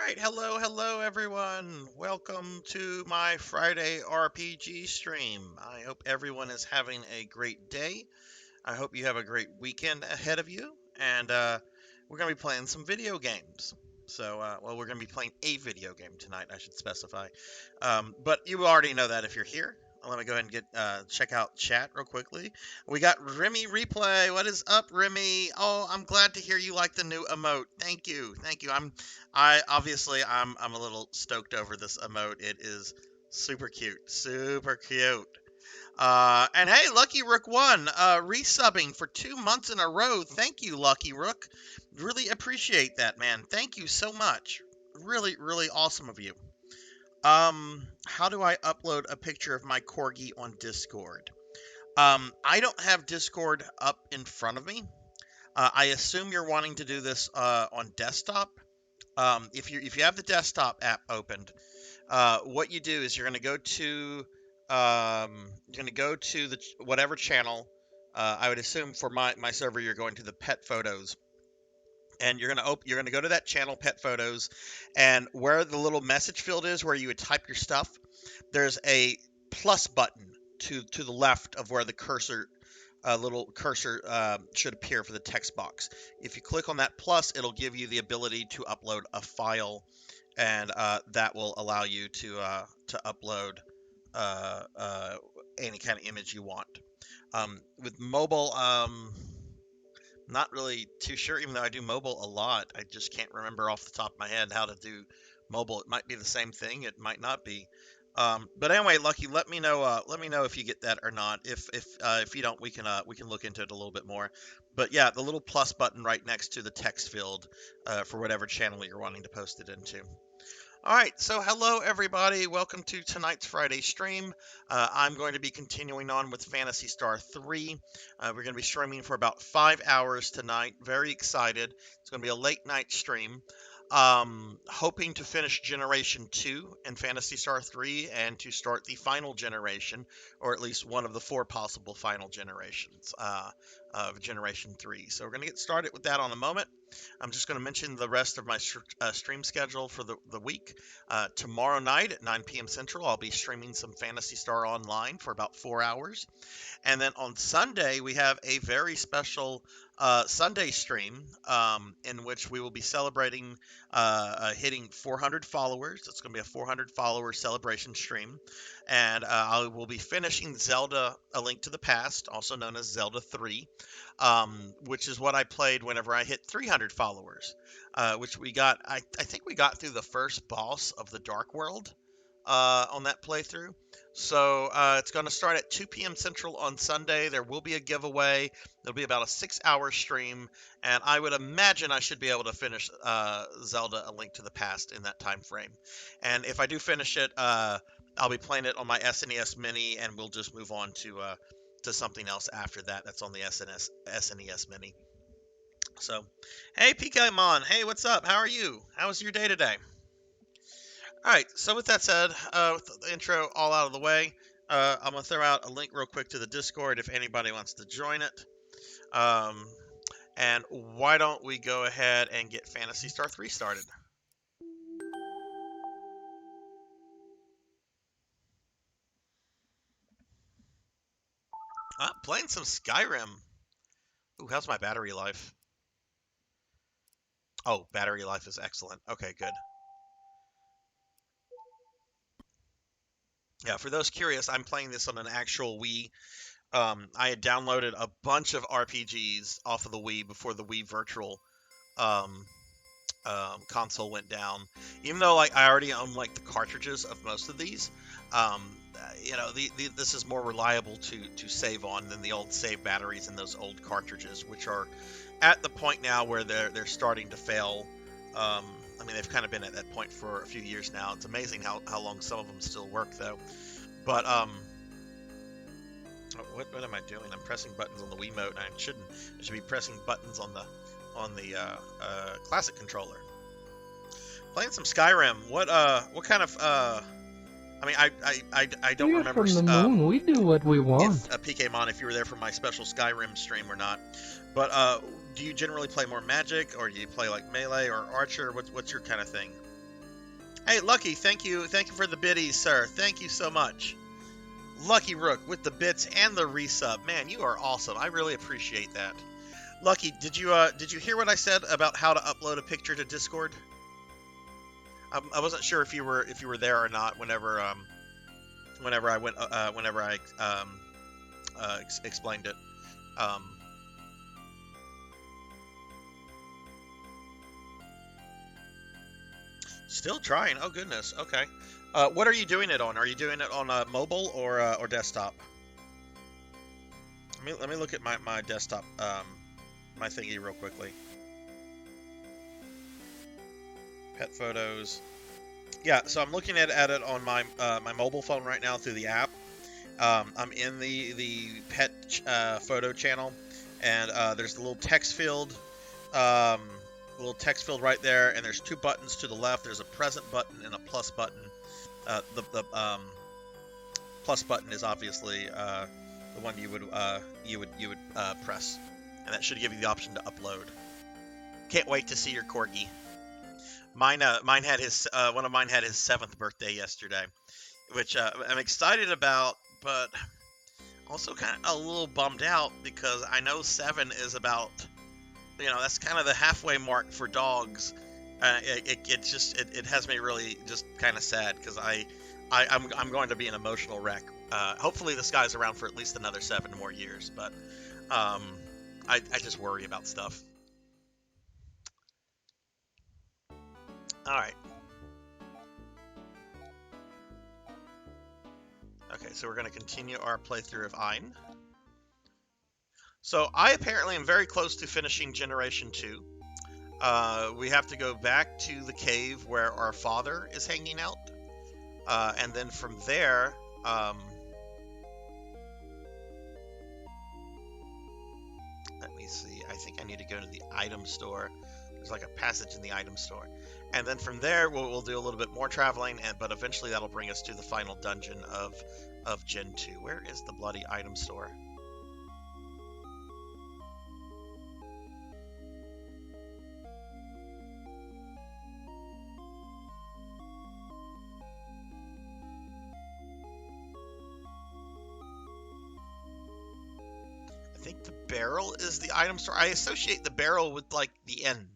Alright, hello everyone. Welcome to my Friday RPG stream. I hope everyone is having a great day. I hope you have a great weekend ahead of you. And we're going to be playing some video games. Well, we're going to be playing a video game tonight, I should specify. But you already know that if you're here. Let me go ahead and check out chat real quickly. We got Remy Replay. What is up, Remy? Oh, I'm glad to hear you like the new emote. Thank you, thank you. I'm a little stoked over this emote. It is super cute, super cute. And hey, Lucky Rook won, resubbing for 2 months in a row. Thank you, Lucky Rook. Really appreciate that, man. Thank you so much. Really, really awesome of you. How do I upload a picture of my corgi on Discord? I don't have Discord up in front of me. I assume you're wanting to do this on desktop. If you have the desktop app opened, what you do is you're going to go to the whatever channel. I would assume for my server you're going to the pet photos, and you're gonna go to that channel, pet photos, and where the little message field is where you would type your stuff, there's a plus button to the left of where the little cursor should appear for the text box. If you click on that plus, it'll give you the ability to upload a file, and that will allow you to upload any kind of image you want. With mobile, not really too sure, even though I do mobile a lot. I just can't remember off the top of my head how to do mobile. It might be the same thing. It might not be. But anyway, Lucky, let me know. Let me know if you get that or not. If you don't, we can look into it a little bit more. But yeah, the little plus button right next to the text field for whatever channel you're wanting to post it into. All right, so hello everybody. Welcome to tonight's Friday stream. I'm going to be continuing on with Phantasy Star 3. We're going to be streaming for about 5 hours tonight. Very excited. It's going to be a late night stream. Hoping to finish Generation 2 in Phantasy Star 3 and to start the final generation, or at least one of the 4 possible final generations of Generation 3. So we're going to get started with that on a moment. I'm just going to mention the rest of my stream schedule for the week. Tomorrow night at 9 p.m. Central, I'll be streaming some Phantasy Star Online for about 4 hours. And then on Sunday, we have a very special Sunday stream in which we will be celebrating hitting 400 followers. It's going to be a 400 follower celebration stream. And I will be finishing Zelda A Link to the Past, also known as Zelda 3, which is what I played whenever I hit 300 followers, which we got, I think we got through the first boss of the Dark World on that playthrough. So it's going to start at 2 p.m. Central on Sunday. There will be a giveaway. There'll be about a 6-hour stream, and I would imagine I should be able to finish Zelda A Link to the Past in that time frame. And if I do finish it, I'll be playing it on my SNES Mini, and we'll just move on to something else after that. That's on the SNES Mini. So, hey Pikaimon, hey, what's up? How are you? How was your day today? All right, so with that said, with the intro all out of the way, I'm gonna throw out a link real quick to the Discord if anybody wants to join it. And why don't we go ahead and get Phantasy Star 3 started? Playing some Skyrim. Ooh, how's my battery life? Oh, battery life is excellent. Okay, good. Yeah, for those curious, I'm playing this on an actual Wii. I had downloaded a bunch of RPGs off of the Wii before the Wii Virtual um, console went down. Even though like I already own like the cartridges of most of these, um, you know, this is more reliable to save on than the old save batteries in those old cartridges, which are at the point now where they're starting to fail. I mean, they've kind of been at that point for a few years now. It's amazing how long some of them still work, though. But what am I doing? I'm pressing buttons on the Wiimote, and I shouldn't. I should be pressing buttons on the classic controller. Playing some Skyrim. What kind of I mean, I don't remember. From the moon, we do what we want. If PKmon, if you were there for my special Skyrim stream or not. But do you generally play more Magic, or do you play like Melee or Archer? What's your kind of thing? Hey, Lucky, thank you for the biddies, sir. Thank you so much. Lucky Rook with the bits and the resub. Man, you are awesome. I really appreciate that. Lucky, did you hear what I said about how to upload a picture to Discord? I wasn't sure if you were there or not whenever I explained it. Still trying. Oh goodness. Okay. What are you doing it on? Are you doing it on mobile or desktop? Let me look at my desktop my thingy real quickly. Pet photos. Yeah, so I'm looking at it on my my mobile phone right now through the app. I'm in the pet photo channel, and there's a little text field. Little text field right there, and there's two buttons to the left. There's a present button and a plus button. The plus button is obviously the one you would press, and that should give you the option to upload. Can't wait to see your corgi. Mine had his one of mine had his 7th birthday yesterday, which I'm excited about, but also kind of a little bummed out because I know 7 is about, you know, that's kind of the halfway mark for dogs. It has me really just kind of sad because I'm going to be an emotional wreck. Hopefully this guy's around for at least another 7 more years, but I just worry about stuff. All right. Okay, so we're going to continue our playthrough of Ein. So I apparently am very close to finishing Generation 2. We have to go back to the cave where our father is hanging out. And then from there, let me see. I think I need to go to the item store. There's like a passage in the item store. And then from there, we'll do a little bit more traveling, but eventually that'll bring us to the final dungeon of Gen 2. Where is the bloody item store? I think the barrel is the item store. I associate the barrel with like the inn.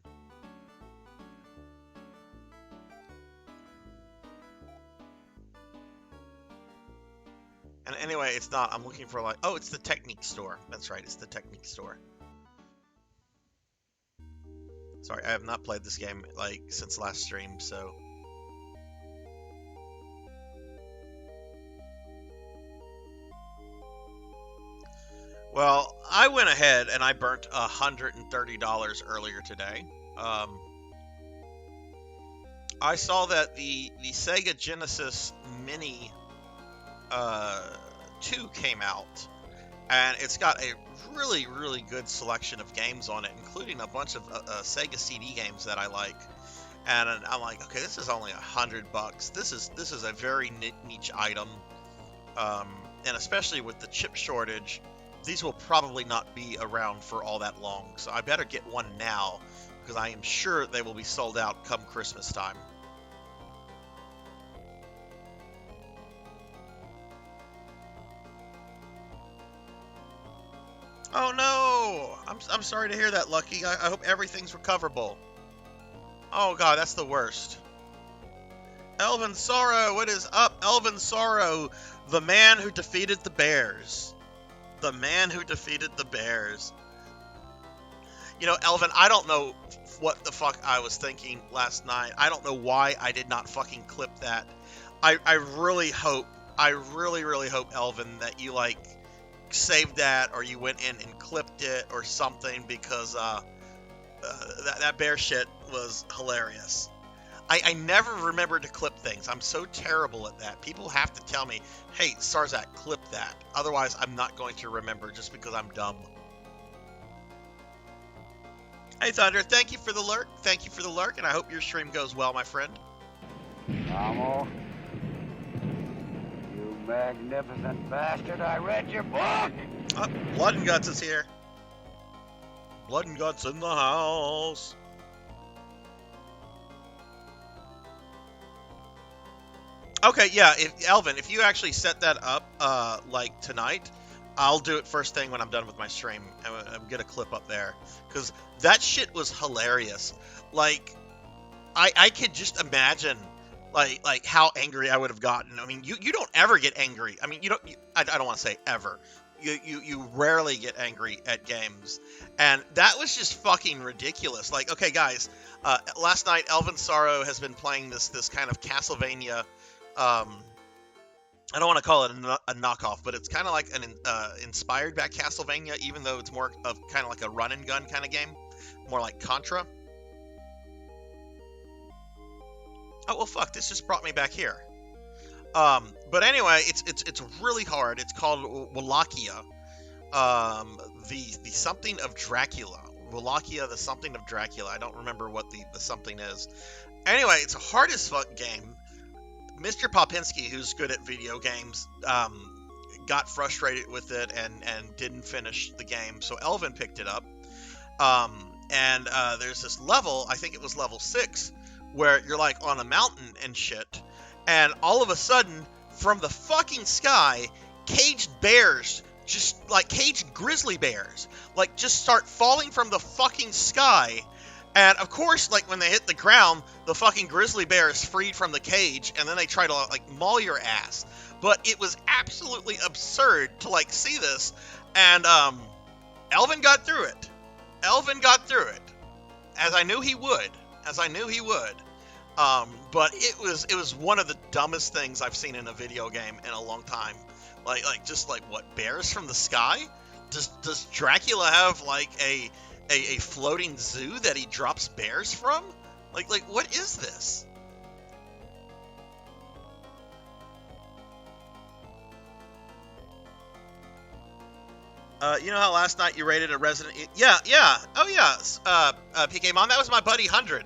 And anyway, it's not. I'm looking for like, oh, it's the Technique store. That's right, it's the Technique store. Sorry, I have not played this game like since last stream, so. Well, I went ahead and I burnt $130 earlier today. I saw that the Sega Genesis Mini 2 came out, and it's got a really good selection of games on it, including a bunch of Sega CD games that I like. And I'm like, okay, this is only $100. This is a very niche item. and especially with the chip shortage, these will probably not be around for all that long. So I better get one now, because I am sure they will be sold out come Christmas time. Oh no! I'm sorry to hear that, Lucky. I hope everything's recoverable. Oh god, that's the worst. Elvin Sorrow, what is up? Elvin Sorrow, the man who defeated the Bears. The man who defeated the Bears. You know, Elvin, I don't know what the fuck I was thinking last night. I don't know why I did not fucking clip that. I really hope, I really hope, Elvin, that you, like, saved that or you went in and clipped it or something, because that bear shit was hilarious. I never remember to clip things. I'm so terrible at that. People have to tell me, hey, Sarzac, clip that. Otherwise, I'm not going to remember just because I'm dumb. Hey, Thunder, thank you for the lurk. Thank you for the lurk, and I hope your stream goes well, my friend. Amo, you magnificent bastard, I read your book! Oh, Blood and Guts is here. Blood and Guts in the house. Okay, yeah, Elvin, if you actually set that up, like, tonight, I'll do it first thing when I'm done with my stream, and get a clip up there, because that shit was hilarious. Like, I could just imagine, like how angry I would have gotten. I mean, you don't ever get angry. I mean, I don't want to say ever. You rarely get angry at games, and that was just fucking ridiculous. Like, okay, guys, last night Elvin Sorrow has been playing this kind of Castlevania. I don't want to call it a knockoff, but it's kind of like an inspired by Castlevania, even though it's more of kind of like a run and gun kind of game, more like Contra. Oh well, fuck! This just brought me back here. But anyway, it's really hard. It's called Wallachia. The something of Dracula. Wallachia, the something of Dracula. I don't remember what the something is. Anyway, it's a hard as fuck game. Mr. Popinski, who's good at video games, got frustrated with it and didn't finish the game. So Elvin picked it up. And there's this level, I think it was level 6, where you're like on a mountain and shit. And all of a sudden, from the fucking sky, caged bears, just like caged grizzly bears, like just start falling from the fucking sky. And of course, like when they hit the ground, the fucking grizzly bear is freed from the cage, and then they try to like maul your ass. But it was absolutely absurd to like see this, and Elvin got through it. Elvin got through it, as I knew he would. But it was one of the dumbest things I've seen in a video game in a long time. Like just like what, bears from the sky? Does Dracula have like a floating zoo that he drops bears from? Like what is this? You know how last night you rated a Resident Evil? Yeah. Oh yeah. PK Mom, that was my buddy 100.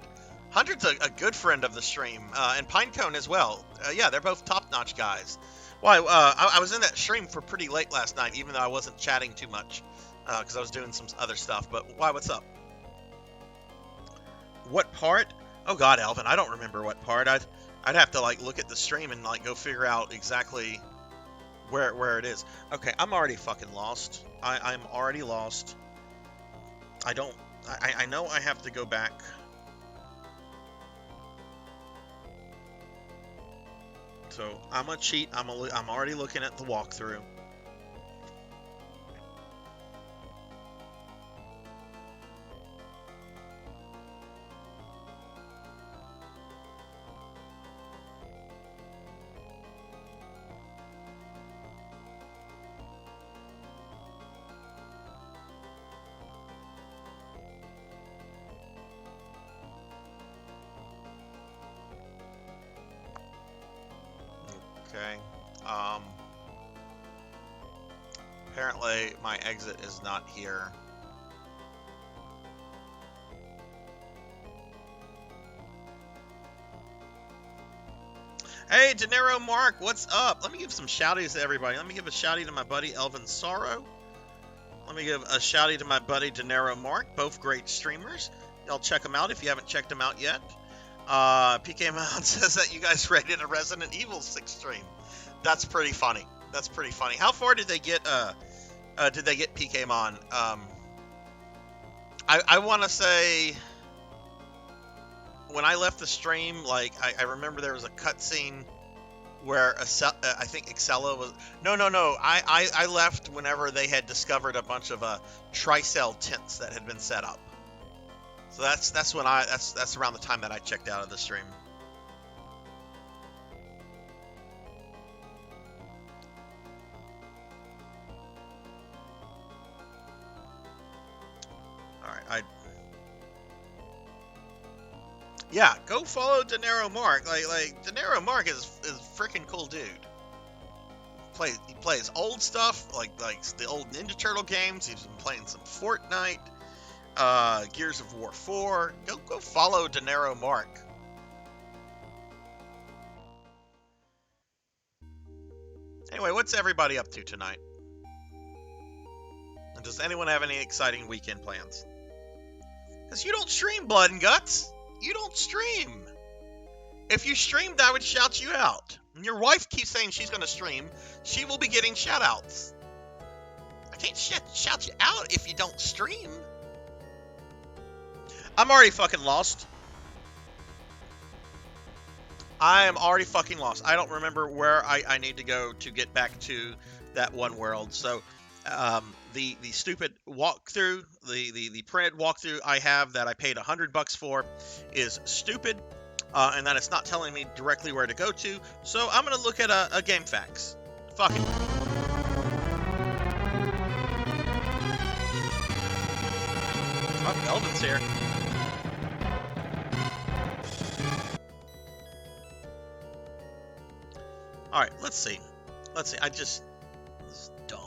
100's a good friend of the stream, and Pinecone as well. Yeah, they're both top-notch guys. Why? I was in that stream for pretty late last night, even though I wasn't chatting too much, because I was doing some other stuff. But why? What's up? What part? Oh God, Alvin, I don't remember what part. I'd have to like look at the stream and like go figure out exactly where it is. Okay, I'm already fucking lost. I'm already lost. I know I have to go back. So I'm gonna cheat. I'm already looking at the walkthrough. Okay. Apparently my exit is not here. Hey, De Niro Mark, what's up? Let me give some shouties to everybody. Let me give a shouty to my buddy Elvin Sorrow. Let me give a shouty to my buddy De Niro Mark, both great streamers. Y'all check them out if you haven't checked them out yet. PK Mount says that you guys rated a Resident Evil 6 stream. That's pretty funny. That's pretty funny. How far did they get PK Mon? I want to say when I left the stream, like I remember there was a cutscene where I think Excella was no. I left whenever they had discovered a bunch of tricell tents that had been set up. So that's when that's around the time that I checked out of the stream. All right, yeah, go follow De Niro Mark. Like De Niro Mark is a freaking cool dude. He plays old stuff like the old Ninja Turtle games. He's been playing some Fortnite. Gears of War 4. Go follow De Niro Mark. Anyway, what's everybody up to tonight? And does anyone have any exciting weekend plans? Because you don't stream, Blood and Guts. You don't stream. If you streamed, I would shout you out. And your wife keeps saying she's going to stream. She will be getting shout outs. I can't shout you out if you don't stream. I'm already fucking lost. I am already fucking lost. I don't remember where I need to go to get back to that one world. So, the stupid walkthrough, the printed walkthrough I have that I paid $100 for is stupid, and that it's not telling me directly where to go to. So I'm gonna look at a game facts. Fuck it. Oh, Elvin's here. All right, let's see. This is dumb.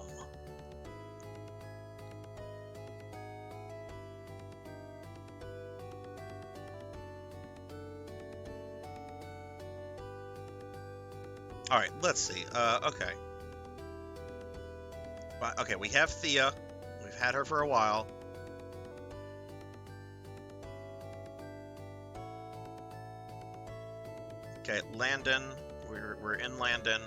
All right, let's see. Okay. Okay, we have Thea. We've had her for a while. Okay, Landon. We're in Landon.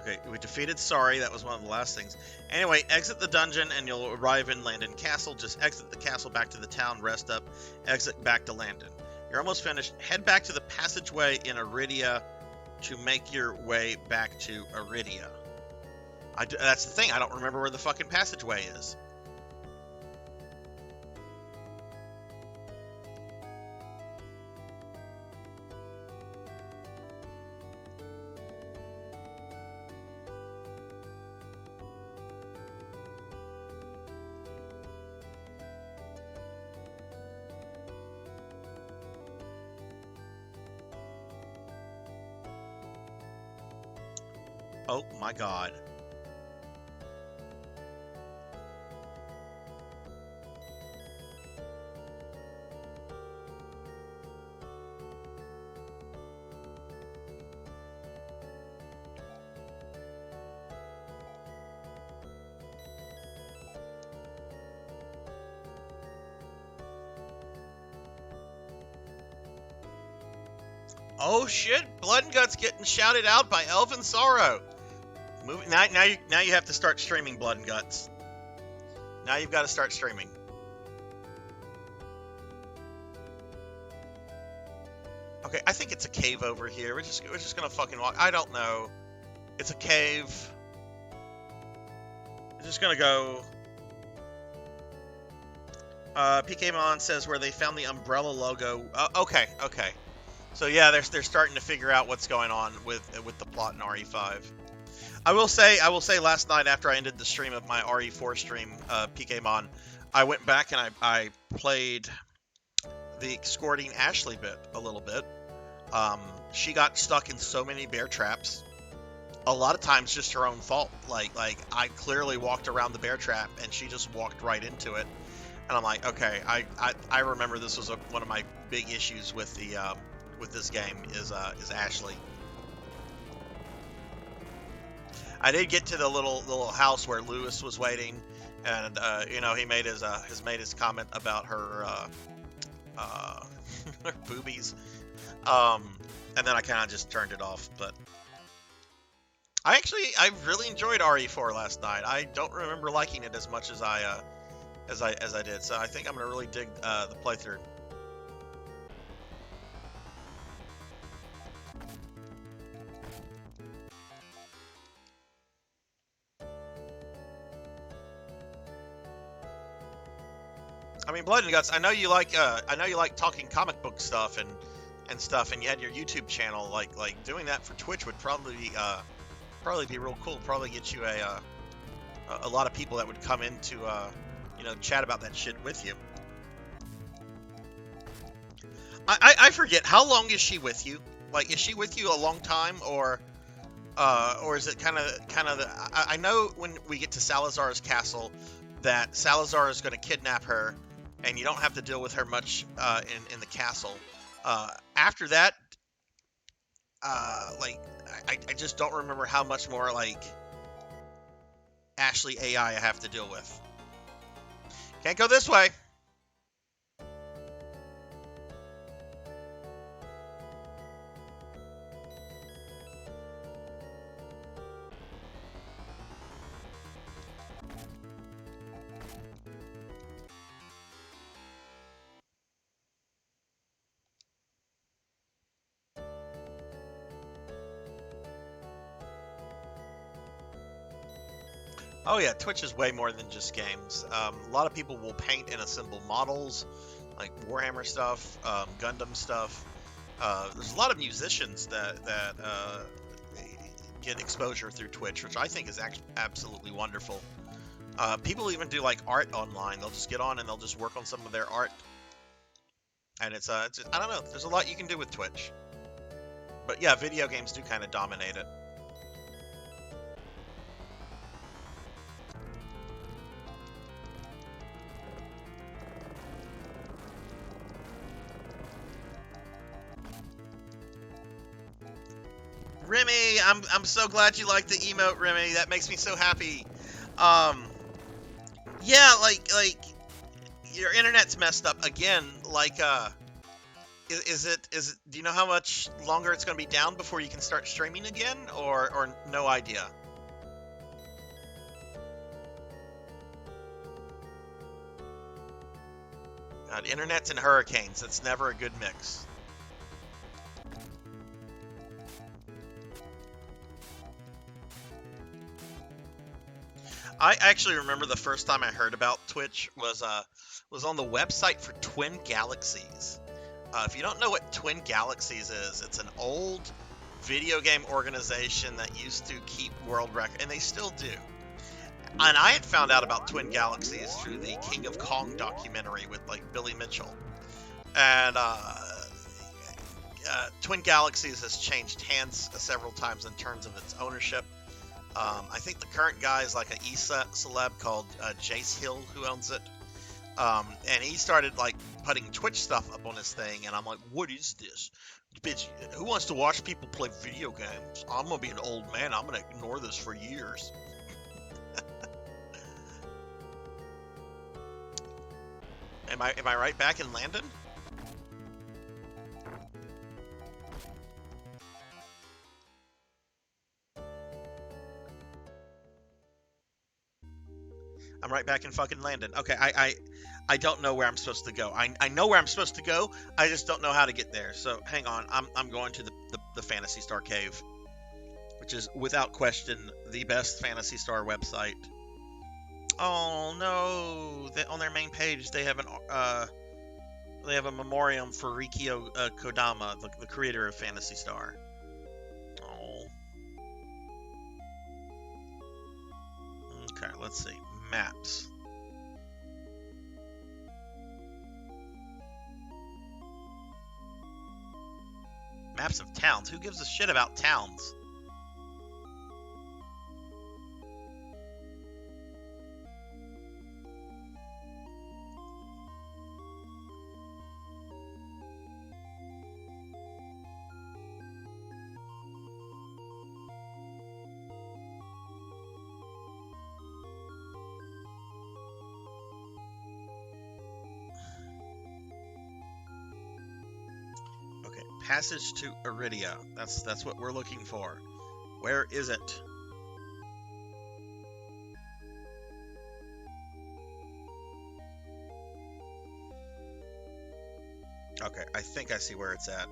Okay, we defeated Sorry. That was one of the last things. Anyway, exit the dungeon and you'll arrive in Landon Castle. Just exit the castle back to the town, rest up, exit back to Landon. You're almost finished. Head back to the passageway in Iridia to make your way back to Iridia. That's the thing. I don't remember where the fucking passageway is. Oh my god. Oh shit, Blood and Guts getting shouted out by Elvin Sorrow. Now you have to start streaming Blood and Guts. Now you've got to start streaming. Okay, I think it's a cave over here. We're just gonna fucking walk. I don't know. It's a cave. We're just gonna go. PK Mon says where they found the umbrella logo. Okay. So yeah, they're starting to figure out what's going on with the plot in RE5. I will say last night after I ended the stream of my RE4 stream, PK Mon, I went back and I played the escorting Ashley bit a little bit. She got stuck in so many bear traps. A lot of times just her own fault. Like I clearly walked around the bear trap and she just walked right into it. And I'm like, okay, I remember this was one of my big issues with the with this game is Ashley. I did get to the little house where Lewis was waiting, and you know, he made his comment about her her boobies, and then I kind of just turned it off. But I really enjoyed RE4 last night. I don't remember liking it as much as I did, so I think I'm gonna really dig the playthrough. I mean, Blood and Guts. I know you like talking comic book stuff and stuff, and you had your YouTube channel. Like doing that for Twitch would probably be real cool. Probably get you a lot of people that would come in to you know, chat about that shit with you. I forget, how long is she with you? Like, is she with you a long time, or is it kind of I know when we get to Salazar's castle that Salazar is going to kidnap her, and you don't have to deal with her much in the castle. After that, like, I just don't remember how much more, like, Ashley AI I have to deal with. Can't go this way. Oh yeah, Twitch is way more than just games. A lot of people will paint and assemble models, like Warhammer stuff, Gundam stuff. There's a lot of musicians that get exposure through Twitch, which I think is actually absolutely wonderful. People even do like art online. They'll just get on and they'll just work on some of their art, and it's I don't know. There's a lot you can do with Twitch, but yeah, video games do kind of dominate it. Remy, I'm so glad you like the emote, Remy. That makes me so happy. Yeah, like your internet's messed up again. Like, is it do you know how much longer it's going to be down before you can start streaming again, or no idea? God, internets and hurricanes. That's never a good mix. I actually remember the first time I heard about Twitch was on the website for Twin Galaxies. If you don't know what Twin Galaxies is, it's an old video game organization that used to keep world record, and they still do. And I had found out about Twin Galaxies through the King of Kong documentary with like Billy Mitchell, and Twin Galaxies has changed hands several times in terms of its ownership. I think the current guy is like an ESA celeb called Jace Hill who owns it. And he started like putting Twitch stuff up on his thing, and I'm like, what is this? Bitch, who wants to watch people play video games? I'm gonna be an old man. I'm gonna ignore this for years. Am I right back in Landon? I'm right back in fucking Landon. Okay, I don't know where I'm supposed to go. I know where I'm supposed to go. I just don't know how to get there. So hang on. I'm going to the Phantasy Star Cave, which is without question the best Phantasy Star website. Oh no! On their main page they have a memoriam for Rikio Kodama, the creator of Phantasy Star. Oh. Okay, let's see. Maps. Maps of towns. Who gives a shit about towns? Passage to Iridia. That's what we're looking for. Where is it? Okay, I think I see where it's at.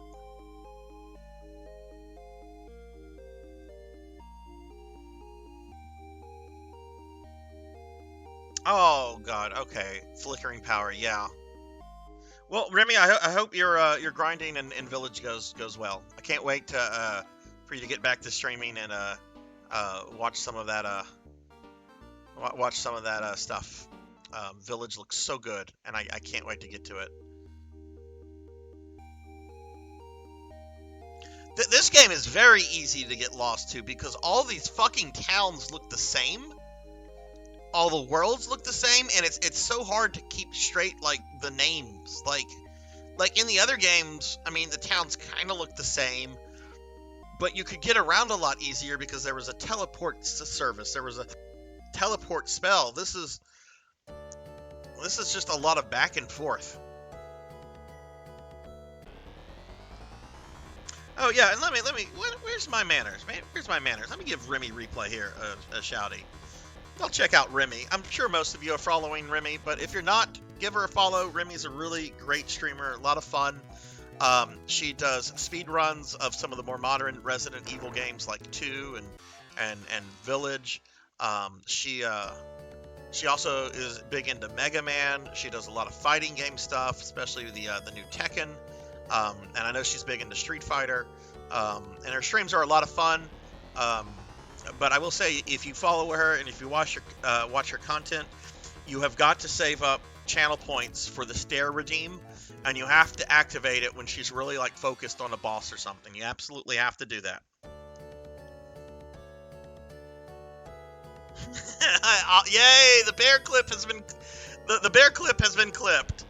Oh God. Okay, flickering power. Yeah. Well, Remy, I hope your grinding in Village goes well. I can't wait to for you to get back to streaming and watch some of that stuff. Village looks so good, and I can't wait to get to it. This game is very easy to get lost to because all these fucking towns look the same. All the worlds look the same, and it's so hard to keep straight like the names. Like in the other games, I mean the towns kind of look the same, but you could get around a lot easier because there was a teleport service. There was a teleport spell. This is just a lot of back and forth. Oh yeah, and let me. Where's my manners? Where's my manners? Let me give Remy Replay here a shouty. I'll check out Remy. I'm sure most of you are following Remy, but if you're not, give her a follow. Remy's a really great streamer, a lot of fun. She does speed runs of some of the more modern Resident Evil games like 2 and Village. She also is big into Mega Man. She does a lot of fighting game stuff, especially the new Tekken. And I know she's big into Street Fighter. And her streams are a lot of fun. But I will say, if you follow her and if you watch her content, you have got to save up channel points for the Stare Redeem, and you have to activate it when she's really like focused on a boss or something. You absolutely have to do that. Yay! The bear clip has been the bear clip has been clipped.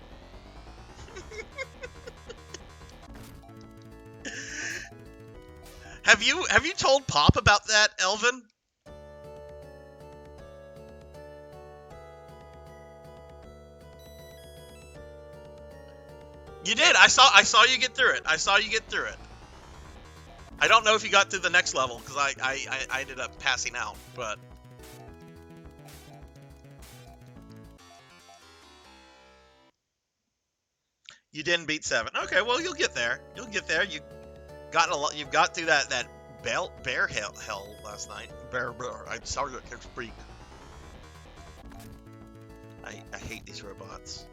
Have you told Pop about that, Elvin? You did. I saw you get through it. I saw you get through it. I don't know if you got through the next level because I ended up passing out, but you didn't beat 7. Okay, well you'll get there. You'll get there. You've got through that bear hell last night. I'm sorry I can't speak. I hate these robots.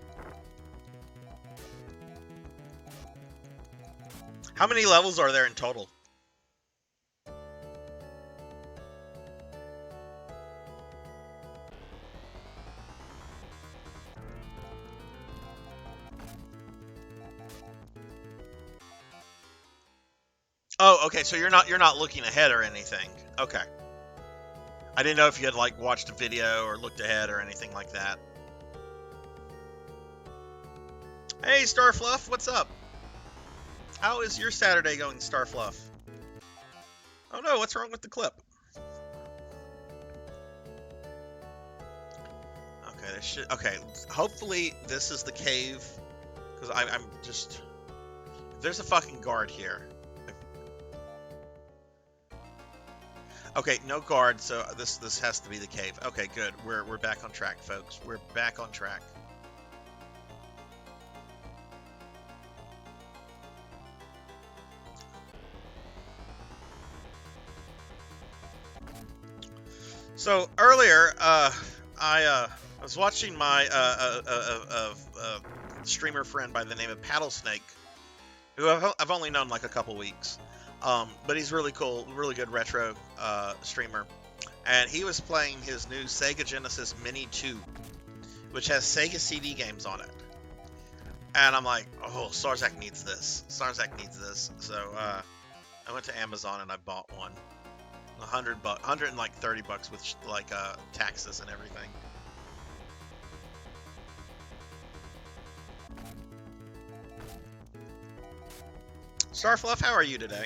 How many levels are there in total? Oh, okay. So you're not looking ahead or anything. Okay. I didn't know if you had like watched a video or looked ahead or anything like that. Hey, Starfluff, what's up? How is your Saturday going, Starfluff? Oh no, what's wrong with the clip? Okay, okay, hopefully this is the cave, because I'm just... There's a fucking guard here. Okay, no guard, so this has to be the cave. Okay, good. We're back on track, folks. We're back on track. So earlier, I was watching my streamer friend by the name of Paddlesnake, who I've only known like a couple weeks, but he's really cool, really good retro streamer, and he was playing his new Sega Genesis Mini 2, which has Sega CD games on it, and I'm like, oh, Sarzac needs this. Sarzac needs this. So I went to Amazon and I bought one. $130 with like taxes and everything. Starfluff, how are you today?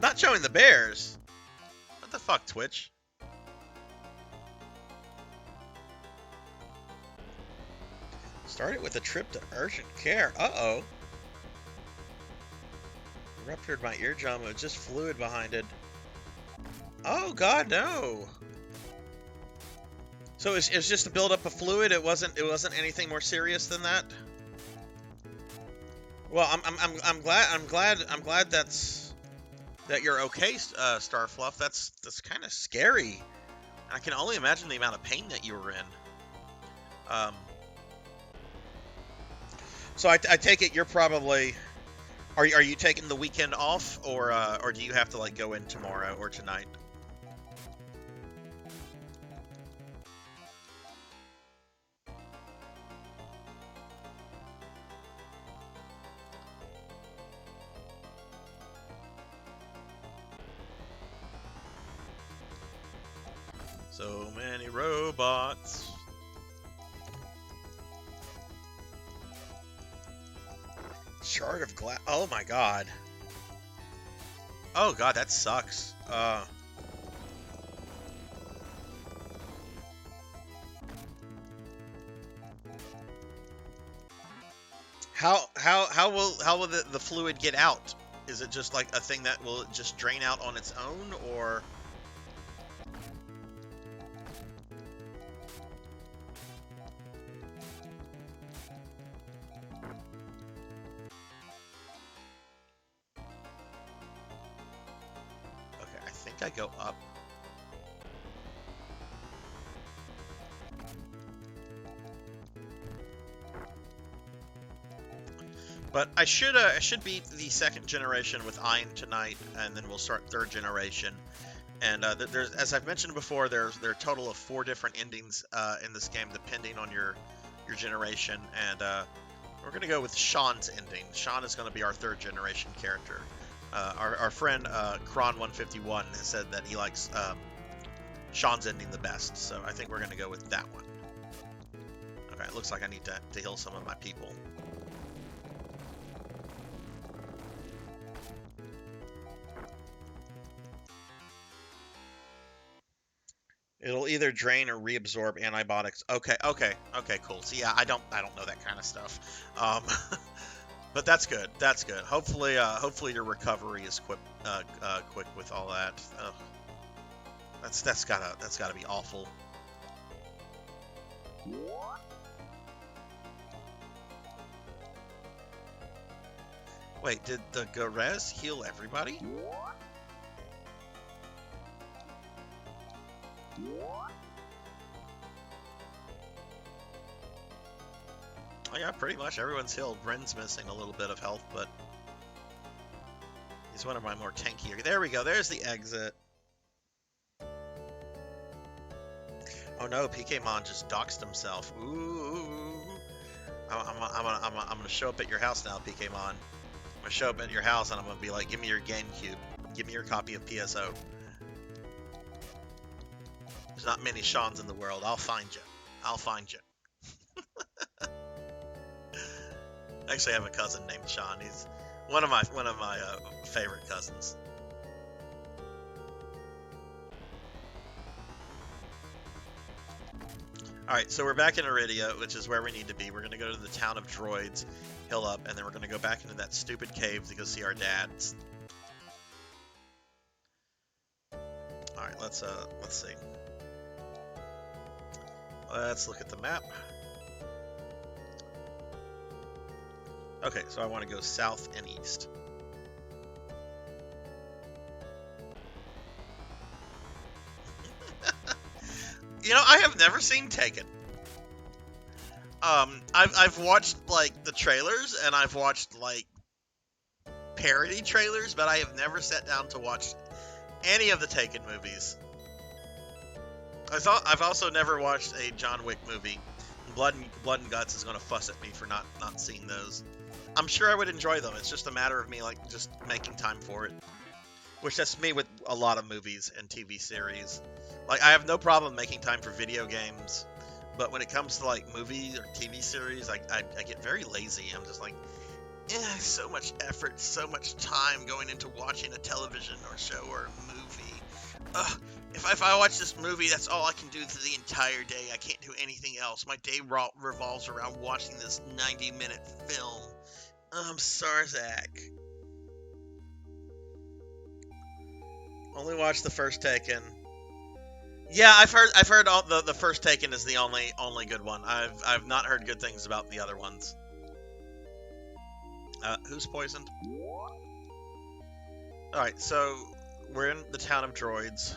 Not showing the bears. What the fuck, Twitch? Started with a trip to urgent care. Uh-oh. ruptured my eardrum. It was just fluid behind it. Oh God, no. So it's just a buildup of fluid. It wasn't anything more serious than that. Well, I'm glad that you're okay, Starfluff. That's kind of scary. I can only imagine the amount of pain that you were in. So I take it you're probably are you taking the weekend off, or do you have to like go in tomorrow or tonight? So many robots. Shard of glass. Oh my God. Oh God, that sucks. How will the fluid get out? Is it just like a thing that will just drain out on its own, or? Okay, I think I go up. But I should beat the second generation with Iron tonight, and then we'll start third generation. And there's, as I've mentioned before, there are a total of 4 different endings in this game, depending on your generation. And we're gonna go with Sean's ending. Sean is gonna be our third generation character. Our friend Kron151 has said that he likes Sean's ending the best, so I think we're gonna go with that one. Okay, it looks like I need to heal some of my people. It'll either drain or reabsorb antibiotics. Okay, cool. So yeah, I don't know that kind of stuff. But that's good. That's good. Hopefully your recovery is quick with all that. Ugh. That's gotta be awful. Wait, did the Garez heal everybody? Oh yeah, pretty much everyone's healed. Ren's missing a little bit of health, but he's one of my more tankier. There we go. There's the exit. Oh no, PKmon just doxed himself. Ooh. I'm gonna show up at your house now, PKmon. I'm gonna show up at your house and I'm gonna be like, give me your GameCube. Give me your copy of PSO. There's not many Seans in the world. I'll find you. I'll find you. I actually have a cousin named Sean. He's one of my favorite cousins. Alright, so we're back in Iridia, which is where we need to be. We're going to go to the town of droids, heal up, and then we're going to go back into that stupid cave to go see our dads. Alright, let's see. Let's look at the map. Okay, so I want to go south and east. You know, I have never seen Taken. I've watched like the trailers and I've watched like parody trailers, but I have never sat down to watch any of the Taken movies. I've also never watched a John Wick movie. Blood and Guts is going to fuss at me for not seeing those. I'm sure I would enjoy them. It's just a matter of me like just making time for it. Which that's me with a lot of movies and TV series. Like I have no problem making time for video games, but when it comes to like movies or TV series, I get very lazy. I'm just like, so much effort, so much time going into watching a television or show or a movie. If I watch this movie, that's all I can do for the entire day. I can't do anything else. My day revolves around watching this 90-minute film. Sarzac. Only watched the first Taken. Yeah, I've heard all the first Taken is the only good one. I've not heard good things about the other ones. Who's poisoned? All right, so we're in the town of droids.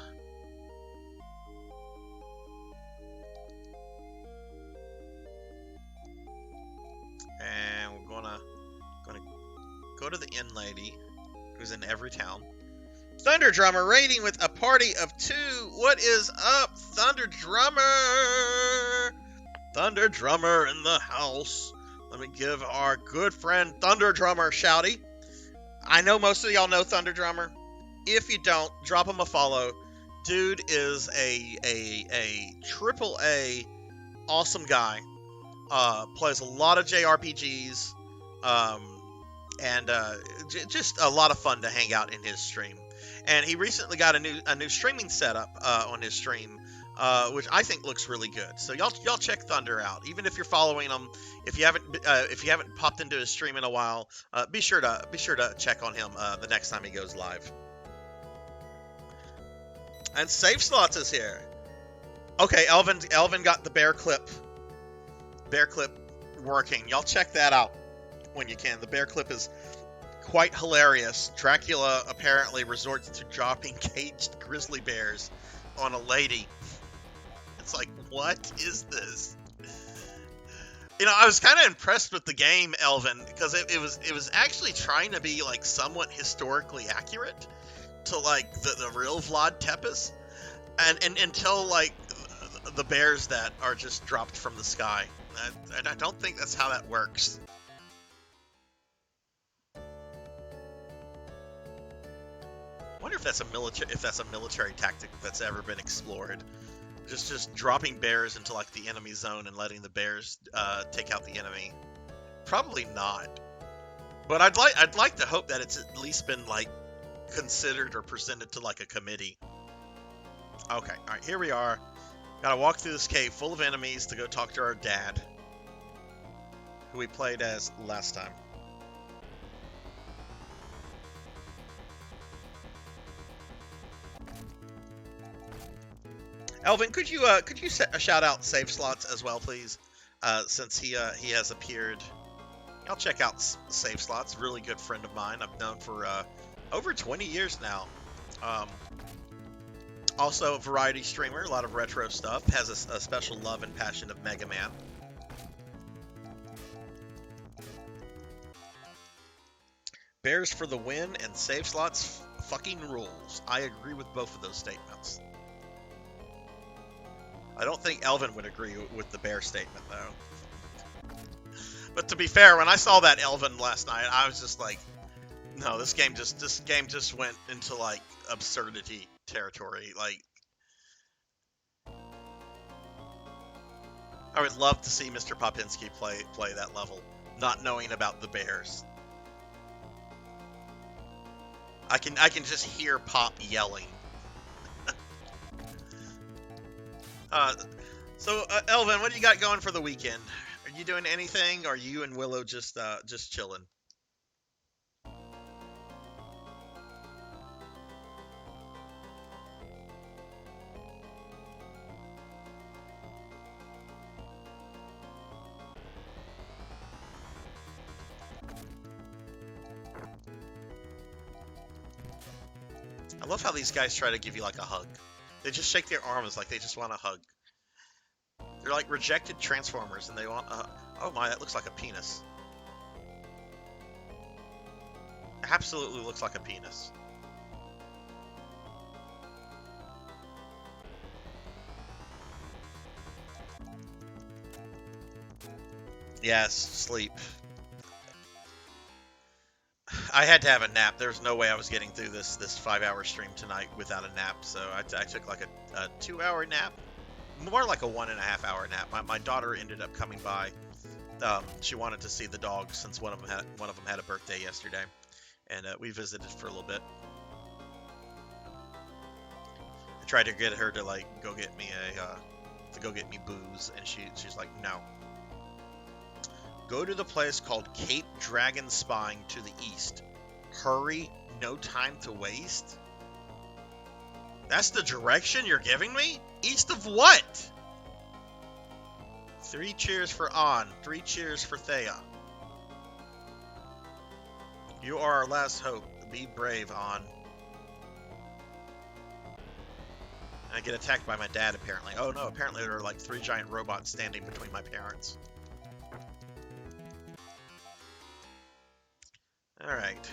And we're gonna go to the inn lady, who's in every town. Thunder Drummer raiding with a party of 2. What is up, Thunder Drummer? Thunder Drummer in the house. Let me give our good friend Thunder Drummer shouty. I know most of y'all know Thunder Drummer. If you don't, drop him a follow. Dude is a triple A awesome guy. Plays a lot of JRPGs. And just a lot of fun to hang out in his stream. And he recently got a new streaming setup on his stream, which I think looks really good. So y'all check Thunder out. Even if you're following him, if you haven't popped into his stream in a while, be sure to check on him the next time he goes live. And Safe Slots is here. Okay, Elvin got the bear clip working. Y'all check that out when you can. The bear clip is quite hilarious. Dracula apparently resorts to dropping caged grizzly bears on a lady. It's like, what is this? You know, I was kind of impressed with the game, Elvin, because it was actually trying to be like somewhat historically accurate to like the real Vlad Tepes, and until like the bears that are just dropped from the sky. I don't think that's how that works. I wonder if that's a military tactic that's ever been explored. Just dropping bears into like the enemy zone and letting the bears take out the enemy. Probably not. But I'd like to hope that it's at least been like considered or presented to like a committee. Okay, all right, here we are. Gotta walk through this cave full of enemies to go talk to our dad, who we played as last time. Elvin, could you shout out Safe Slots as well, please? Since he has appeared. I'll check out Safe Slots. Really good friend of mine. I've known for over 20 years now. Also a variety streamer, a lot of retro stuff. Has a special love and passion of Mega Man. Bears for the win and Safe Slots fucking rules. I agree with both of those statements. I don't think Elvin would agree with the bear statement, though. But to be fair, when I saw that Elvin last night, I was just like, no, this game just went into like absurdity territory. Like, I would love to see Mr. Popinski play that level, not knowing about the bears. I can just hear Pop yelling. So Elvin, what do you got going for the weekend? Are you doing anything, or are you and Willow just chilling? I love how these guys try to give you like a hug. They just shake their arms like they just want a hug. They're like rejected Transformers, and they want a... Oh my, that looks like a penis. Absolutely looks like a penis. Yes, sleep. I had to have a nap. There's no way I was getting through this 5-hour stream tonight without a nap, so I took like a 2-hour nap. More like a 1.5 hour nap. My daughter ended up coming by. She wanted to see the dogs since one of them had a birthday yesterday, and we visited for a little bit. I tried to get her to like go get me booze, and she's like, no. Go to the place called Cape Dragon Spine to the east. Hurry, no time to waste. That's the direction you're giving me? East of what? 3 cheers for On. 3 cheers for Thea. You are our last hope. Be brave, On. I get attacked by my dad, apparently. Oh no, apparently there are like 3 giant robots standing between my parents. Alright.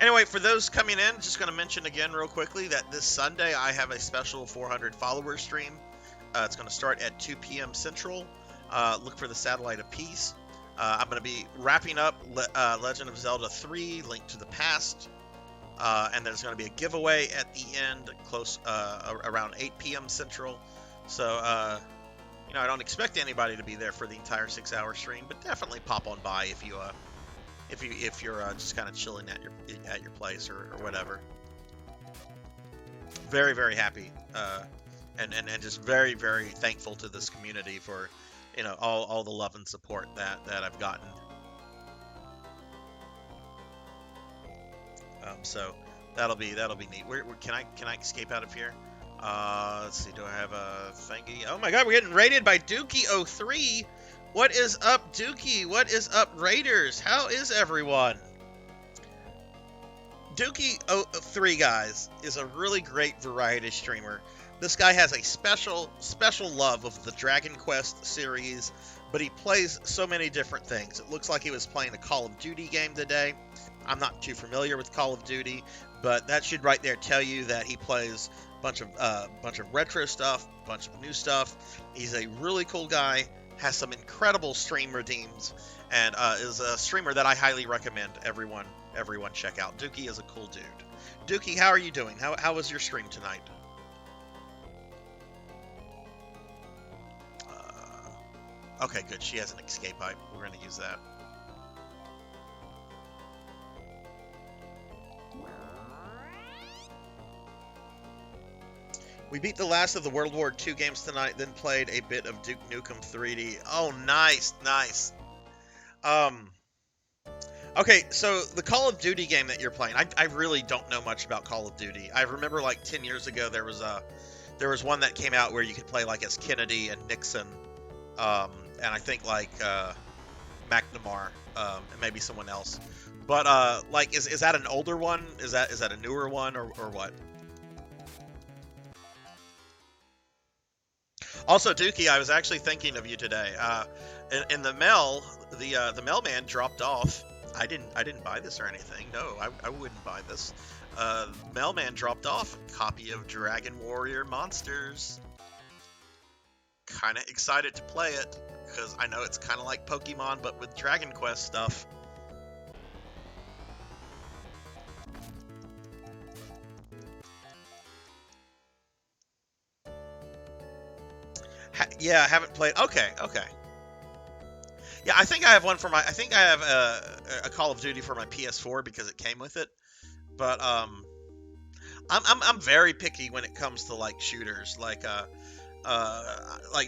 Anyway, for those coming in, just going to mention again real quickly that this Sunday I have a special 400 followers stream. It's going to start at 2 p.m. Central. Look for the Satellite of Peace. I'm going to be wrapping up Legend of Zelda 3, Link to the Past. And there's going to be a giveaway at the end, around 8 p.m. Central. So, I don't expect anybody to be there for the entire 6-hour stream, but definitely pop on by if you're just kind of chilling at your place or whatever. Very, very happy, and just very, very thankful to this community for, all the love and support that I've gotten. So that'll be neat. Can I escape out of here? Let's see. Do I have a thingy? Oh my God, we're getting raided by Dookie03. What is up, Dookie? What is up, Raiders? How is everyone? Dookie03, guys, is a really great variety streamer. This guy has a special love of the Dragon Quest series, but he plays so many different things. It looks like he was playing a Call of Duty game today. I'm not too familiar with Call of Duty, but that should right there tell you that he plays a bunch of retro stuff, a bunch of new stuff. He's a really cool guy, has some incredible stream redeems, and is a streamer that I highly recommend everyone check out. Dookie is a cool dude. Dookie, how are you doing? How was your stream tonight? Okay, good. She has an escape pipe. We're going to use that. We beat the last of the World War II games tonight, then played a bit of Duke Nukem 3D. Oh, nice. Okay, so the Call of Duty game that you're playing, I really don't know much about Call of Duty. I remember like 10 years ago there was one that came out where you could play like as Kennedy and Nixon, and I think like McNamara, and maybe someone else. But like, is that an older one? Is that a newer one or what? Also, Dookie, I was actually thinking of you today. In the mail, the mailman dropped off. I didn't buy this or anything. No, I wouldn't buy this. Mailman dropped off a copy of Dragon Warrior Monsters. Kind of excited to play it because I know it's kind of like Pokemon, but with Dragon Quest stuff. Yeah, I haven't played. Okay. Yeah, I think I have one for my. I think I have a Call of Duty for my PS4 because it came with it. But I'm very picky when it comes to like shooters, like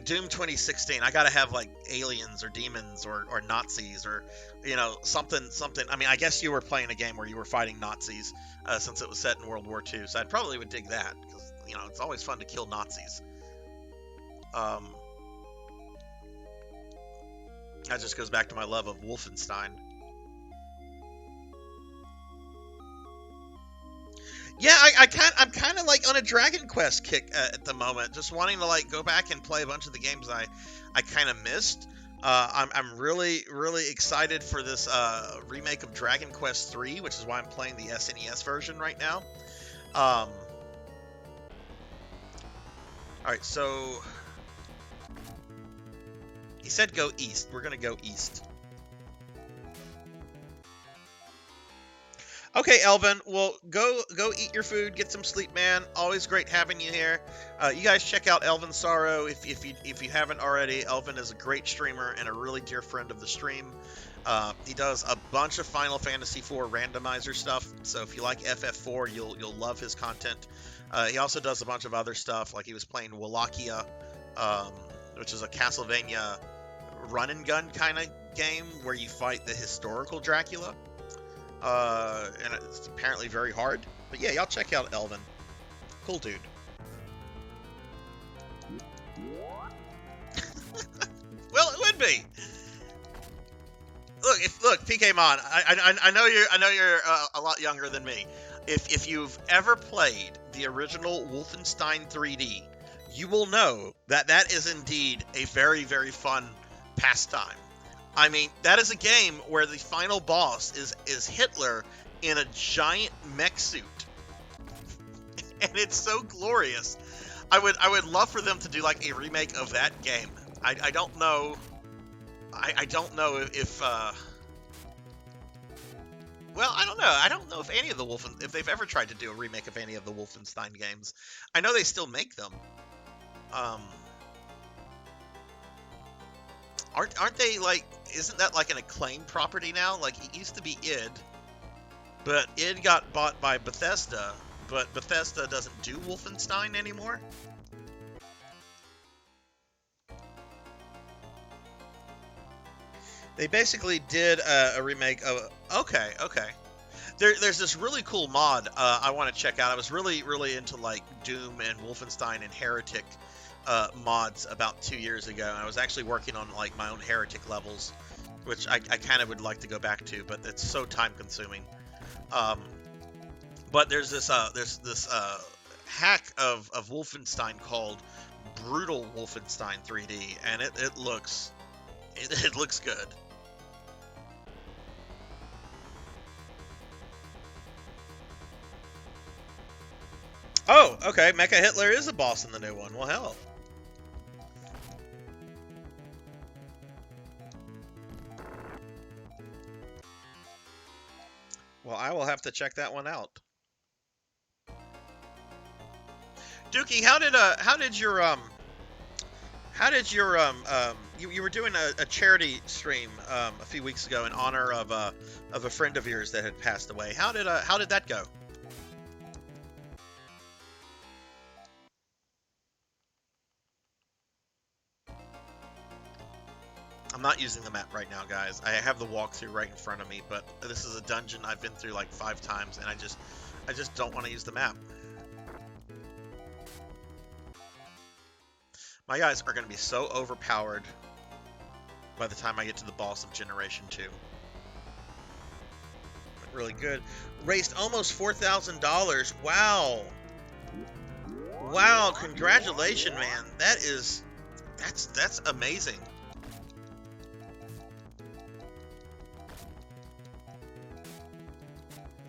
Doom 2016. I gotta have like aliens or demons or Nazis or something. I mean, I guess you were playing a game where you were fighting Nazis since it was set in World War II, so I probably would dig that because it's always fun to kill Nazis. That just goes back to my love of Wolfenstein. Yeah, I'm kind of like on a Dragon Quest kick at the moment, just wanting to like go back and play a bunch of the games I kind of missed. I'm really excited for this remake of Dragon Quest 3, which is why I'm playing the SNES version right now. All right, so he said go east. We're gonna go east. Okay, Elvin. Well, go eat your food, get some sleep, man. Always great having you here. You guys check out Elvin Sorrow if you haven't already. Elvin is a great streamer and a really dear friend of the stream. He does a bunch of Final Fantasy IV randomizer stuff. So if you like FF4, you'll love his content. He also does a bunch of other stuff, like he was playing Wallachia, which is a Castlevania run and gun kind of game where you fight the historical Dracula. And it's apparently very hard. But yeah, y'all check out Elvin. Cool dude. Well, it would be. Look, PK Mon. I know you're a lot younger than me. If you've ever played the original Wolfenstein 3D, you will know that that is indeed a very, very fun pastime. I mean, that is a game where the final boss is Hitler in a giant mech suit, and it's so glorious. I would love for them to do like a remake of that game. I don't know. I don't know if well, I don't know. I don't know if any of the if they've ever tried to do a remake of any of the Wolfenstein games. I know they still make them. Aren't they like? Isn't that like an acclaimed property now? Like it used to be id, but id got bought by Bethesda. But Bethesda doesn't do Wolfenstein anymore. They basically did a remake of. Okay. There's this really cool mod I want to check out. I was really into like Doom and Wolfenstein and Heretic mods about 2 years ago. And I was actually working on like my own Heretic levels, which I kind of would like to go back to, but it's so time consuming. But there's this hack of Wolfenstein called Brutal Wolfenstein 3D, and it looks good. Oh, okay. Mecha Hitler is a boss in the new one. Well, hell. Well, I will have to check that one out. Dookie, how did your you were doing a charity stream a few weeks ago in honor of a friend of yours that had passed away. How did that go? I'm not using the map right now, guys. I have the walkthrough right in front of me, but this is a dungeon I've been through like 5 times, and I just don't want to use the map. My guys are going to be so overpowered by the time I get to the boss of Generation 2. Really good. Raised almost $4,000. Wow. Wow, congratulations, man. That's amazing.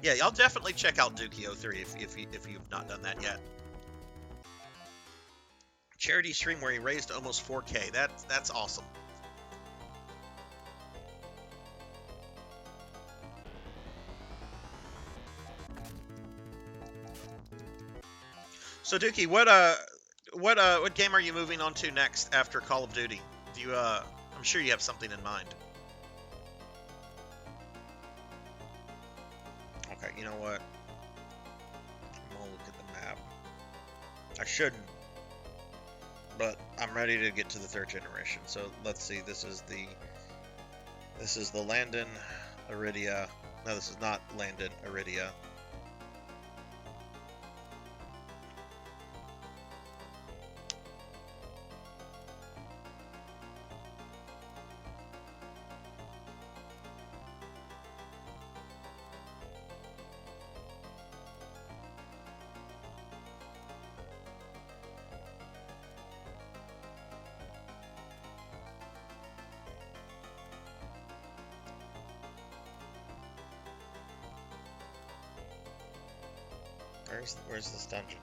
Yeah, y'all definitely check out Dookie03 if you've not done that yet. Charity stream where he raised almost 4K. That's awesome. So Dookie, what game are you moving on to next after Call of Duty? Do you I'm sure you have something in mind. Okay, you know what? I'm gonna look at the map. I shouldn't, but I'm ready to get to the 3rd generation. So let's see. This is the Landon Iridia. No, this is not Landon Iridia. Where's this dungeon?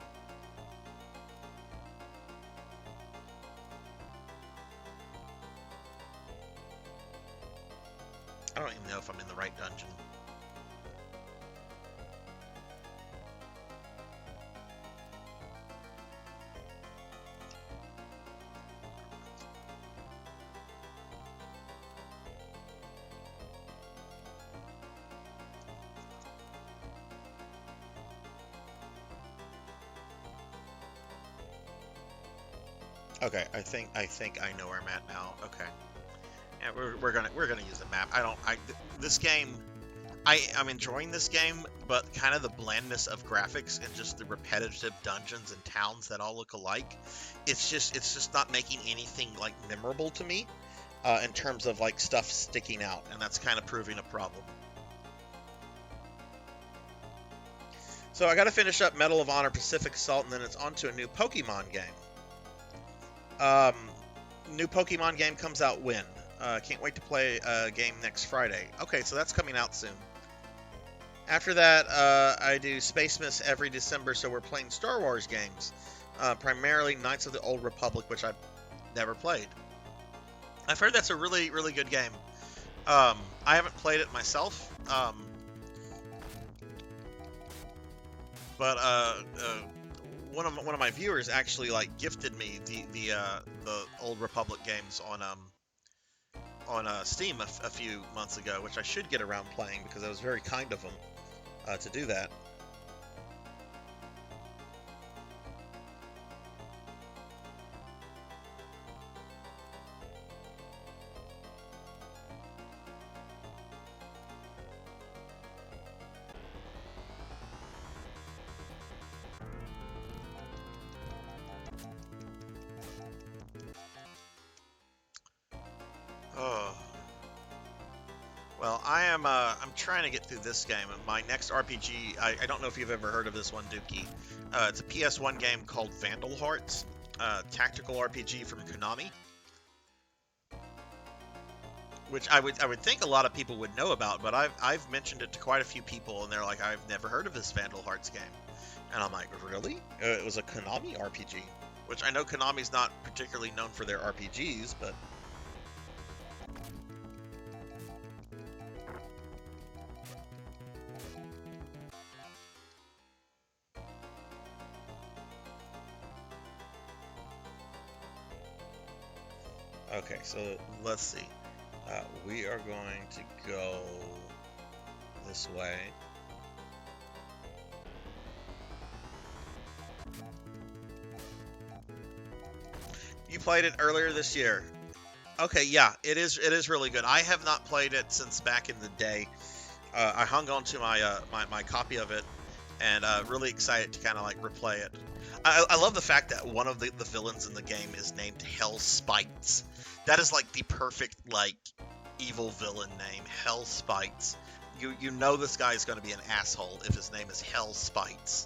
I don't even know if I'm in the right dungeon. Okay, I think I know where I'm at now. Okay, yeah, we're gonna use the map. This game I'm enjoying this game, but kind of the blandness of graphics and just the repetitive dungeons and towns that all look alike, it's just not making anything like memorable to me in terms of like stuff sticking out, and that's kind of proving a problem. So I got to finish up Medal of Honor Pacific Assault, and then it's on to a new Pokemon game. Um, New Pokemon game comes out when? Can't wait to play a game next Friday. Okay, so that's coming out soon. After that, I do Space Miss every December, so we're playing Star Wars games. Primarily Knights of the Old Republic, which I've never played. I've heard that's a really, really good game. I haven't played it myself, but one of my viewers actually like gifted me the Old Republic games on Steam a few months ago, which I should get around playing because I was very kind of them to do that. Oh. Well, I'm trying to get through this game. My next RPG, I don't know if you've ever heard of this one, Dookie. It's a PS1 game called Vandal Hearts, tactical RPG from Konami, which I would think a lot of people would know about, but I've mentioned it to quite a few people, and they're like, I've never heard of this Vandal Hearts game, and I'm like, really? It was a Konami RPG, which I know Konami's not particularly known for their RPGs, but. Okay, so let's see. We are going to go this way. You played it earlier this year. Okay, yeah, it is really good. I have not played it since back in the day. I hung on to my copy of it, and really excited to kind of like replay it. I love the fact that one of the villains in the game is named Hell Spites. That is like the perfect like evil villain name, Hell Spites. You know this guy is going to be an asshole if his name is Hell Spites.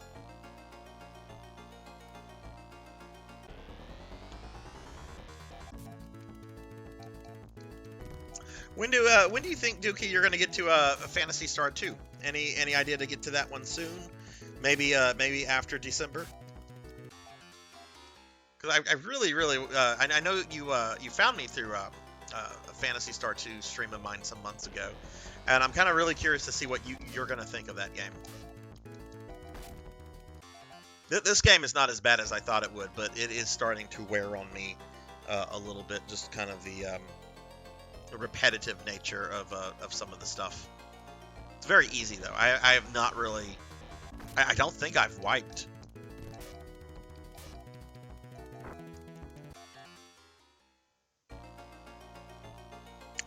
When do you think, Dookie, you're going to get to a Phantasy Star 2? Any idea to get to that one soon? Maybe after December. Because I really I know you found me through a Phantasy Star 2 stream of mine some months ago, and I'm kind of really curious to see what you're going to think of that game. This game is not as bad as I thought it would, but it is starting to wear on me a little bit. Just kind of the repetitive nature of some of the stuff. It's very easy though. I have not really. I don't think I've wiped.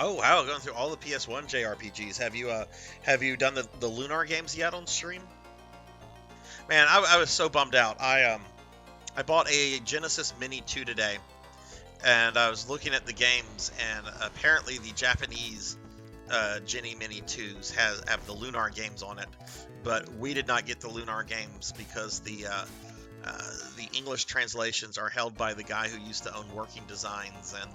Oh wow, going through all the PS1 JRPGs. Have you done the Lunar games yet on stream? Man, I was so bummed out. I bought a Genesis Mini 2 today, and I was looking at the games, and apparently the Japanese Genie Mini 2s have the Lunar games on it, but we did not get the Lunar games because the English translations are held by the guy who used to own Working Designs, and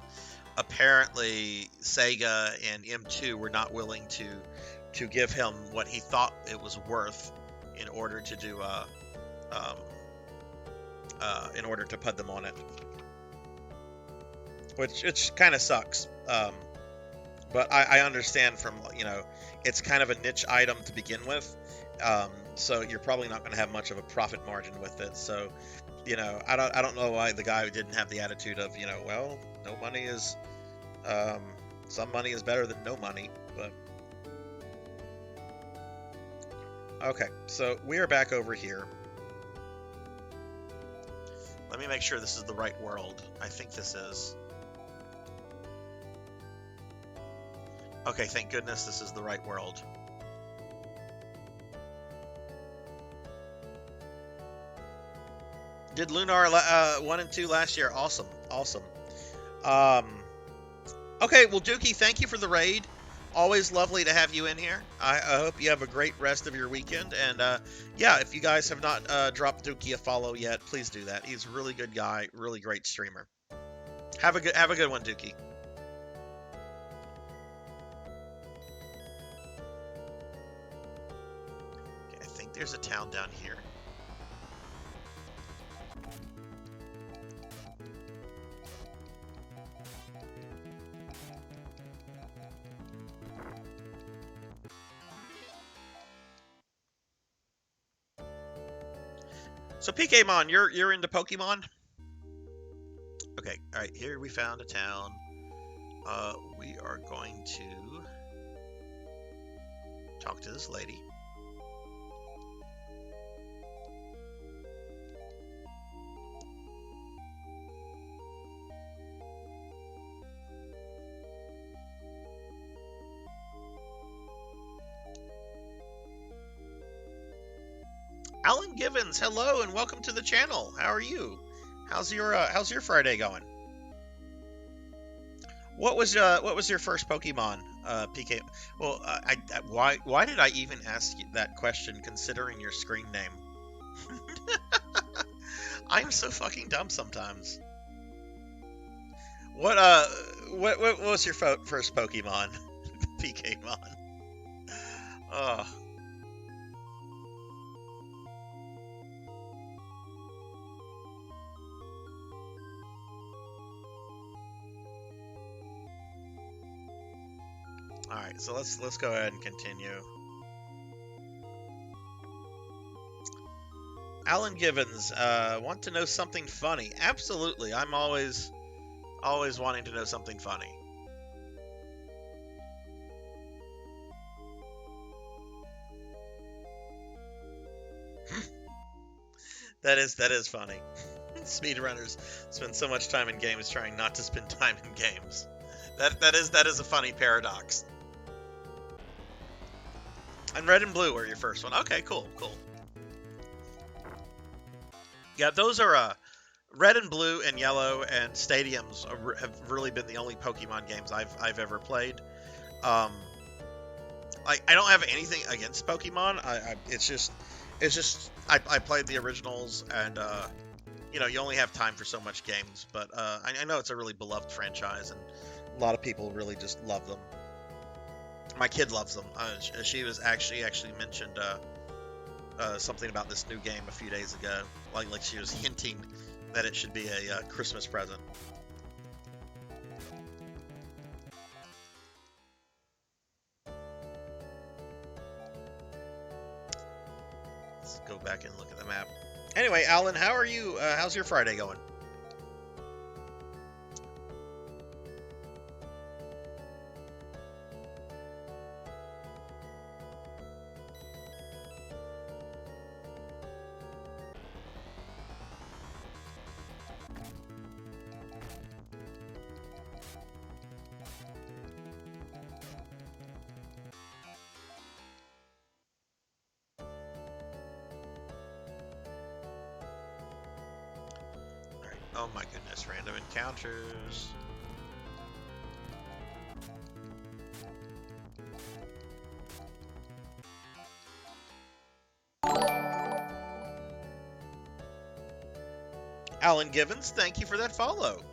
apparently Sega and M2 were not willing to give him what he thought it was worth in order to do in order to put them on it, which kind of sucks. But I understand from, it's kind of a niche item to begin with, so you're probably not going to have much of a profit margin with it. So, I don't know why the guy didn't have the attitude of, well, no money is, some money is better than no money, but. Okay, so we are back over here. Let me make sure this is the right world. I think this is. Okay, thank goodness this is the right world. Did Lunar 1 and 2 last year. Awesome. Awesome. Um, okay, well, Dookie, thank you for the raid. Always lovely to have you in here. I hope you have a great rest of your weekend. And yeah, if you guys have not dropped Dookie a follow yet, please do that. He's a really good guy, really great streamer. Have a good one, Dookie. Okay, I think there's a town down here. So PKmon, you're into Pokemon? Okay, all right. Here we found a town. We are going to talk to this lady. Alan Givens, hello and welcome to the channel. How are you? How's your Friday going? What was your first Pokemon, PK? Well, why did I even ask you that question considering your screen name? I'm so fucking dumb sometimes. What was your first Pokemon, PKmon? Oh. All right, so let's go ahead and continue. Alan Givens, want to know something funny? Absolutely, I'm always wanting to know something funny. That is funny. Speedrunners spend so much time in games trying not to spend time in games. That is a funny paradox. And red and blue were your first one. Okay, cool. Yeah, those are red and blue and yellow and stadiums have really been the only Pokemon games I've ever played. I don't have anything against Pokemon. It's just I played the originals and you know, you only have time for so much games, but I know it's a really beloved franchise and a lot of people really just love them. My kid loves them. She was actually mentioned something about this new game a few days ago. Like she was hinting that it should be a Christmas present. Let's go back and look at the map. Anyway, Alan, how are you? How's your Friday going? Oh my goodness, random encounters. Alan Givens, thank you for that follow.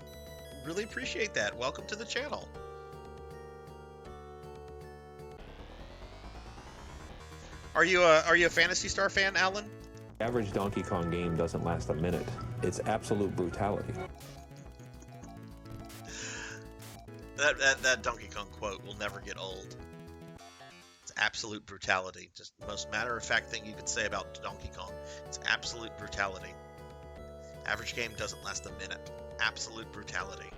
Really appreciate that. Welcome to the channel. Are you a Phantasy Star fan, Alan? The average Donkey Kong game doesn't last a minute. It's absolute brutality. That Donkey Kong quote will never get old. It's absolute brutality. Just the most matter-of-fact thing you could say about Donkey Kong. It's absolute brutality. Average game doesn't last a minute. Absolute brutality.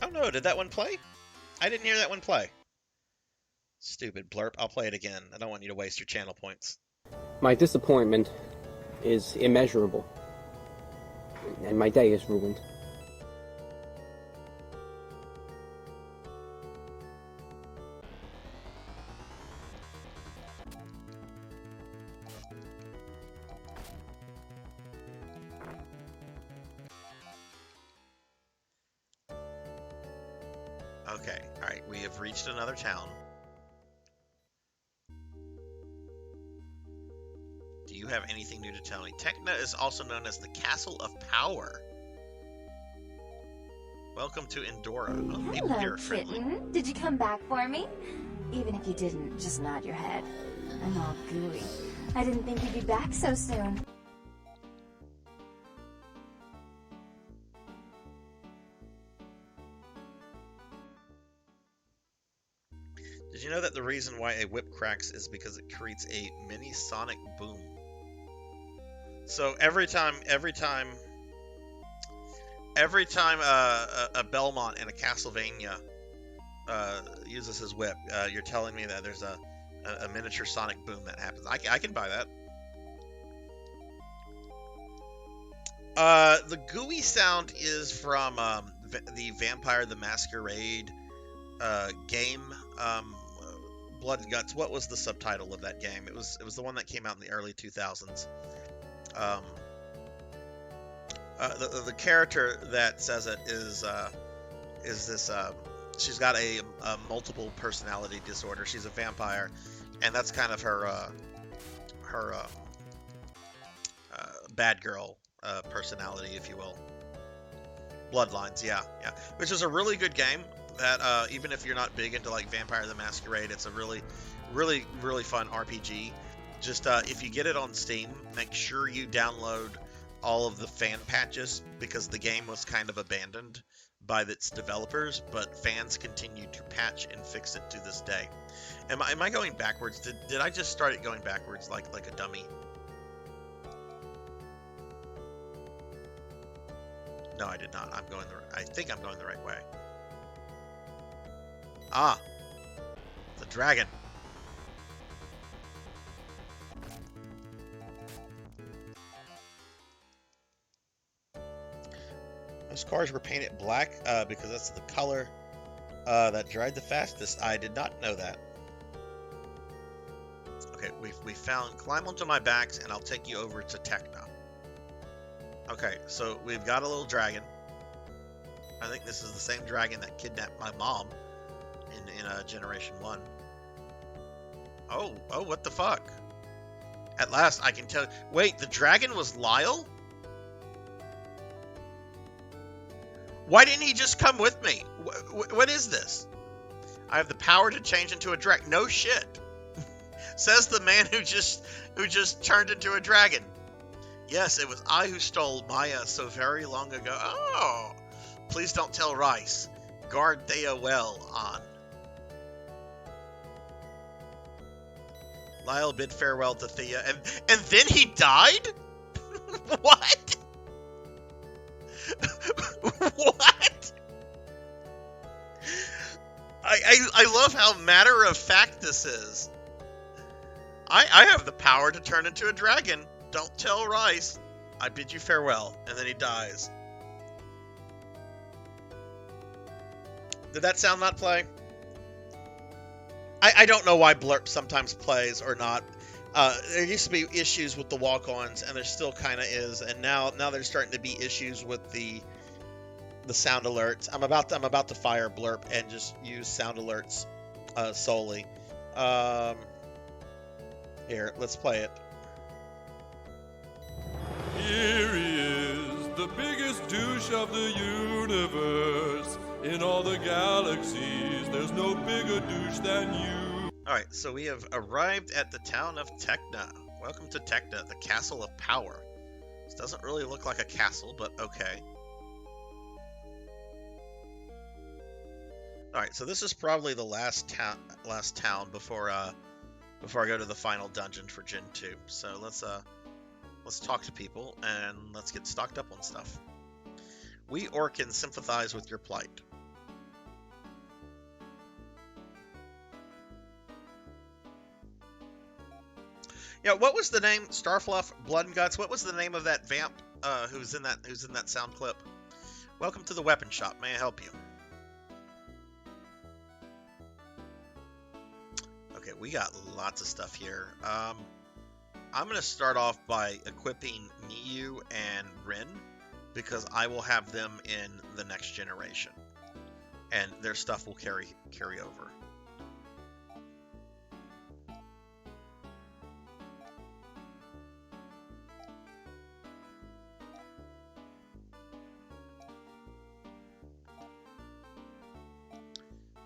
Oh no, did that one play? I didn't hear that one play. Stupid blurp. I'll play it again. I don't want you to waste your channel points. My disappointment is immeasurable, and my day is ruined. Okay, alright, we have reached another town. Do you have anything new to tell me? Techna is also known as the Castle of Power. Welcome to Endora. Oh, people here Hello, are friendly. kitten. Did you come back for me? Even if you didn't, just nod your head. I'm all gooey. I didn't think you'd be back so soon. Did you know that the reason why a whip cracks is because it creates a mini sonic boom? So every time a Belmont in a Castlevania uses his whip, you're telling me that there's a miniature sonic boom that happens. I can buy that. The gooey sound is from the Vampire the Masquerade game, Blood and Guts. What was the subtitle of that game? It was the one that came out in the early 2000s. The character that says it is this. She's got a multiple personality disorder. She's a vampire, and that's kind of her bad girl personality, if you will. Bloodlines, yeah. Which is a really good game. That even if you're not big into like Vampire the Masquerade, it's a really fun RPG. Just if you get it on Steam, make sure you download all of the fan patches, because the game was kind of abandoned by its developers, but fans continue to patch and fix it to this day. Am I going backwards? Did I just start it going backwards like a dummy? No, I did not. I think I'm going the right way. Ah, the dragon. Those cars were painted black because that's the color that dried the fastest. I did not know that. Okay, we found. Climb onto my backs and I'll take you over to Techna. Okay, so we've got a little dragon. I think this is the same dragon that kidnapped my mom in Generation 1. Oh, what the fuck? At last, I can tell. Wait, the dragon was Lyle? Why didn't he just come with me? What is this? I have the power to change into a dragon. No shit. Says the man who just turned into a dragon. Yes, it was I who stole Maya so very long ago. Oh, please don't tell Rice. Guard Thea well on. Lyle bid farewell to Thea, and then he died? What? What? I love how matter of fact this is. I have the power to turn into a dragon. Don't tell Rice. I bid you farewell, and then he dies. Did that sound not play? I don't know why Blurp sometimes plays or not. There used to be issues with the walk-ons, and there still kind of is. And now there's starting to be issues with the sound alerts. I'm about to fire Blurp and just use sound alerts solely. Here, let's play it. Here he is, the biggest douche of the universe. In all the galaxies, there's no bigger douche than you. Alright, so we have arrived at the town of Techna. Welcome to Techna, the Castle of Power. This doesn't really look like a castle, but okay. Alright, so this is probably the last town before I go to the final dungeon for Gen 2. So let's talk to people and let's get stocked up on stuff. We Orcans sympathize with your plight. Yeah, what was the name? Starfluff, Blood and Guts. What was the name of that vamp who's in that sound clip? Welcome to the weapon shop. May I help you? Okay, we got lots of stuff here. I'm going to start off by equipping Miyu and Rin, because I will have them in the next generation. and their stuff will carry over.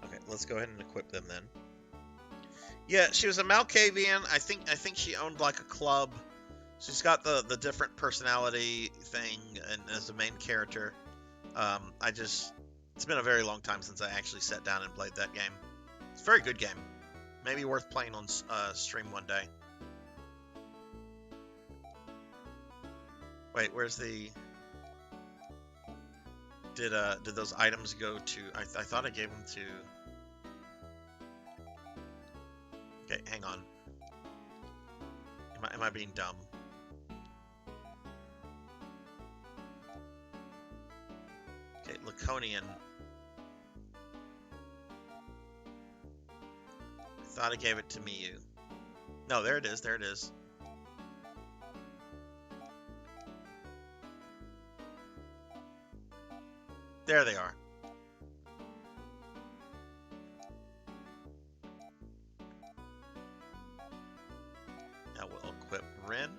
Okay, let's go ahead and equip them then. Yeah, she was a Malkavian. I think she owned like a club. She's got the different personality thing and as a main character. It's been a very long time since I actually sat down and played that game. It's a very good game. Maybe worth playing on stream one day. Wait, where's the... Did those items go to... I thought I gave them to... Okay, hang on. Am I being dumb? Okay, Laconian. I thought I gave it to Miyu. No, there it is. There it is. There they are. Now we'll equip Rin.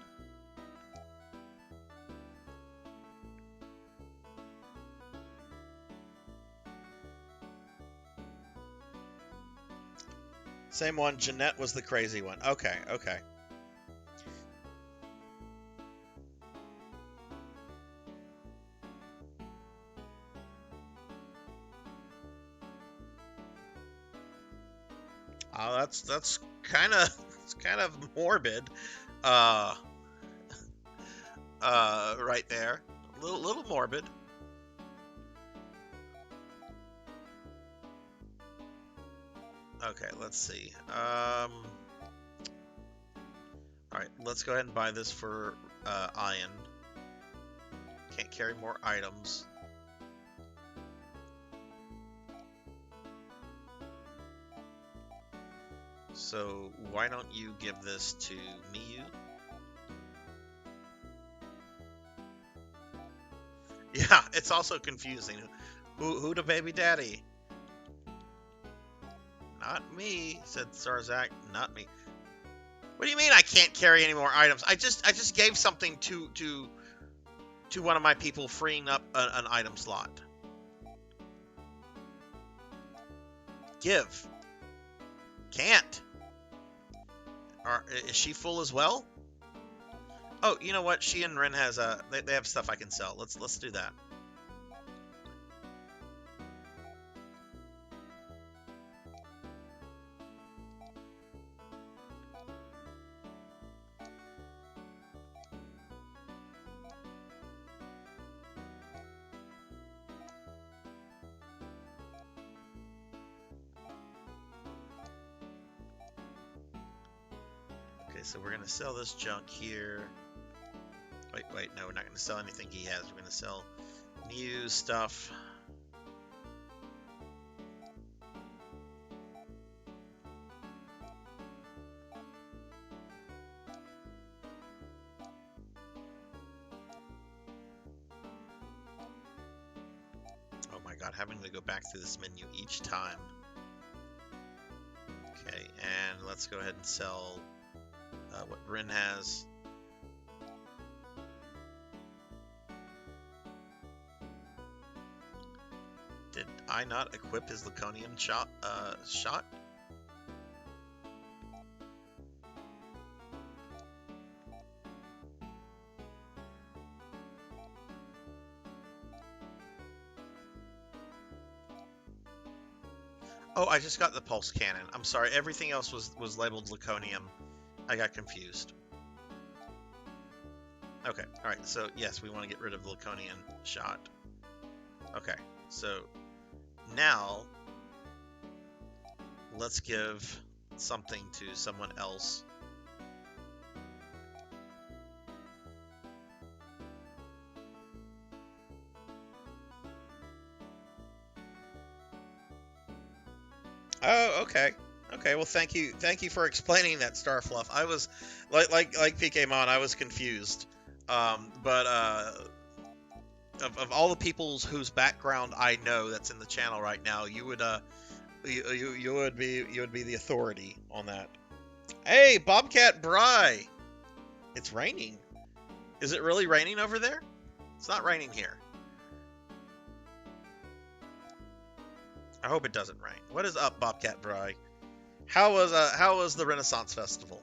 Same one. Jeanette was the crazy one. Okay, okay. Oh, that's kind of morbid. Right there. A little morbid. Okay, let's see. All right, let's go ahead and buy this for Ian. Can't carry more items. So why don't you give this to Miyu? Yeah, it's also confusing. Who the baby daddy? Not me, said Sarzac. Not me. What do you mean I can't carry any more items? I just gave something to one of my people, freeing up an item slot. Give. Can't. Is she full as well? Oh, you know what? She and Ren has they have stuff I can sell. Let's do that. Okay, so we're gonna sell this junk here. Wait, no, we're not gonna sell anything he has. We're gonna sell new stuff. Oh my god, having to go back through this menu each time. Okay, and let's go ahead and sell what Rin has. Did I not equip his Laconian shot? Oh, I just got the pulse cannon. I'm sorry. Everything else was labeled Laconium. I got confused. Okay. All right. So yes, we want to get rid of the Laconian shot. Okay. So now let's give something to someone else. Oh, okay. Okay, well, thank you for explaining that, Starfluff. I was like PKmon, I was confused. But of all the people's whose background I know that's in the channel right now, you would you would be the authority on that. Hey, Bobcat Bry, it's raining. Is it really raining over there? It's not raining here. I hope it doesn't rain. What is up, Bobcat Bry? How was the Renaissance Festival?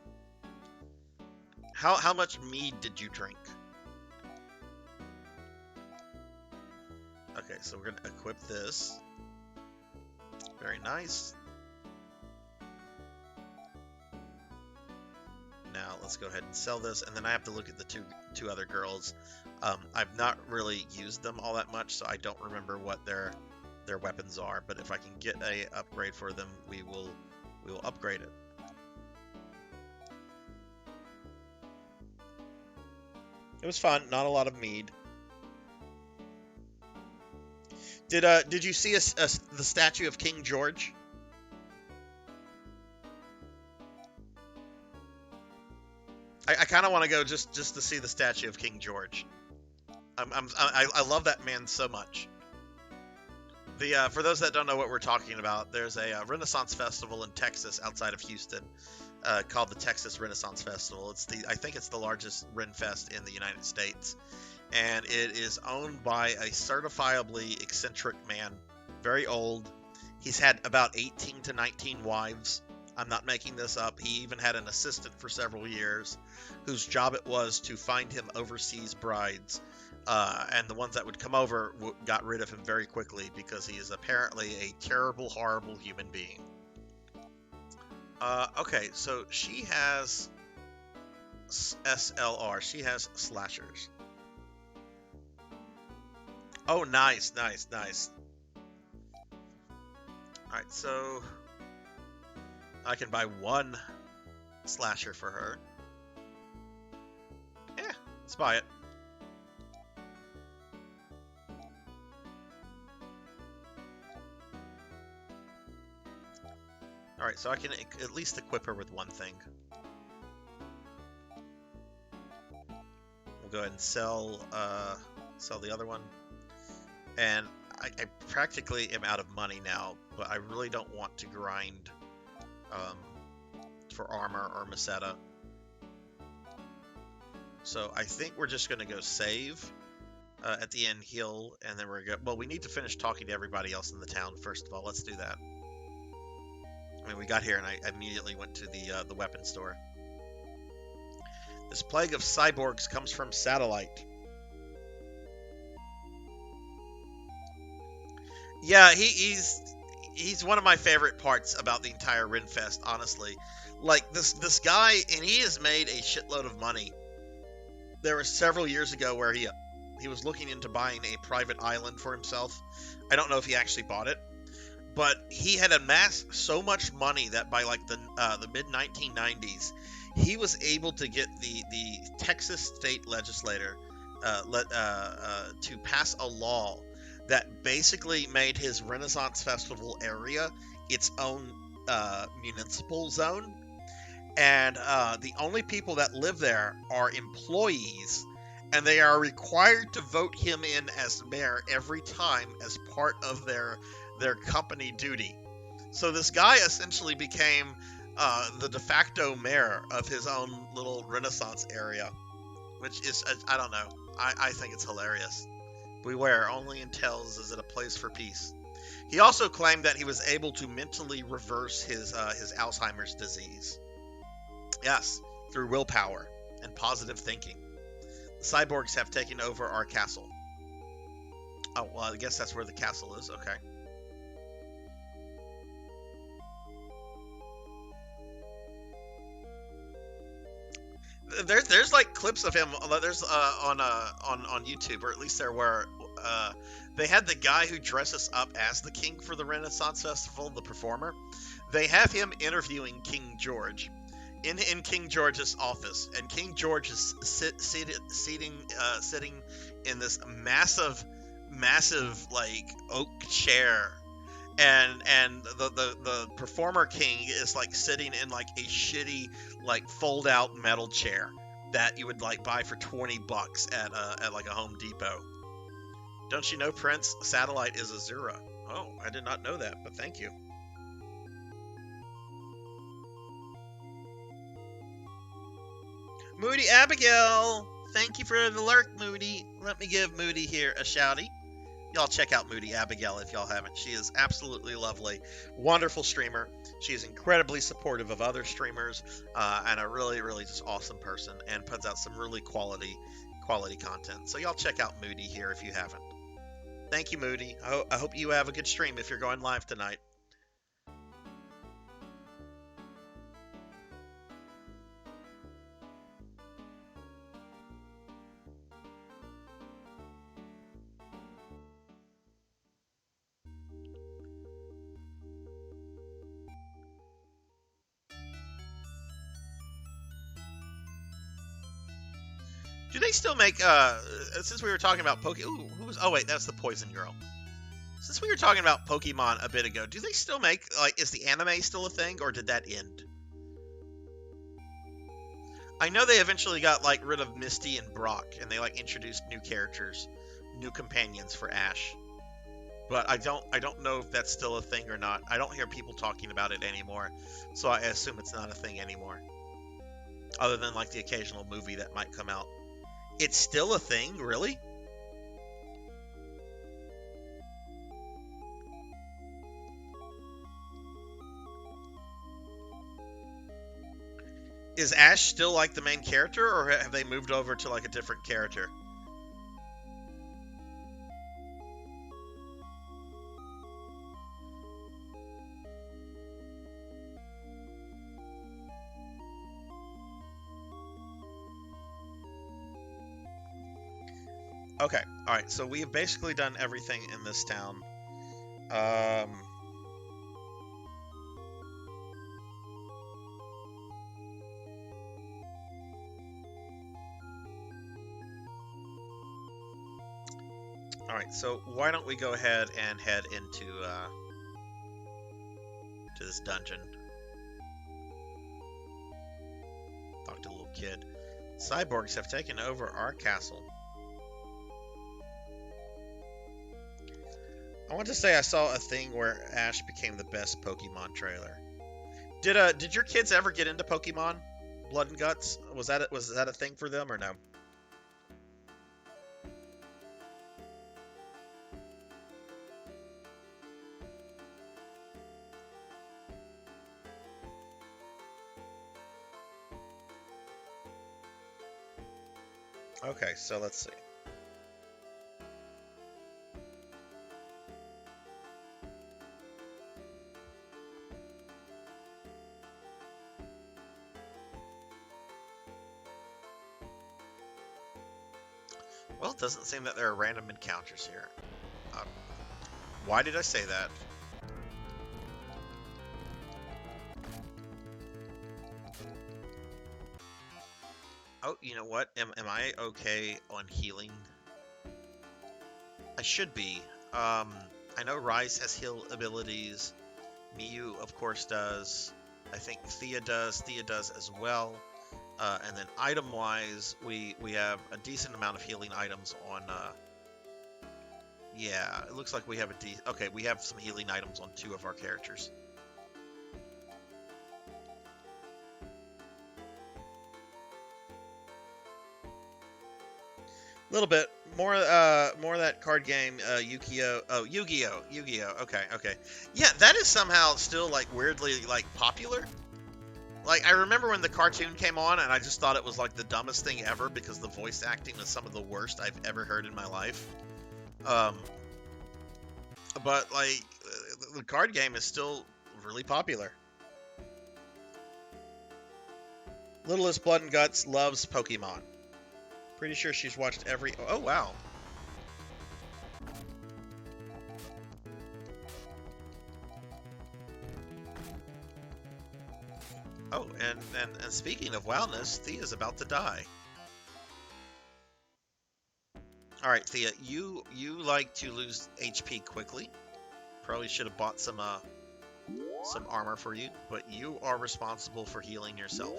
How much mead did you drink? Okay, so we're gonna equip this. Very nice. Now let's go ahead and sell this, and then I have to look at the two other girls. I've not really used them all that much, so I don't remember what their weapons are. But if I can get a upgrade for them, we will upgrade it. It was fun. Not a lot of mead. Did you see the statue of King George? I kind of want to go just to see the statue of King George. I love that man so much. For those that don't know what we're talking about, there's a Renaissance Festival in Texas outside of Houston called the Texas Renaissance Festival. I think it's the largest Ren Fest in the United States, and it is owned by a certifiably eccentric man, very old. He's had about 18 to 19 wives. I'm not making this up. He even had an assistant for several years whose job it was to find him overseas brides. And the ones that would come over got rid of him very quickly because he is apparently a terrible, horrible human being. Okay, so she has SLR. She has slashers. Oh, nice. Alright, so I can buy one slasher for her. Yeah, let's buy it. Alright, so I can at least equip her with one thing. We'll go ahead and sell the other one. And I practically am out of money now, but I really don't want to grind for armor or Meseta. So I think we're just going to go save at the end, heal, and then we're going to go... Well, we need to finish talking to everybody else in the town, first of all. Let's do that. I mean, we got here and I immediately went to the weapon store. This plague of cyborgs comes from satellite. Yeah, he's one of my favorite parts about the entire Renfest, honestly. Like, this guy, and he has made a shitload of money. There were several years ago where he was looking into buying a private island for himself. I don't know if he actually bought it, but he had amassed so much money that by like the mid 1990s, he was able to get the Texas state legislator to pass a law that basically made his Renaissance Festival area its own municipal zone. And the only people that live there are employees, and they are required to vote him in as mayor every time as part of their company duty. So this guy essentially became the de facto mayor of his own little Renaissance area, which is, I don't know, I think it's hilarious. Beware, only in Tales is it a place for peace. He also claimed that he was able to mentally reverse his Alzheimer's disease. Yes, through willpower and positive thinking. The cyborgs have taken over our castle. Oh, well, I guess that's where the castle is. Okay. There's like clips of him. There's on YouTube, or at least there were. They had the guy who dresses up as the king for the Renaissance Festival, the performer. They have him interviewing King George in King George's office, and King George is sitting in this massive like oak chair, and the performer king is like sitting in like a shitty like fold out metal chair that you would like buy for $20 at like a Home Depot. Don't you know Prince Satellite is Azura? Oh, I did not know that, but thank you. Moody Abigail! Thank you for the lurk, Moody. Let me give Moody here a shouty. Y'all check out Moody Abigail if y'all haven't. She is absolutely lovely. Wonderful streamer. She is incredibly supportive of other streamers and a really, really just awesome person and puts out some really quality content. So y'all check out Moody here if you haven't. Thank you, Moody. I hope you have a good stream if you're going live tonight. Do they still make, since we were talking about oh wait, that's the Poison Girl. Since we were talking about Pokemon a bit ago, do they still make, like, is the anime still a thing, or did that end? I know they eventually got, like, rid of Misty and Brock, and they, like, introduced new characters, new companions for Ash. But I don't know if that's still a thing or not. I don't hear people talking about it anymore, so I assume it's not a thing anymore. Other than, like, the occasional movie that might come out. It's still a thing, really? Is Ash still like the main character, or have they moved over to like a different character? Okay, alright, so we have basically done everything in this town. Alright, so why don't we go ahead and head into to this dungeon. Talk to a little kid. Cyborgs have taken over our castle. I want to say I saw a thing where Ash became the best Pokemon trailer. Did your kids ever get into Pokemon Blood and Guts? Was that a thing for them or no? Okay, so let's see. Well, it doesn't seem that there are random encounters here. Why did I say that? Oh, you know what? Am I okay on healing? I should be. I know Rice has heal abilities. Miyu, of course, does. I think Thea does. Thea does as well. And then item-wise, we have a decent amount of healing items on... yeah, it looks like we have okay, we have some healing items on 2 of our characters. A little bit more of that card game, Yu-Gi-Oh. Oh, Yu-Gi-Oh. Okay. Yeah, that is somehow still like weirdly like popular. Like, I remember when the cartoon came on, and I just thought it was like the dumbest thing ever because the voice acting was some of the worst I've ever heard in my life. But like, the card game is still really popular. Littlest Blood and Guts loves Pokemon. Pretty sure she's watched every... Oh, wow. Oh, and speaking of wildness, Thea's about to die. Alright, Thea, you like to lose HP quickly. Probably should have bought some armor for you, but you are responsible for healing yourself.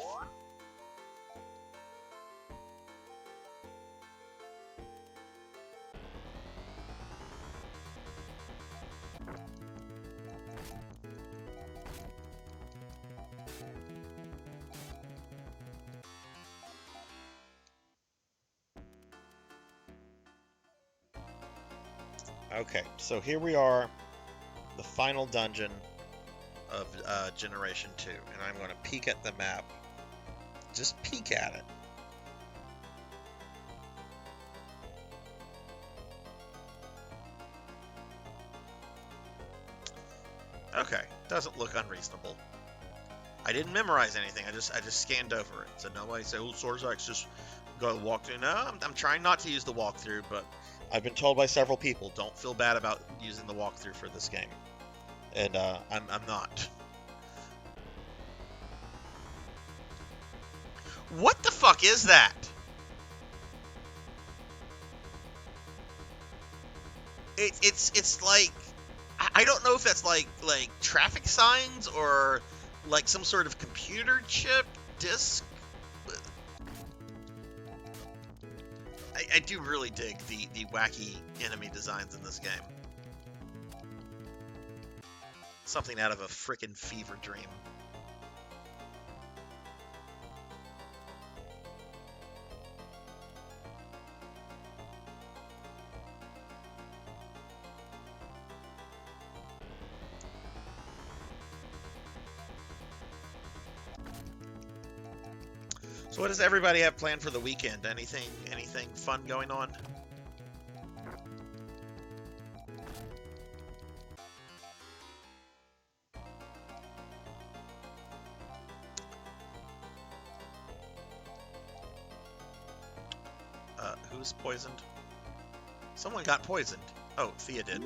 Okay, so here we are, the final dungeon of Generation 2, and I'm going to peek at the map. Just peek at it. Okay, doesn't look unreasonable. I didn't memorize anything. I just scanned over it. So nobody say, "Oh, Sarzac's just go walk through." No, I'm trying not to use the walkthrough, but I've been told by several people, don't feel bad about using the walkthrough for this game, and I'm not. What the fuck is that? It's like, I don't know if that's like traffic signs or like some sort of computer chip disc. I do really dig the wacky enemy designs in this game. Something out of a frickin' fever dream. So what does everybody have planned for the weekend? Anything fun going on? Who's poisoned? Someone got poisoned. Oh, Thea did.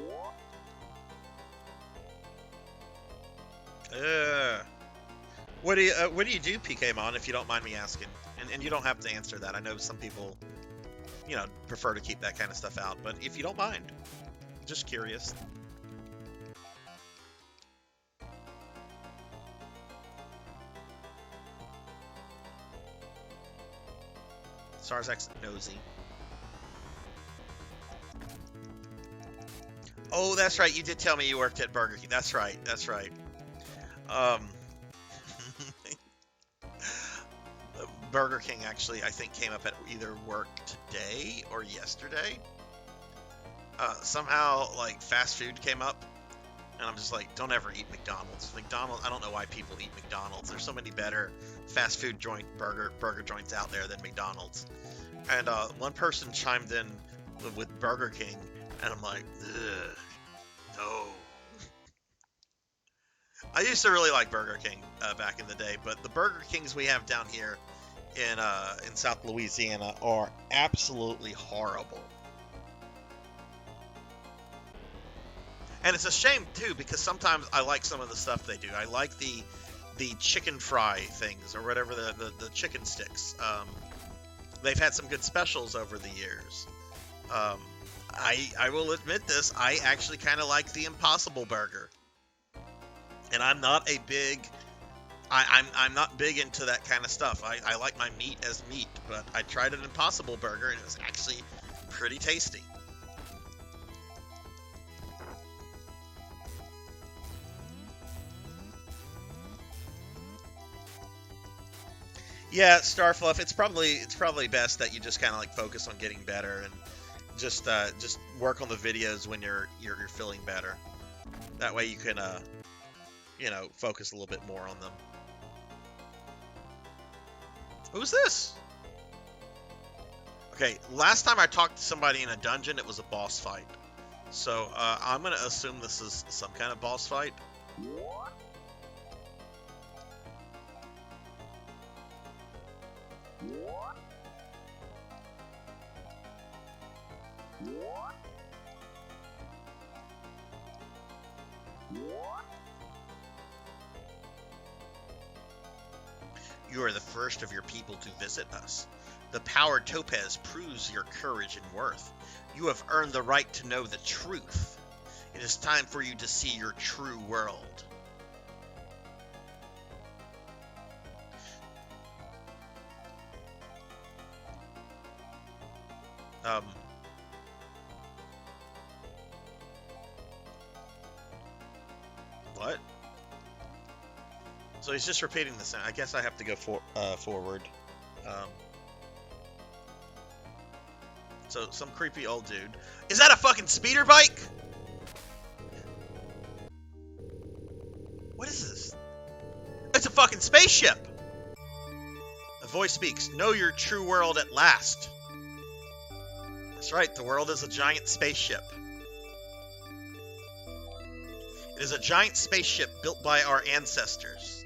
What do you do, PKmon, if you don't mind me asking? And you don't have to answer that. I know some people, you know, prefer to keep that kind of stuff out, but if you don't mind, just curious. Sarzac's nosy. Oh, that's right. You did tell me you worked at Burger King. That's right. That's right. Burger King actually, I think, came up at either work today or yesterday. Somehow, like, fast food came up, and I'm just like, don't ever eat McDonald's. McDonald's, I don't know why people eat McDonald's. There's so many better fast food burger joints out there than McDonald's. And one person chimed in with Burger King, and I'm like, ugh, no. I used to really like Burger King back in the day, but the Burger Kings we have down here in South Louisiana are absolutely horrible. And it's a shame too, because sometimes I like some of the stuff they do. I like the chicken fry things, or whatever, the chicken sticks. They've had some good specials over the years. I will admit this, I actually kind of like the Impossible Burger. And I'm not a big, I'm not big into that kind of stuff. I like my meat as meat, but I tried an Impossible Burger and it was actually pretty tasty. Yeah, Starfluff, it's probably best that you just kind of like focus on getting better and just work on the videos when you're feeling better. That way you can you know, focus a little bit more on them. Who's this? Okay, last time I talked to somebody in a dungeon, it was a boss fight. So I'm gonna assume this is some kind of boss fight. You are the first of your people to visit us. The powered topaz proves your courage and worth. You have earned the right to know the truth. It is time for you to see your true world. What? So he's just repeating the same. I guess I have to go forward. So some creepy old dude. Is that a fucking speeder bike? ancient spaceship. A voice speaks, know your true world at last. That's right, the world is a giant spaceship. It is a giant spaceship built by our ancestors.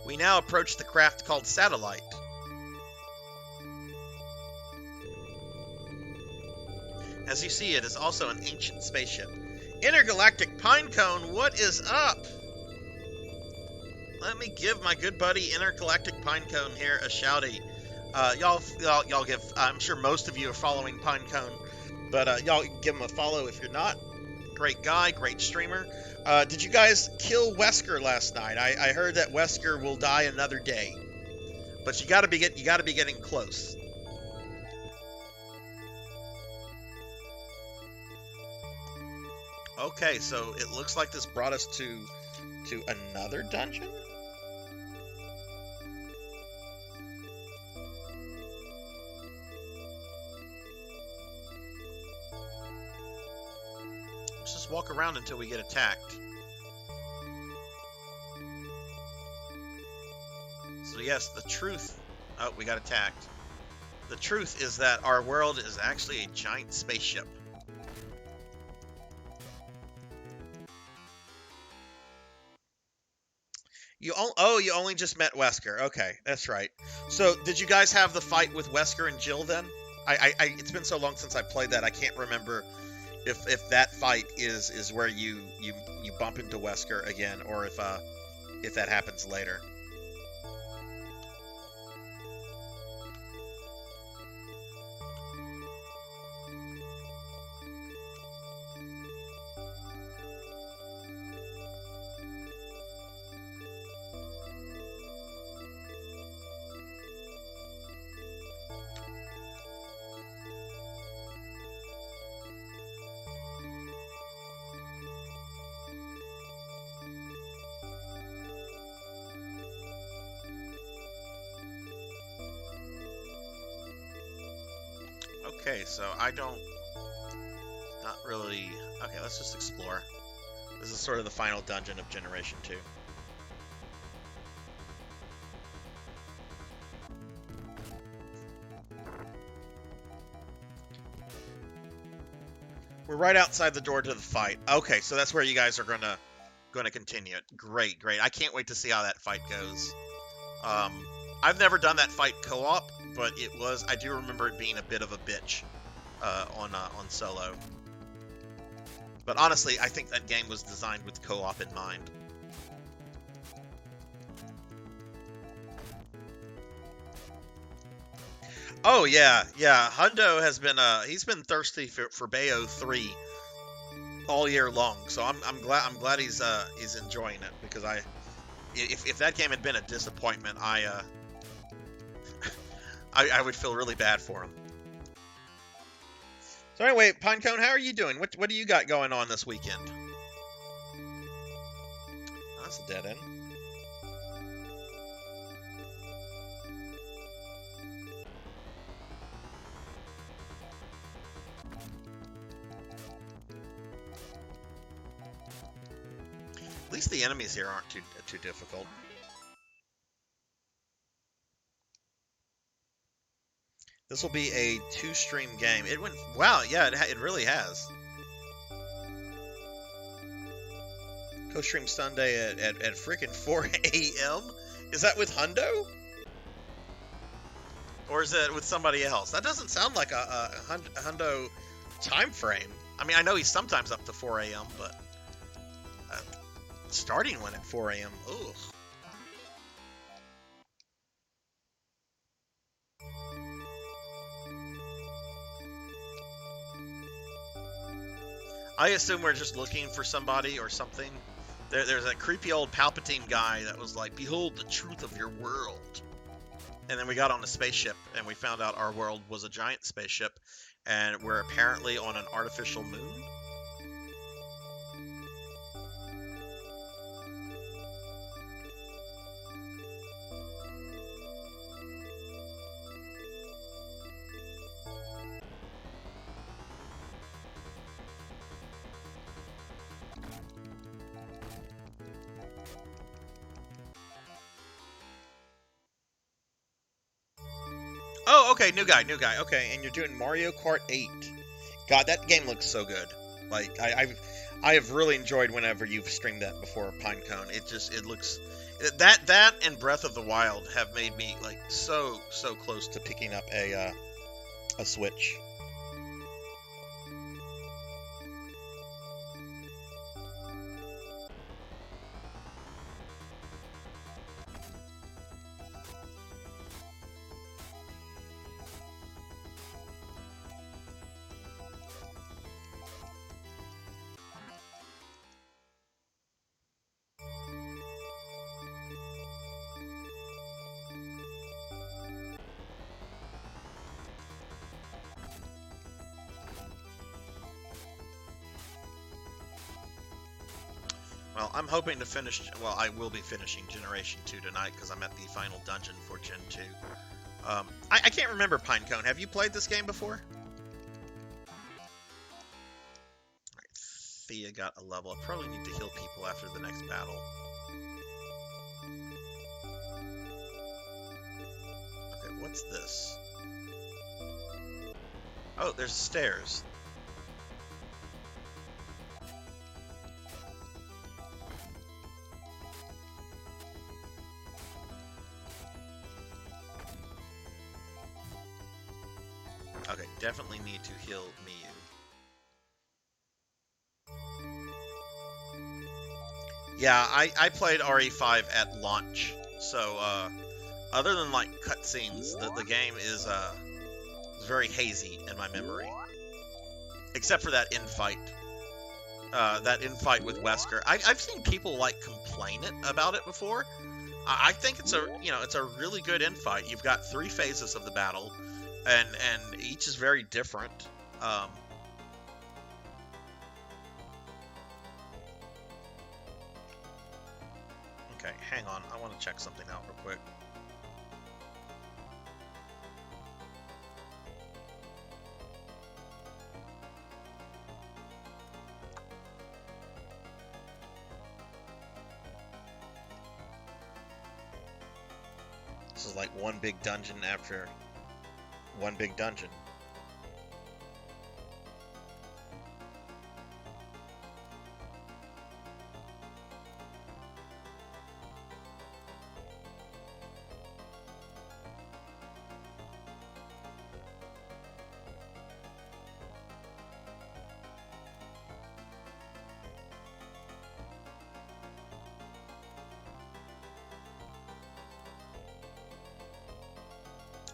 We now approach the craft called Satellite. As you see, it is also an ancient spaceship. Intergalactic Pinecone, what is up? Let me give my good buddy Intergalactic Pinecone here a shouty. Y'all give. I'm sure most of you are following Pinecone, but y'all give him a follow if you're not. Great guy, great streamer. Did you guys kill Wesker last night? I heard that Wesker will die another day, but you gotta be getting close. Okay, so it looks like this brought us to another dungeon? Let's just walk around until we get attacked. So yes, the truth... Oh, we got attacked. The truth is that our world is actually a giant spaceship. You only just met Wesker. Okay, that's right. So, did you guys have the fight with Wesker and Jill then? It's been so long since I played that, I can't remember if that fight is where you bump into Wesker again, or if that happens later. Okay, so not really... Okay, let's just explore. This is sort of the final dungeon of Generation 2. We're right outside the door to the fight. Okay, so that's where you guys are gonna continue it. Great, great. I can't wait to see how that fight goes. I've never done that fight co-op, but I do remember it being a bit of a bitch on solo. But honestly, I think that game was designed with co-op in mind. Oh yeah. Hundo has been he's been thirsty for Bayo 3 all year long. So I'm glad he's enjoying it, because if that game had been a disappointment, I would feel really bad for him. So anyway, Pinecone, how are you doing? What do you got going on this weekend? Oh, that's a dead end. At least the enemies here aren't too difficult. This will be a 2-stream game. It went... Wow, yeah, it really has. Co-stream Sunday at freaking 4 a.m.? Is that with Hundo? Or is it with somebody else? That doesn't sound like a Hundo time frame. I mean, I know he's sometimes up to 4 a.m., but... starting one at 4 a.m. Ugh. I assume we're just looking for somebody or something. There's a creepy old Palpatine guy that was like, behold the truth of your world. And then we got on a spaceship and we found out our world was a giant spaceship and we're apparently on an artificial moon. Oh, okay, new guy. Okay, and you're doing Mario Kart 8. God, that game looks so good. Like, I have really enjoyed whenever you've streamed that before, Pinecone. It looks... That and Breath of the Wild have made me, like, so close to picking up a Switch. Well, I'm hoping to finish... Well, I will be finishing Generation 2 tonight because I'm at the final dungeon for Gen 2. I can't remember, Pinecone. Have you played this game before? Alright, Thea got a level. I probably need to heal people after the next battle. Okay, what's this? Oh, there's stairs. Okay, definitely need to heal Miyu. Yeah, I played RE5 at launch, so other than like cutscenes, the game is very hazy in my memory, except for that infight. That infight with Wesker. I've seen people like complain about it before. I think it's a really good infight. You've got 3 phases of the battle. And each is very different. Okay, hang on. I want to check something out real quick. This is like one big dungeon after... one big dungeon.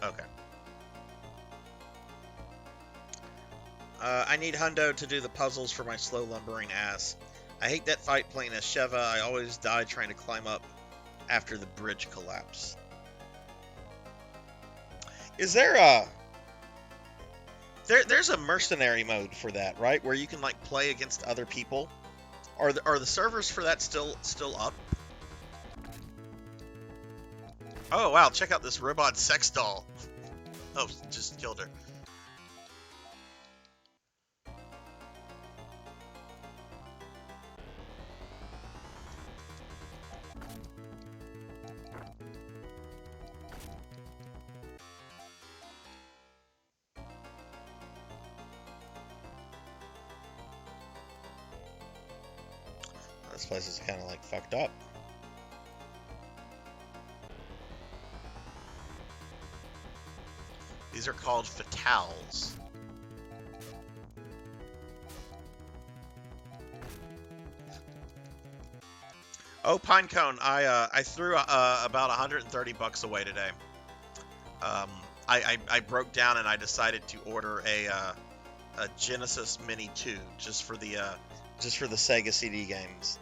Okay. I need Hundo to do the puzzles for my slow lumbering ass. I hate that fight playing as Sheva. I always die trying to climb up after the bridge collapse. Is there a... There's a mercenary mode for that, right? Where you can like play against other people. Are the servers for that still up? Oh wow, check out this robot sex doll. Oh, just killed her. This place is kind of like fucked up. These are called fatales. Oh, Pinecone, I threw about 130 bucks away today. I broke down and I decided to order a Genesis Mini 2 just for the Sega CD games.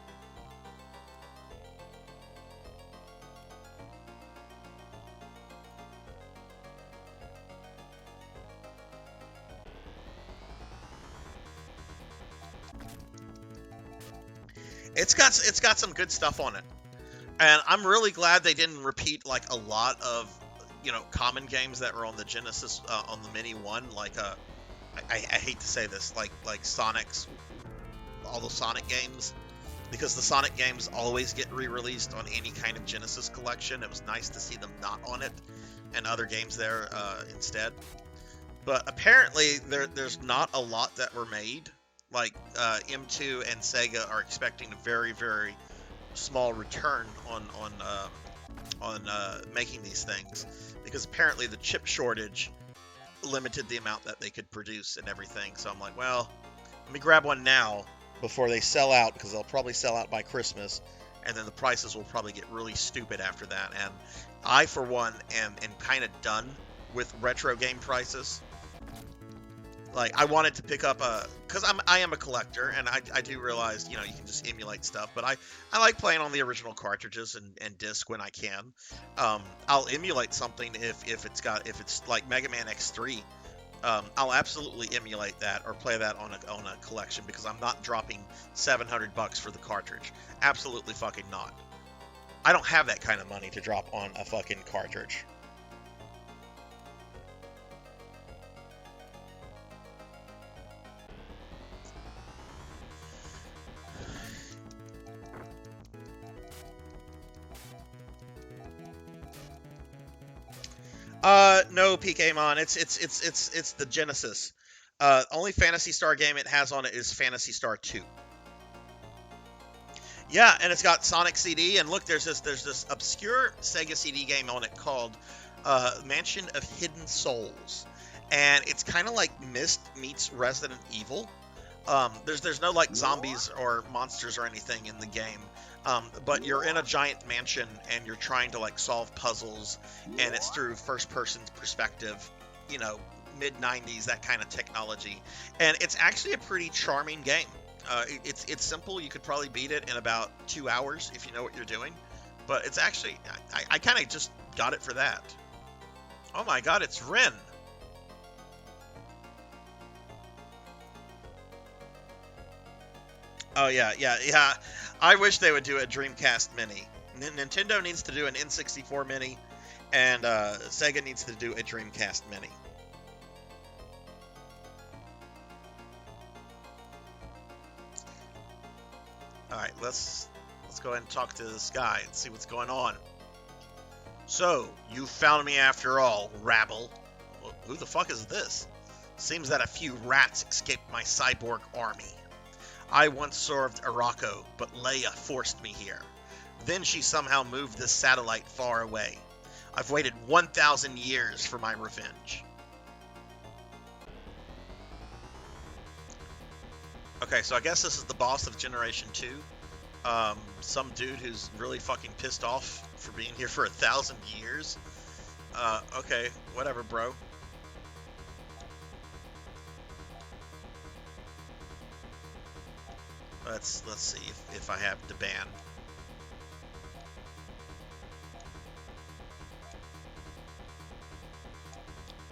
It's got some good stuff on it, and I'm really glad they didn't repeat like a lot of common games that were on the Genesis on the Mini 1. Like I hate to say this, like Sonic's, all the Sonic games, because the Sonic games always get re-released on any kind of Genesis collection. It was nice to see them not on it, and other games there instead. But apparently there's not a lot that were made. Like M2 and Sega are expecting a very, very small return on making these things, because apparently the chip shortage limited the amount that they could produce and everything. So I'm like, well, let me grab one now before they sell out, because they'll probably sell out by Christmas, and then the prices will probably get really stupid after that. And I, for one, am kind of done with retro game prices. Like, I wanted to pick up because I am a collector, and I do realize, you know, you can just emulate stuff, but I like playing on the original cartridges and disc when I can. I'll emulate something if it's like Mega Man X3. I'll absolutely emulate that or play that on a collection, because I'm not dropping $700 for the cartridge. Absolutely fucking not. I don't have that kind of money to drop on a fucking cartridge. No, PKmon. It's the Genesis. Only Phantasy Star game it has on it is Phantasy Star 2. Yeah, and it's got Sonic CD, and look, there's this obscure Sega CD game on it called Mansion of Hidden Souls, and it's kind of like Myst meets Resident Evil. There's no like zombies or monsters or anything in the game. But you're in a giant mansion and you're trying to like solve puzzles, and it's through first person perspective, you know, mid 90s, that kind of technology. And it's actually a pretty charming game. It's simple. You could probably beat it in about 2 hours if you know what you're doing. But it's actually, I kind of just got it for that. Oh my god, it's Ren. Oh yeah. I wish they would do a Dreamcast Mini. Nintendo needs to do an N64 Mini, and Sega needs to do a Dreamcast Mini. All right, let's go ahead and talk to this guy and see what's going on. So, you found me after all, rabble. Who the fuck is this? Seems that a few rats escaped my cyborg army. I once served Araco, but Leia forced me here. Then she somehow moved this satellite far away. I've waited 1,000 years for my revenge. Okay, so I guess this is the boss of Generation 2. Some dude who's really fucking pissed off for being here for 1,000 years. Okay, whatever, bro. Let's see if I have the ban.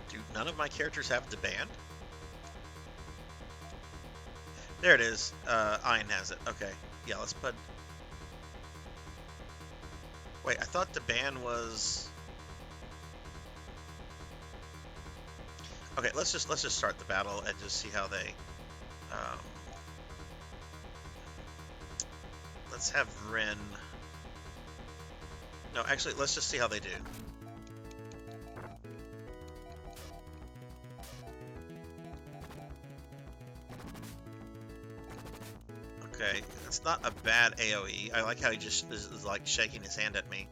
Do none of my characters have the ban? There it is. Ian has it. Okay. Yeah, let's put. Wait, I thought the ban was. Okay, let's just start the battle and just see how they. Let's have Ren. No, actually, let's just see how they do. Okay, that's not a bad AoE. I like how he just is like shaking his hand at me.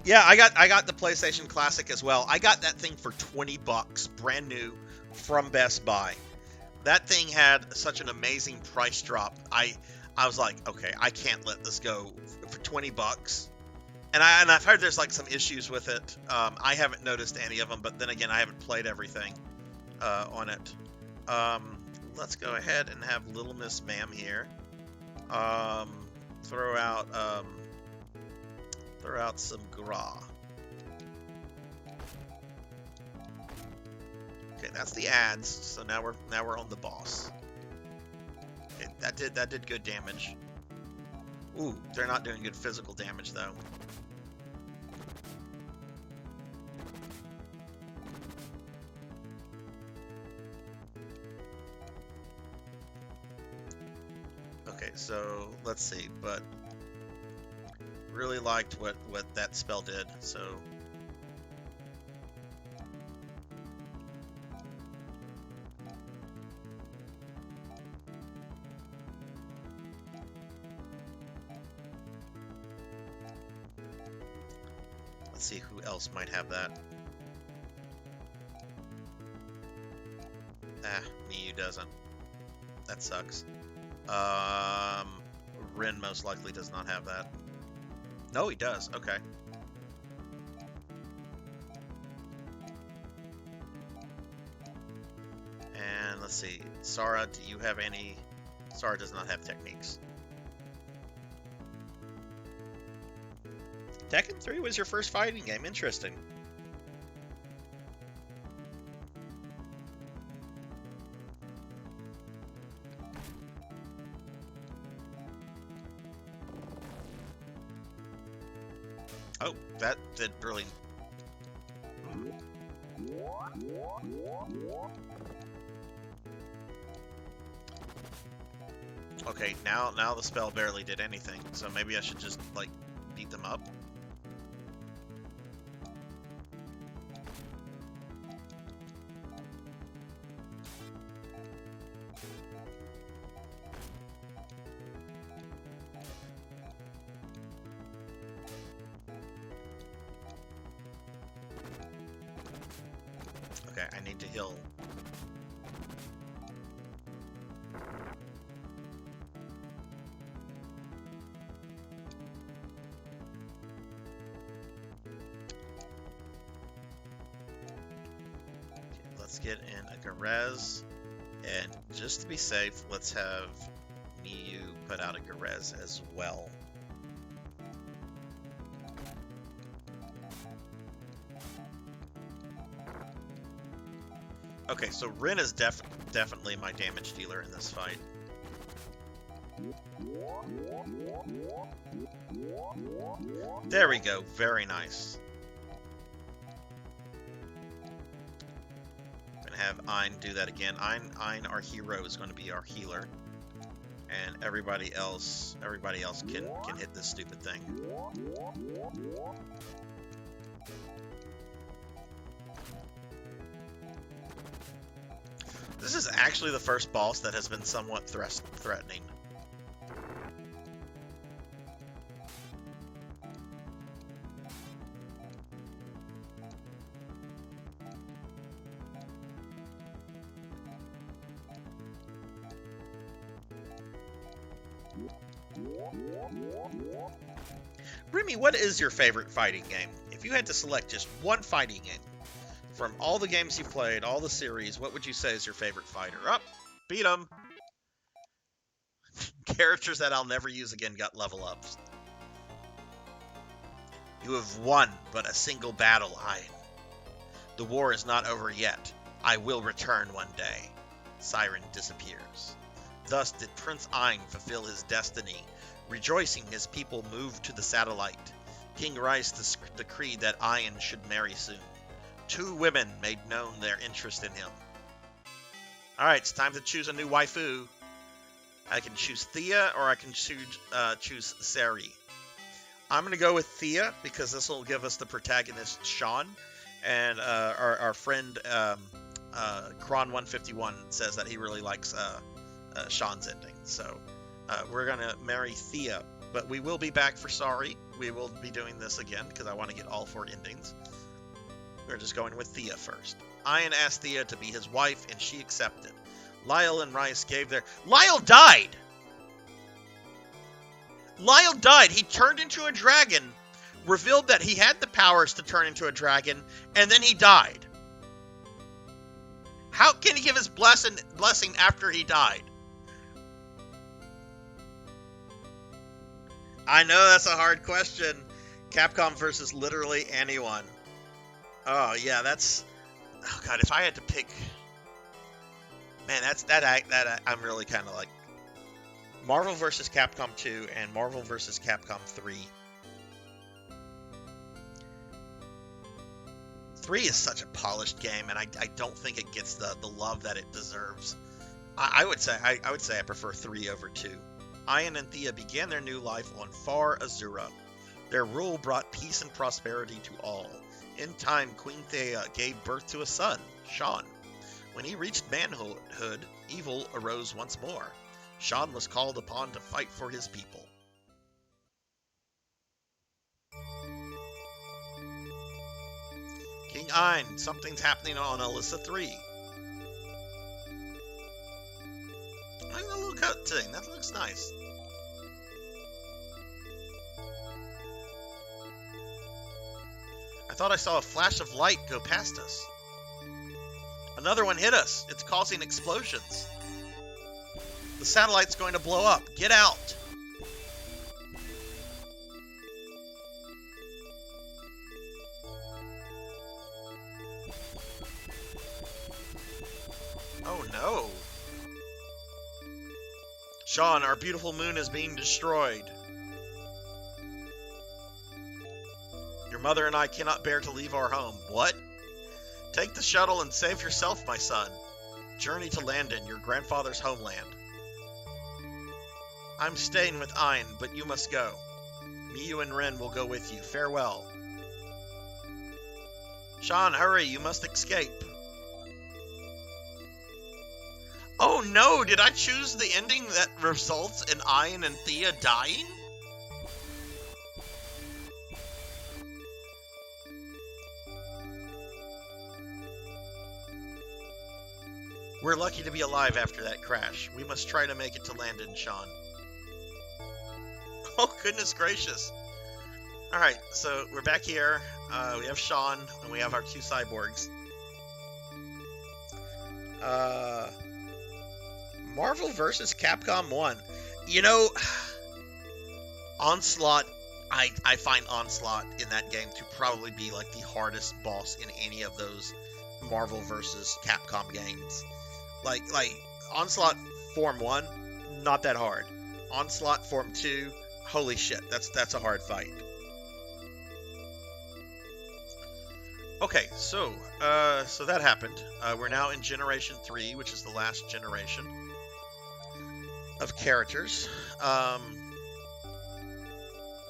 Yeah, I got the PlayStation Classic as well. I got that thing for $20, brand new, from Best Buy. That thing had such an amazing price drop. I was like, okay, I can't let this go for $20. And I've heard there's like some issues with it. I haven't noticed any of them, but then again, I haven't played everything on it. Let's go ahead and have Little Miss Ma'am here. Throw out some gra. Okay, that's the ads. So now we're on the boss. Okay, that did good damage. Ooh, they're not doing good physical damage though. Okay, so let's see, but really liked what that spell did, so... Let's see who else might have that. Miyu doesn't. That sucks. Rin most likely does not have that. No, he does. Okay. And let's see. Sara, do you have any? Sara does not have techniques. Tekken 3 was your first fighting game. Interesting. Oh, that did really... Okay, now the spell barely did anything, so maybe I should just, like, beat them up? Okay, I need to heal. Okay, let's get in a Garez, and just to be safe, let's have Miyu put out a Garez as well. Okay, so Rin is definitely my damage dealer in this fight. There we go, very nice. I'm gonna have Ein do that again. Ein, our hero, is going to be our healer, and everybody else can hit this stupid thing. This is actually the first boss that has been somewhat threatening. Remy, what is your favorite fighting game? If you had to select just one fighting game from all the games you've played, all the series, what would you say is your favorite fighter? Up, beat 'em. Characters that I'll never use again got level ups. You have won but a single battle, Ein. The war is not over yet. I will return one day. Siren disappears. Thus did Prince Ein fulfill his destiny. Rejoicing, his people moved to the satellite. King Rice decreed that Ein should marry soon. 2 women made known their interest in him. Alright, it's time to choose a new waifu. I can choose Thea, or I can choose Sari. I'm going to go with Thea, because this will give us the protagonist, Sean. And our friend, Kron151, says that he really likes Sean's ending. So, we're going to marry Thea. But we will be back for Sari. We will be doing this again, because I want to get all 4 endings. We're just going with Thea first. Ian asked Thea to be his wife, and she accepted. Lyle and Rice gave their... Lyle died! Lyle died! He turned into a dragon, revealed that he had the powers to turn into a dragon, and then he died. How can he give his blessing after he died? I know that's a hard question. Capcom versus literally anyone. Oh yeah, that's... Oh god, if I had to pick... Man, that I'm really kind of like... Marvel vs. Capcom 2 and Marvel vs. Capcom 3. 3 is such a polished game, and I don't think it gets the love that it deserves. I would say I prefer 3 over 2. Ian and Thea began their new life on Far Azura. Their rule brought peace and prosperity to all. In time, Queen Thea gave birth to a son, Sean. When he reached manhood, evil arose once more. Sean was called upon to fight for his people. King Ein, something's happening on Alyssa 3. I like the little cut thing, that looks nice. I thought I saw a flash of light go past us. Another one hit us. It's causing explosions. The satellite's going to blow up. Get out. Oh no. Sean, our beautiful moon is being destroyed. Your mother and I cannot bear to leave our home. What? Take the shuttle and save yourself, my son. Journey to Landon, your grandfather's homeland. I'm staying with Ein, but you must go. Miyu and Ren will go with you. Farewell. Sean, hurry, you must escape. Oh no, did I choose the ending that results in Ein and Thea dying? We're lucky to be alive after that crash. We must try to make it to Landon, Sean. Oh, goodness gracious. Alright, so we're back here. We have Sean, and we have our two cyborgs. Marvel vs. Capcom 1. You know, Onslaught, I find Onslaught in that game to probably be like the hardest boss in any of those Marvel vs. Capcom games. Like Onslaught Form 1, not that hard. Onslaught Form 2, holy shit, that's a hard fight. Okay, so that happened. We're now in Generation 3, which is the last generation of characters.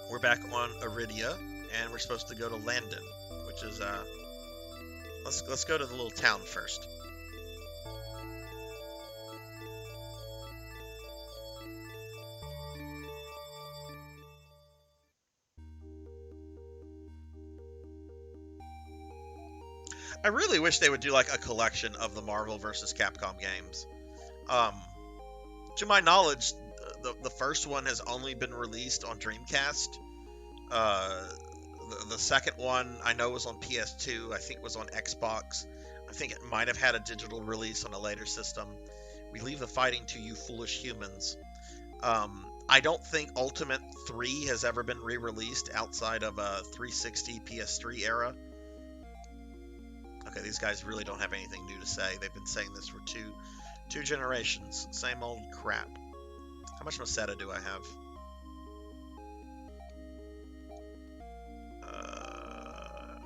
We're back on Iridia, and we're supposed to go to Landon, which is let's go to the little town first. I really wish they would do like a collection of the Marvel vs. Capcom games. To my knowledge, the first one has only been released on Dreamcast. The second one I know was on PS2. I think it was on Xbox. I think it might have had a digital release on a later system. We leave the fighting to you foolish humans. I don't think Ultimate 3 has ever been re-released outside of a 360 PS3 era. Okay, these guys really don't have anything new to say. They've been saying this for two generations. Same old crap. How much Masetta do I have?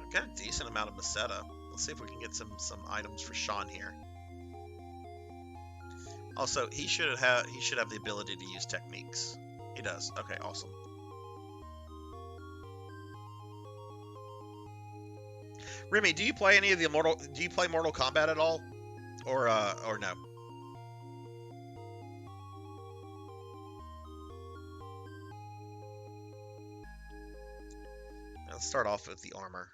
I've got a decent amount of Masetta. Let's see if we can get some items for Sean here. Also, he should have the ability to use techniques. He does. Okay, awesome. Remy, do you play any of the Do you play Mortal Kombat at all, or no? Let's start off with the armor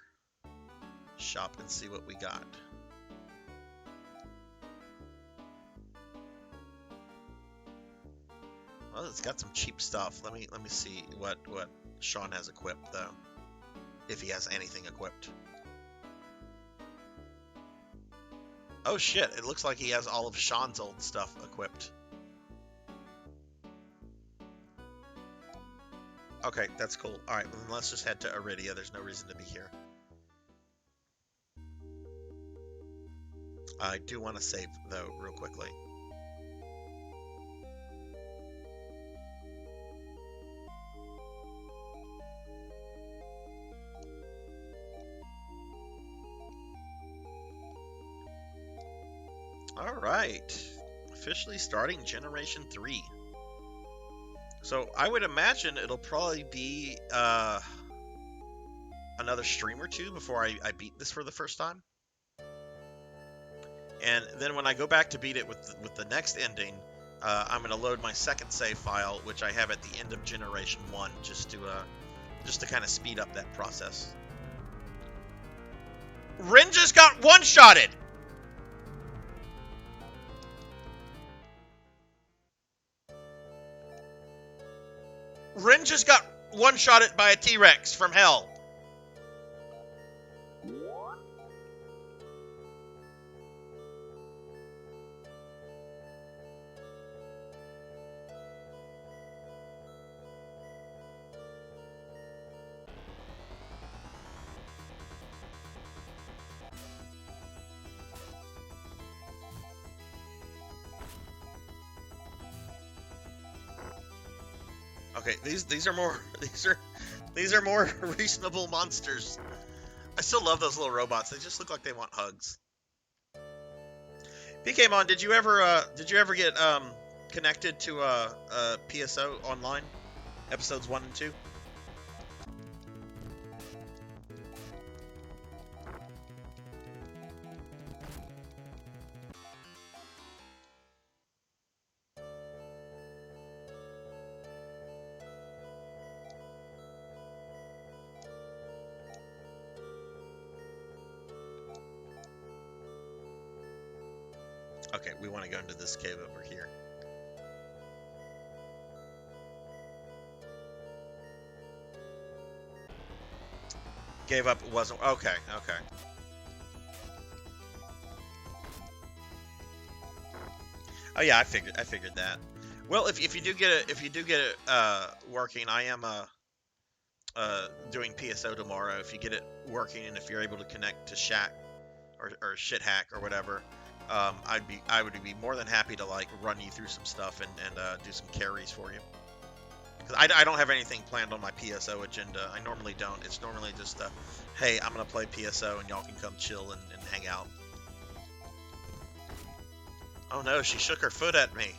shop and see what we got. Well, it's got some cheap stuff. Let me see what Sean has equipped though, if he has anything equipped. Oh shit, it looks like he has all of Sean's old stuff equipped. Okay, that's cool. Alright, well, then let's just head to Iridia. There's no reason to be here. I do want to save, though, real quickly. Alright. Officially starting Generation 3. So I would imagine it'll probably be another stream or two before I beat this for the first time. And then when I go back to beat it with the next ending, I'm going to load my second save file, which I have at the end of Generation 1, just to kind of speed up that process. Rin just got one-shotted! Rin just got one-shotted by a T-Rex from hell. Okay, these are more these are more reasonable monsters. I still love those little robots. They just look like they want hugs. PKmon, did you ever get connected to PSO online, episodes 1 and 2? Okay, we want to go into this cave over here. Gave up, it wasn't, okay. Oh yeah, I figured that. Well, if you do get it working, I am doing PSO tomorrow. If you get it working and if you're able to connect to Shack or Shit Hack or whatever, I would be more than happy to like run you through some stuff and do some carries for you. Because I don't have anything planned on my PSO agenda. I normally don't. It's normally just hey, I'm gonna play PSO and y'all can come chill and hang out. Oh no, she shook her foot at me.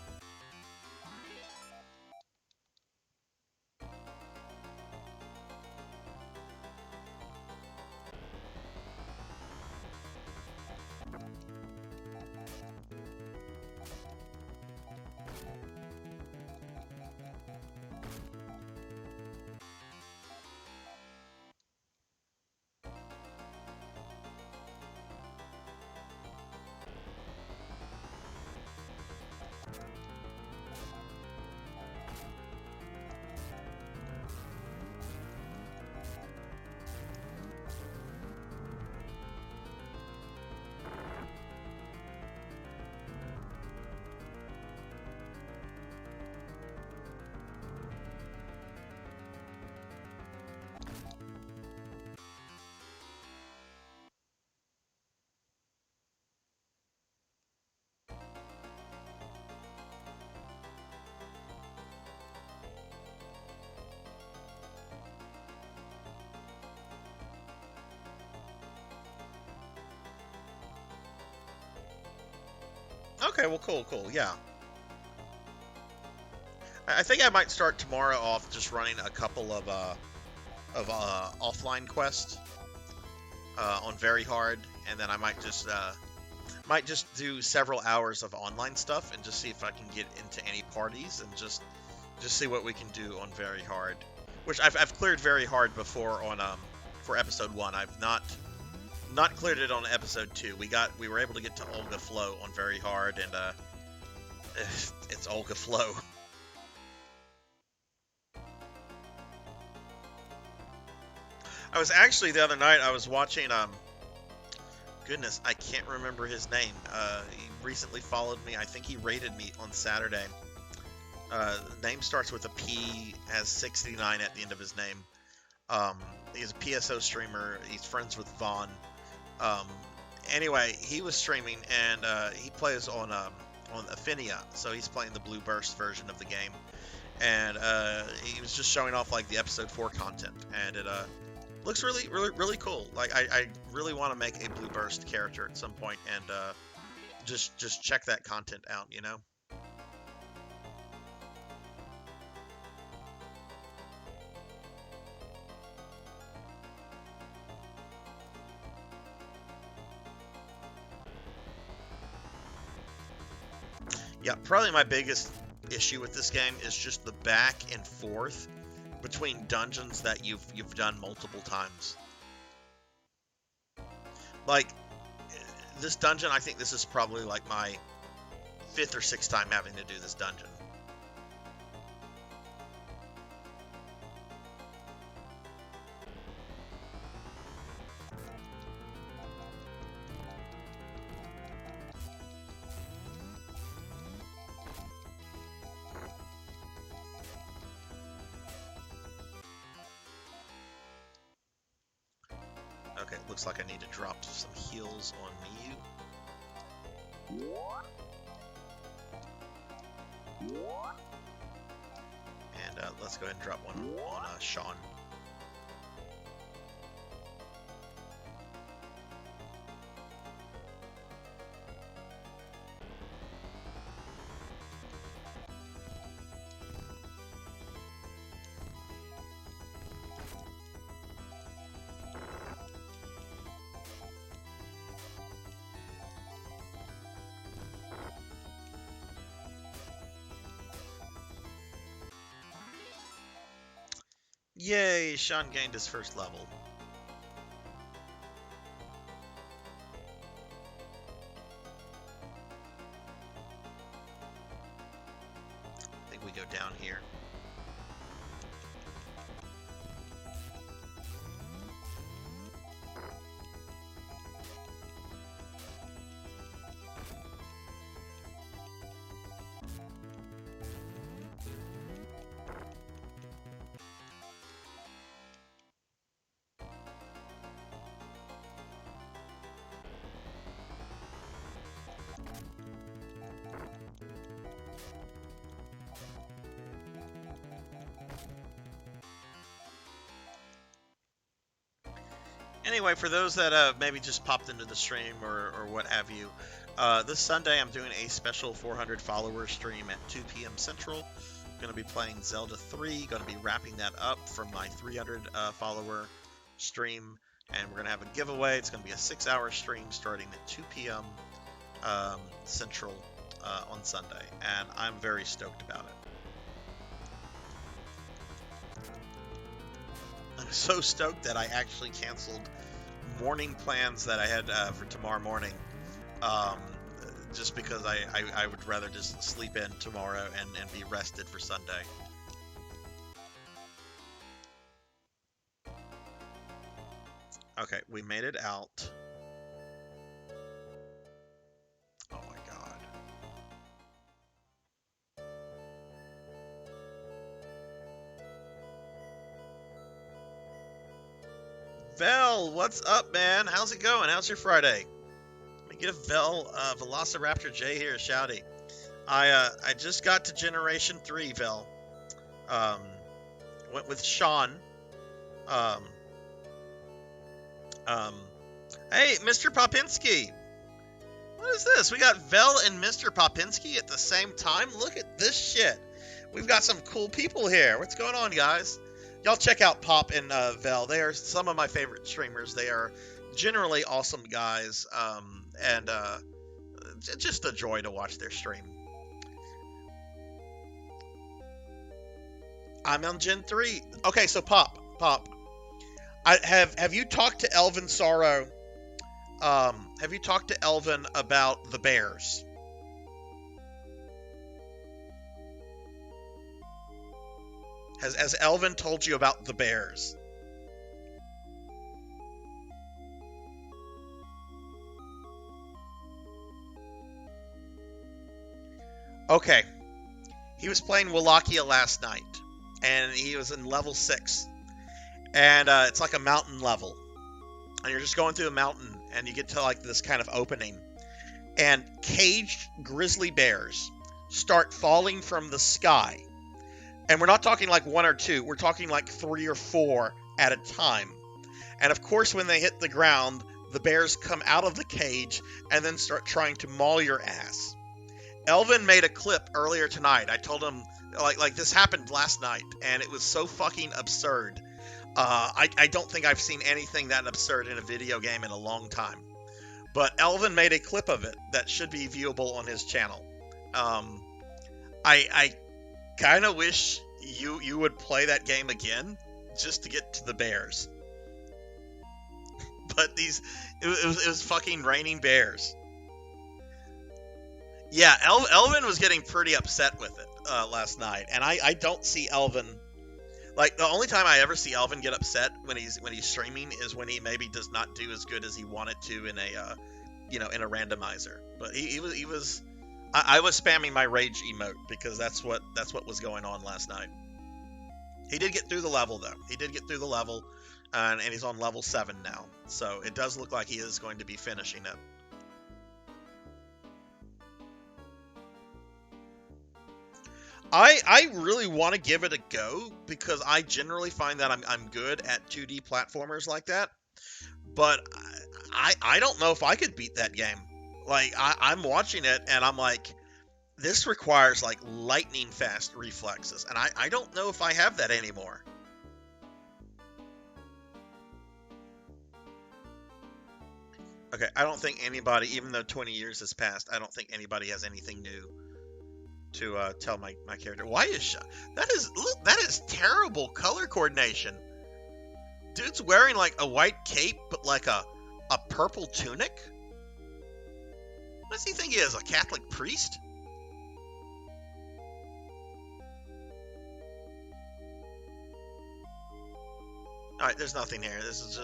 Okay, well, cool, yeah. I think I might start tomorrow off just running a couple of offline quests on very hard, and then I might just do several hours of online stuff and just see if I can get into any parties and just see what we can do on very hard. Which I've cleared very hard before on for episode 1. I've not cleared it on episode 2. We were able to get to Olga Flow on very hard, and it's Olga Flow. I was actually the other night I was watching goodness, I can't remember his name. He recently followed me. I think he rated me on Saturday. The name starts with a P, has 69 at the end of his name. He's a PSO streamer. He's friends with Vaughn. Anyway, he was streaming, and he plays on Affinia, so he's playing the Blue Burst version of the game. And he was just showing off like the episode 4 content, and it looks really cool. Like I really want to make a Blue Burst character at some point, and just check that content out, you know. Yeah, probably my biggest issue with this game is just the back and forth between dungeons that you've done multiple times. Like, this dungeon, I think this is probably like my 5th or 6th time having to do this dungeon. Okay, looks like I need to drop some heals on Miyu. And let's go ahead and drop one on Sean. Yay, Sean gained his first level. I think we go down here. Anyway, for those that maybe just popped into the stream or what have you, this Sunday I'm doing a special 400 follower stream at 2 p.m. Central. Going to be playing Zelda 3, going to be wrapping that up from my 300 follower stream, and we're going to have a giveaway. It's going to be a 6-hour stream starting at 2 p.m. Central on Sunday, and I'm very stoked about it. I'm so stoked that I actually canceled morning plans that I had for tomorrow morning, just because I would rather just sleep in tomorrow and be rested for Sunday. Okay, we made it out. Oh my god. Vel, what's up, man? How's it going? How's your Friday? Let me get a Velociraptor J here, shouty. I just got to Generation 3, Vel. Went with Sean. Hey, Mr. Popinski. What is this? We got Vel and Mr. Popinski at the same time? Look at this shit. We've got some cool people here. What's going on, guys? Y'all check out Pop and Vel. They are some of my favorite streamers. They are generally awesome guys, and just a joy to watch their stream. I'm on Gen 3. Okay, so Pop. Have you talked to Elvin Sorrow? Have you talked to Elvin about the bears? Has Elvin told you about the bears? Okay. He was playing Wallachia last night, and he was in level 6. And it's like a mountain level. And you're just going through a mountain, and you get to like this kind of opening. And caged grizzly bears start falling from the sky. And we're not talking like 1 or 2. We're talking like 3 or 4 at a time. And of course, when they hit the ground, the bears come out of the cage and then start trying to maul your ass. Elvin made a clip earlier tonight. I told him, like this happened last night, and it was so fucking absurd. I don't think I've seen anything that absurd in a video game in a long time. But Elvin made a clip of it that should be viewable on his channel. I kind of wish you would play that game again just to get to the bears. But it was fucking raining bears. Yeah, Elvin was getting pretty upset with it last night, and I don't see Elvin. Like, the only time I ever see Elvin get upset when he's streaming is when he maybe does not do as good as he wanted to in a in a randomizer. But he was I was spamming my rage emote because that's what was going on last night. He did get through the level though. He did get through the level, and he's on level 7 now. So it does look like he is going to be finishing it. I really want to give it a go because I generally find that I'm good at 2D platformers like that. But I don't know if I could beat that game. Like, I'm watching it and I'm like, this requires like lightning fast reflexes. And I don't know if I have that anymore. Okay, I don't think anybody, even though 20 years has passed, I don't think anybody has anything new to tell my character. Why is that is terrible color coordination. Dude's wearing like a white cape, but like a purple tunic. What does he think he is, a Catholic priest? All right, there's nothing here. This is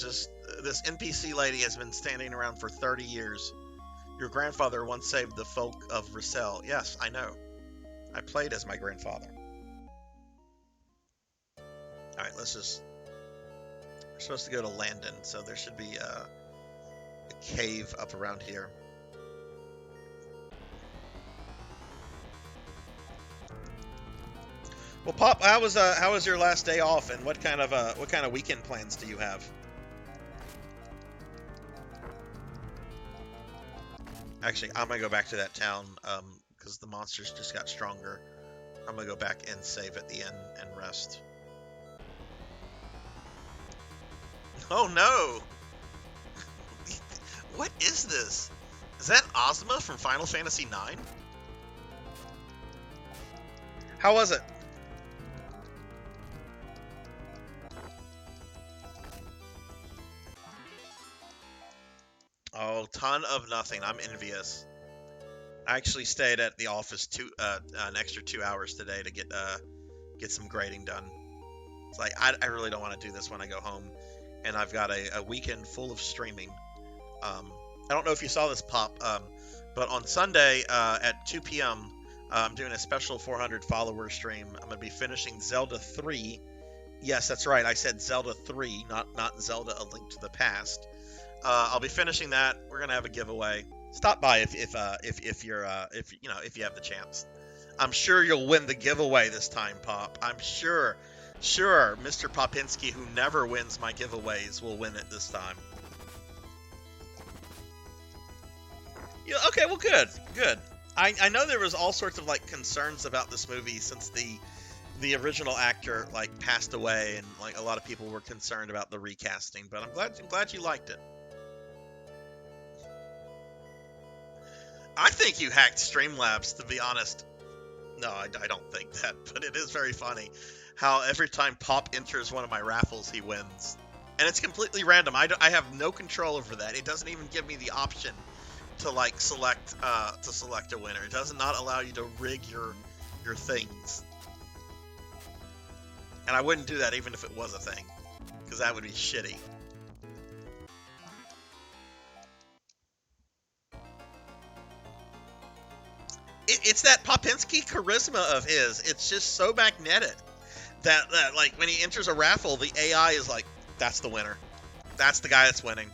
just this NPC lady has been standing around for 30 years. Your grandfather once saved the folk of Russell. Yes, I know. I played as my grandfather. Alright, we're supposed to go to Landon, so there should be a cave up around here. Well, Pop, how was your last day off, and what kind of weekend plans do you have? Actually, I'm gonna go back to that town because the monsters just got stronger. I'm gonna go back and save at the end and rest. Oh no! What is this? Is that Ozma from Final Fantasy IX? How was it? Oh, ton of nothing. I'm envious. I actually stayed at the office an extra 2 hours today to get some grading done. It's like I really don't want to do this when I go home, and I've got a weekend full of streaming. I don't know if you saw this, Pop, but on Sunday at 2 p.m. I'm doing a special 400 follower stream. I'm gonna be finishing Zelda 3. Yes, that's right. I said Zelda 3, not Zelda: A Link to the Past. I'll be finishing that. We're gonna have a giveaway. Stop by if you have the chance. I'm sure you'll win the giveaway this time, Pop. I'm sure Mr. Popinski, who never wins my giveaways, will win it this time. Yeah. Okay. Well, good. I know there was all sorts of like concerns about this movie since the original actor like passed away, and like a lot of people were concerned about the recasting. But I'm glad you liked it. I think you hacked Streamlabs, to be honest. No, I don't think that, but it is very funny how every time Pop enters one of my raffles, he wins. And it's completely random. I have no control over that. It doesn't even give me the option to like select a winner. It does not allow you to rig your things. And I wouldn't do that even if it was a thing, because that would be shitty. It's that Popinski charisma of his. It's just so magnetic that like when he enters a raffle, the AI is like, that's the winner. That's the guy that's winning.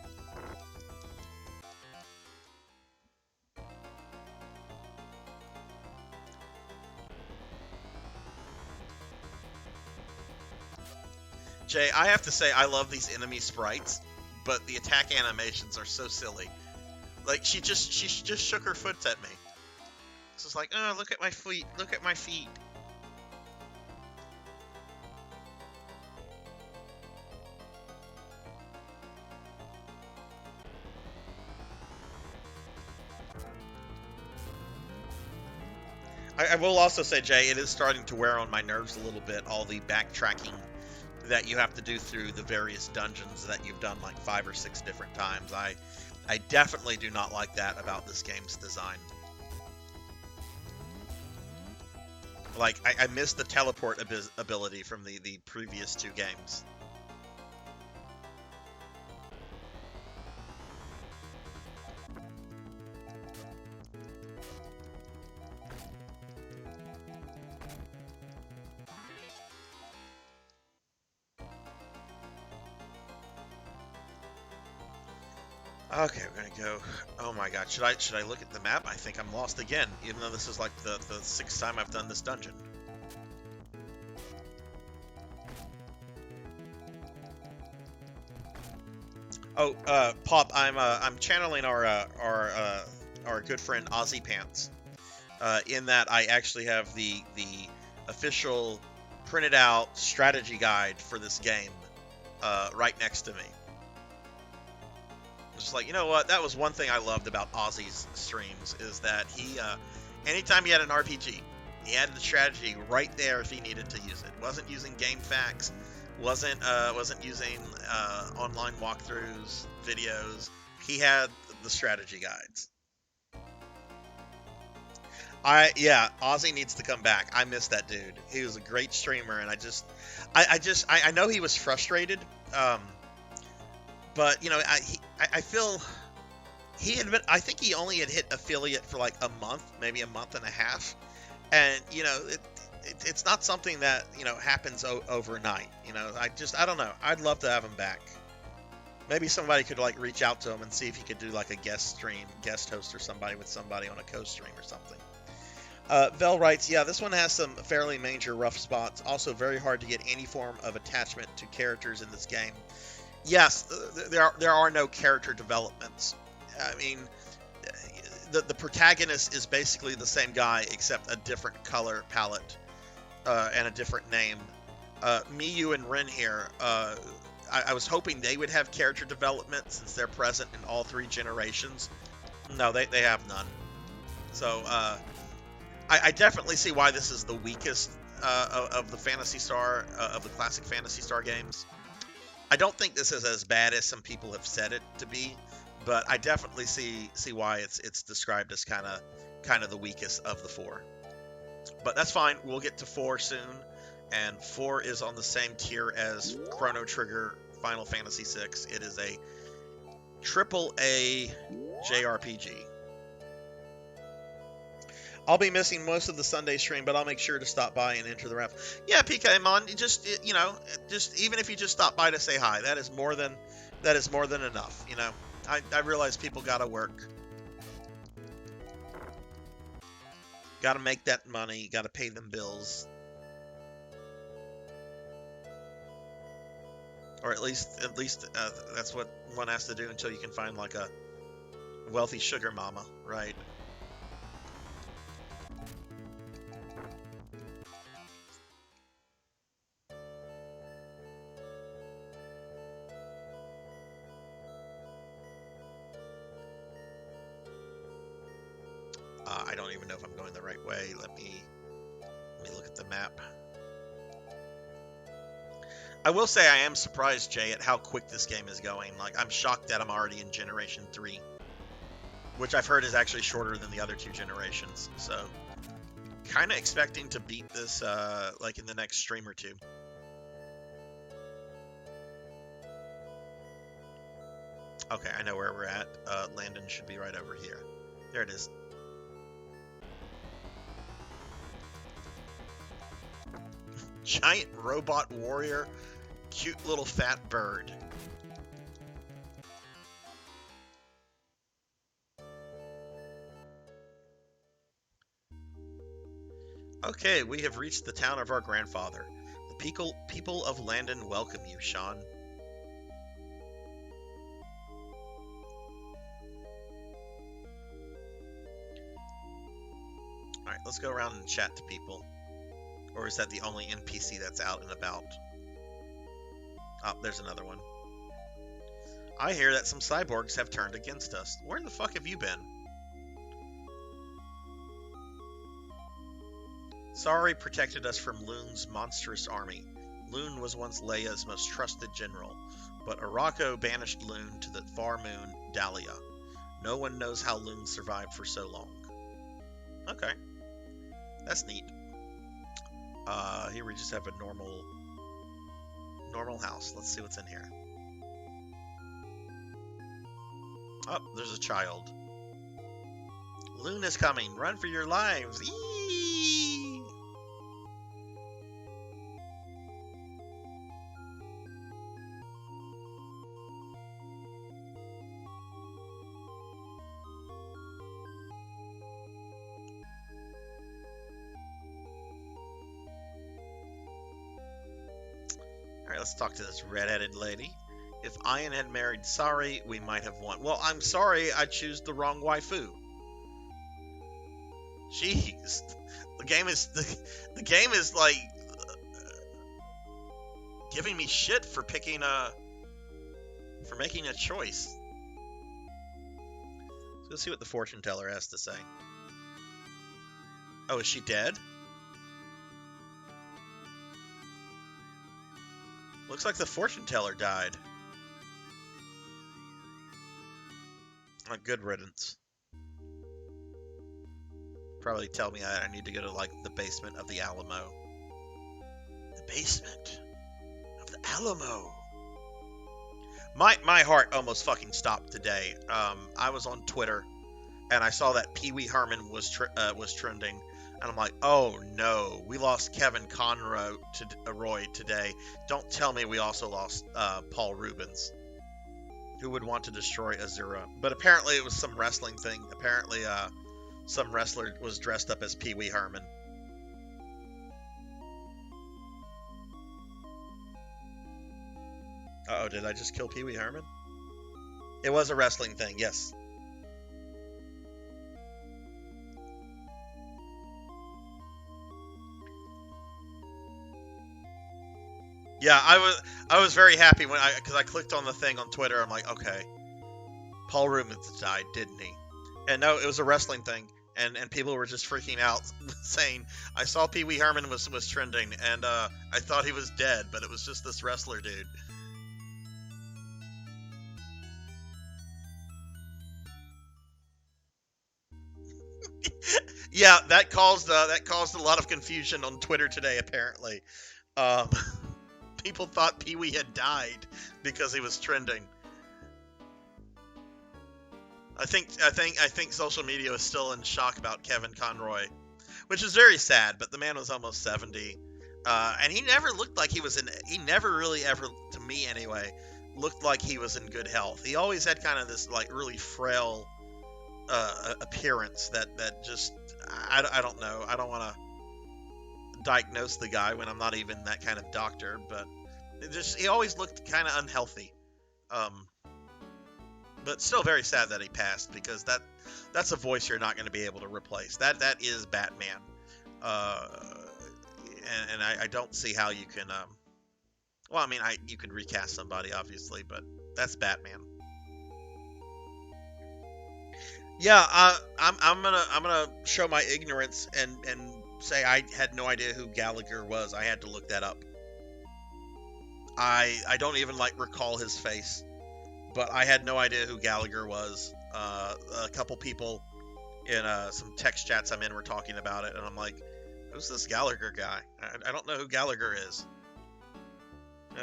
Jay, I have to say I love these enemy sprites, but the attack animations are so silly. Like she just shook her foot at me. It's just like, oh, look at my feet. Look at my feet. I will also say, Jay, it is starting to wear on my nerves a little bit, all the backtracking that you have to do through the various dungeons that you've done like 5 or 6 different times. I definitely do not like that about this game's design. Like, I missed the teleport ability from the previous 2 games. Okay, we're gonna go. Oh my god, should I look at the map? I think I'm lost again, even though this is like the 6th time I've done this dungeon. Oh, Pop, I'm channeling our good friend Ozzy Pants. In that I actually have the official printed out strategy guide for this game right next to me. Just like, you know what? That was one thing I loved about Ozzy's streams, is that he, anytime he had an RPG, he had the strategy right there if he needed to use it. Wasn't using game facts, wasn't using online walkthroughs, videos. He had the strategy guides. Ozzy needs to come back. I miss that dude. He was a great streamer, and I know he was frustrated. But, you know, I feel he had been, I think he only had hit affiliate for like a month, maybe a month and a half. And, you know, it's not something that, you know, happens overnight. You know, I don't know. I'd love to have him back. Maybe somebody could like reach out to him and see if he could do like a guest host or somebody with somebody on a co-stream or something. Vel writes, yeah, this one has some fairly major rough spots. Also very hard to get any form of attachment to characters in this game. Yes, there are no character developments. I mean, the protagonist is basically the same guy except a different color palette and a different name. Miyu and Rin here, I was hoping they would have character development since they're present in all 3 generations. No, they have none. So I definitely see why this is the weakest of the Phantasy Star, of the classic Phantasy Star games. I don't think this is as bad as some people have said it to be, but I definitely see why it's described as kind of the weakest of the 4. But that's fine. We'll get to 4 soon, and 4 is on the same tier as Chrono Trigger Final Fantasy VI. It is a AAA JRPG. I'll be missing most of the Sunday stream, but I'll make sure to stop by and enter the ref. Yeah, PKMon, just even if you just stop by to say hi, that is more than enough. You know, I realize people gotta work, gotta make that money, gotta pay them bills, or at least that's what one has to do until you can find like a wealthy sugar mama, right? I don't even know if I'm going the right way. Let me look at the map. I will say I am surprised, Jay, at how quick this game is going. Like, I'm shocked that I'm already in Generation 3, which I've heard is actually shorter than the other 2 generations. So, kind of expecting to beat this, like, in the next stream or 2. Okay, I know where we're at. Landon should be right over here. There it is. Giant robot warrior, cute little fat bird. Okay, we have reached the town of our grandfather. The people of Landon welcome you, Sean. Alright, let's go around and chat to people. Or is that the only NPC that's out and about? Oh, there's another one. I hear that some cyborgs have turned against us. Where the fuck have you been? Sorry protected us from Loon's monstrous army. Loon was once Leia's most trusted general, but Araco banished Loon to the far moon, Dahlia. No one knows how Loon survived for so long. Okay. That's neat. Here we just have a normal house. Let's see what's in here. Oh, there's a child. Loon is coming. Run for your lives. Eee! Alright, let's talk to this red-headed lady. If Ian had married Sari, we might have won. Well, I'm sorry I choose the wrong waifu. Jeez. The game is like giving me shit for making a choice. So let's see what the fortune teller has to say. Oh, is she dead? Looks like the fortune teller died. A good riddance. Probably tell me I need to go to like the basement of the Alamo. The basement of the Alamo. My heart almost fucking stopped today. I was on Twitter and I saw that Pee Wee Herman was trending, and I'm like, oh no, we lost Kevin Conroy today. Don't tell me we also lost Paul Rubens. Who would want to destroy Azura? But apparently it was some wrestling thing. Apparently, some wrestler was dressed up as Pee Wee Herman. Uh-oh, did I just kill Pee Wee Herman? It was a wrestling thing, yes. Yeah, I was very happy because I clicked on the thing on Twitter. I'm like, okay, Paul Rubens died, didn't he? And no, it was a wrestling thing, and people were just freaking out, saying, I saw Pee Wee Herman was trending, and I thought he was dead, but it was just this wrestler dude. Yeah, that caused a lot of confusion on Twitter today. Apparently, people thought Pee Wee had died because he was trending. I think social media is still in shock about Kevin Conroy, which is very sad. But the man was almost 70, and he never looked like he was in. He never really ever, to me anyway, looked like he was in good health. He always had kind of this like really frail appearance that just I don't know. I don't want to diagnose the guy when I'm not even that kind of doctor, but he always looked kind of unhealthy. But still very sad that he passed, because that's a voice you're not going to be able to replace. That is Batman, and I don't see how you can. Well, I mean, you could recast somebody obviously, but that's Batman. Yeah, I'm gonna show my ignorance and say I had no idea who Gallagher was. I had to look that up. I don't even recall his face, but I had no idea who Gallagher was. A couple people in some text chats I'm in were talking about it, and I'm like, who's this Gallagher guy? I don't know who Gallagher is.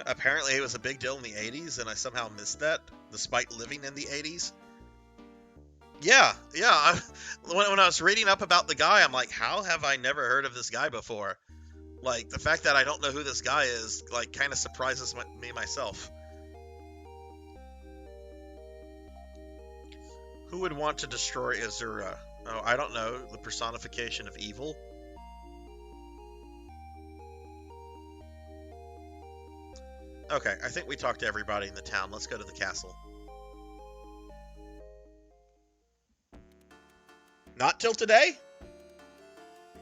Apparently it was a big deal in the 80s, and I somehow missed that, despite living in the 80s. Yeah. When I was reading up about the guy, I'm like, how have I never heard of this guy before? Like, the fact that I don't know who this guy is, kind of surprises me myself. Who would want to destroy Azura? Oh, I don't know. The personification of evil? Okay, I think we talked to everybody in the town. Let's go to the castle. Not till today.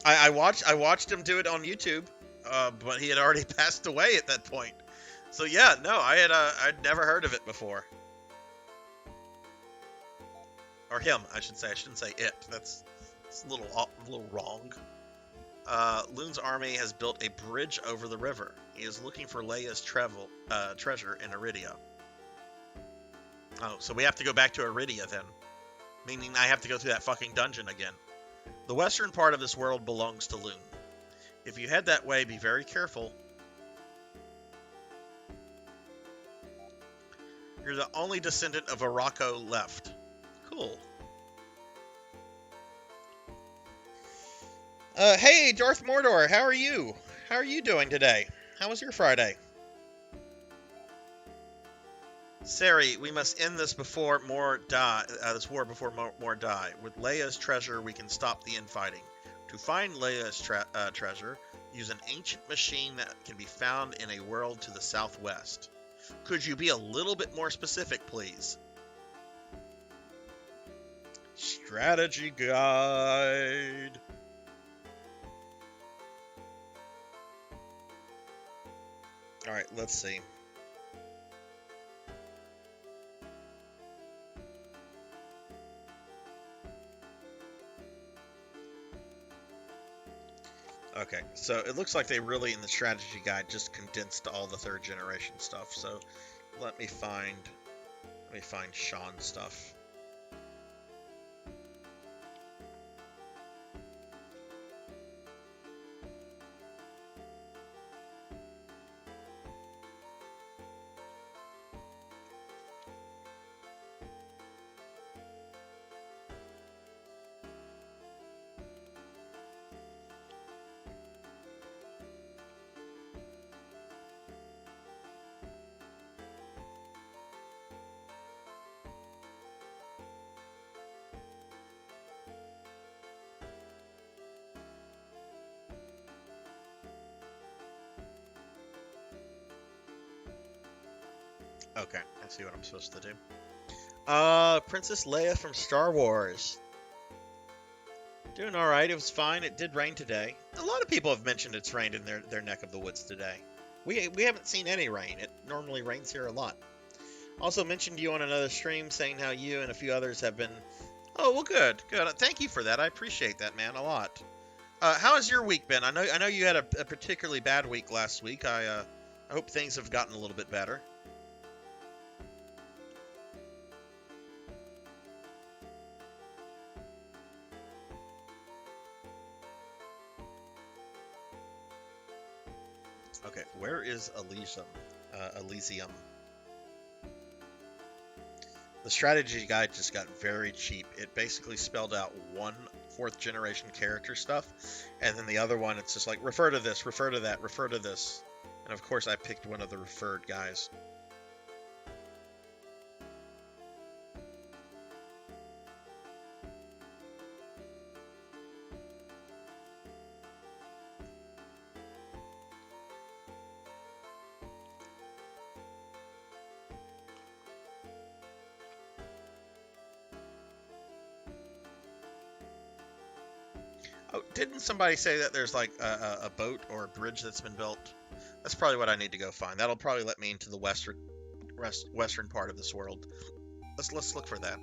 I watched him do it on YouTube, but he had already passed away at that point. So yeah, no, I'd never heard of it before. Or him, I should say. I shouldn't say it. That's a little wrong. Loon's army has built a bridge over the river. He is looking for Leia's treasure in Iridia. Oh, so we have to go back to Iridia then. Meaning I have to go through that fucking dungeon again. The western part of this world belongs to Loon. If you head that way, be very careful. You're the only descendant of Araco left. Cool. Hey, Darth Mordor, how are you? How are you doing today? How was your Friday? Sari, we must end this before more die. This war before more die. With Leia's treasure, we can stop the infighting. To find Leia's treasure, use an ancient machine that can be found in a world to the southwest. Could you be a little bit more specific, please? Strategy guide. All right, let's see. Okay, so it looks like they really, in the strategy guide, just condensed all the third generation stuff. So let me find Sean's stuff. Okay, I see what I'm supposed to do. Princess Leia from Star Wars. Doing alright, it was fine. It did rain today. A lot of people have mentioned it's rained in their neck of the woods today. We haven't seen any rain. It normally rains here a lot. Also mentioned you on another stream saying how you and a few others have been... Oh, well, good. Thank you for that. I appreciate that, man, a lot. How has your week been? I know you had a particularly bad week last week. I hope things have gotten a little bit better. Okay, where is Elysium? Elysium. The strategy guide just got very cheap. It basically spelled out one 4th generation character stuff, and then the other one, it's just like, refer to this, refer to that, refer to this. And of course I picked one of the referred guys. Oh, didn't somebody say that there's like a boat or a bridge that's been built? That's probably what I need to go find. That'll probably let me into the western part of this world. Let's look for that.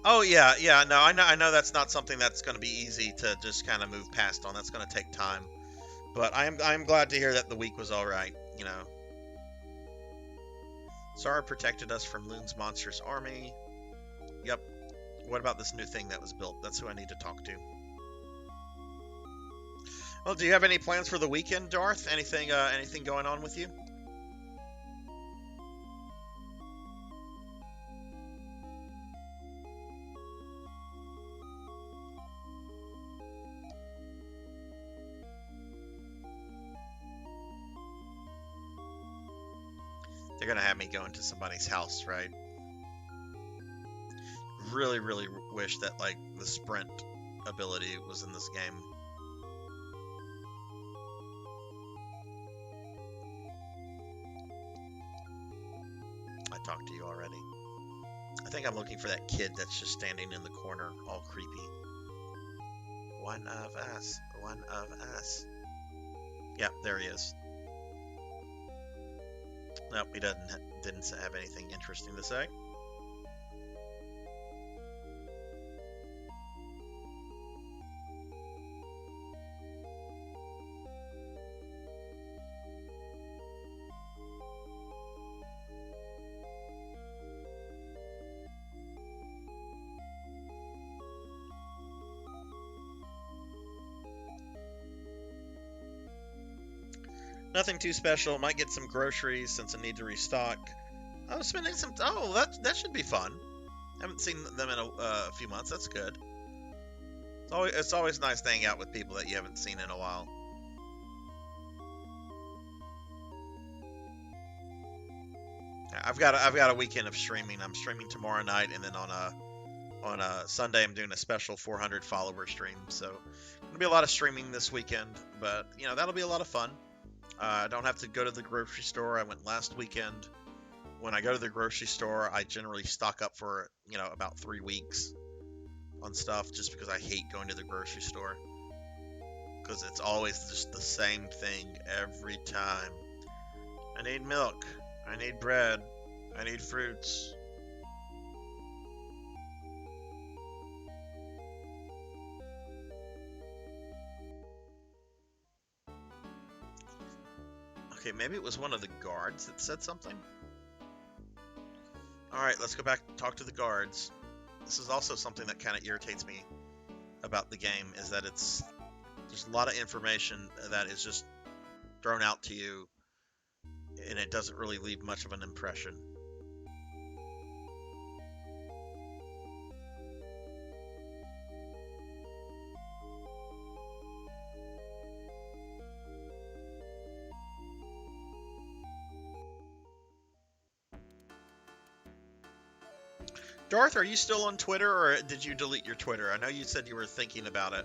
Oh yeah. No, I know that's not something that's going to be easy to just kind of move past on. That's going to take time. But I'm glad to hear that the week was all right. You know. Zara protected us from Loon's monstrous army. Yep. What about this new thing that was built? That's who I need to talk to. Well, do you have any plans for the weekend, Darth? Anything going on with you? They're gonna have me go into somebody's house, right? Really, really wish that, like, the sprint ability was in this game. I talked to you already. I think I'm looking for that kid that's just standing in the corner, all creepy. One of us. One of us. Yep, there he is. Nope, he didn't have anything interesting to say. Nothing too special. Might get some groceries since I need to restock. I'm spending some. Oh, that should be fun. Haven't seen them in a few months. That's good. It's always nice to hang out with people that you haven't seen in a while. I've got a weekend of streaming. I'm streaming tomorrow night, and then on a Sunday I'm doing a special 400 follower stream. So gonna be a lot of streaming this weekend, but that'll be a lot of fun. I don't have to go to the grocery store. I went last weekend. When I go to the grocery store, I generally stock up for about 3 weeks on stuff, just because I hate going to the grocery store, because it's always just the same thing every time. I need milk. I need bread. I need fruits. Okay, maybe it was one of the guards that said something. Alright, let's go back and talk to the guards. This is also something that kind of irritates me about the game, is that there's a lot of information that is just thrown out to you, and it doesn't really leave much of an impression. Darth, are you still on Twitter, or did you delete your Twitter? I know you said you were thinking about it.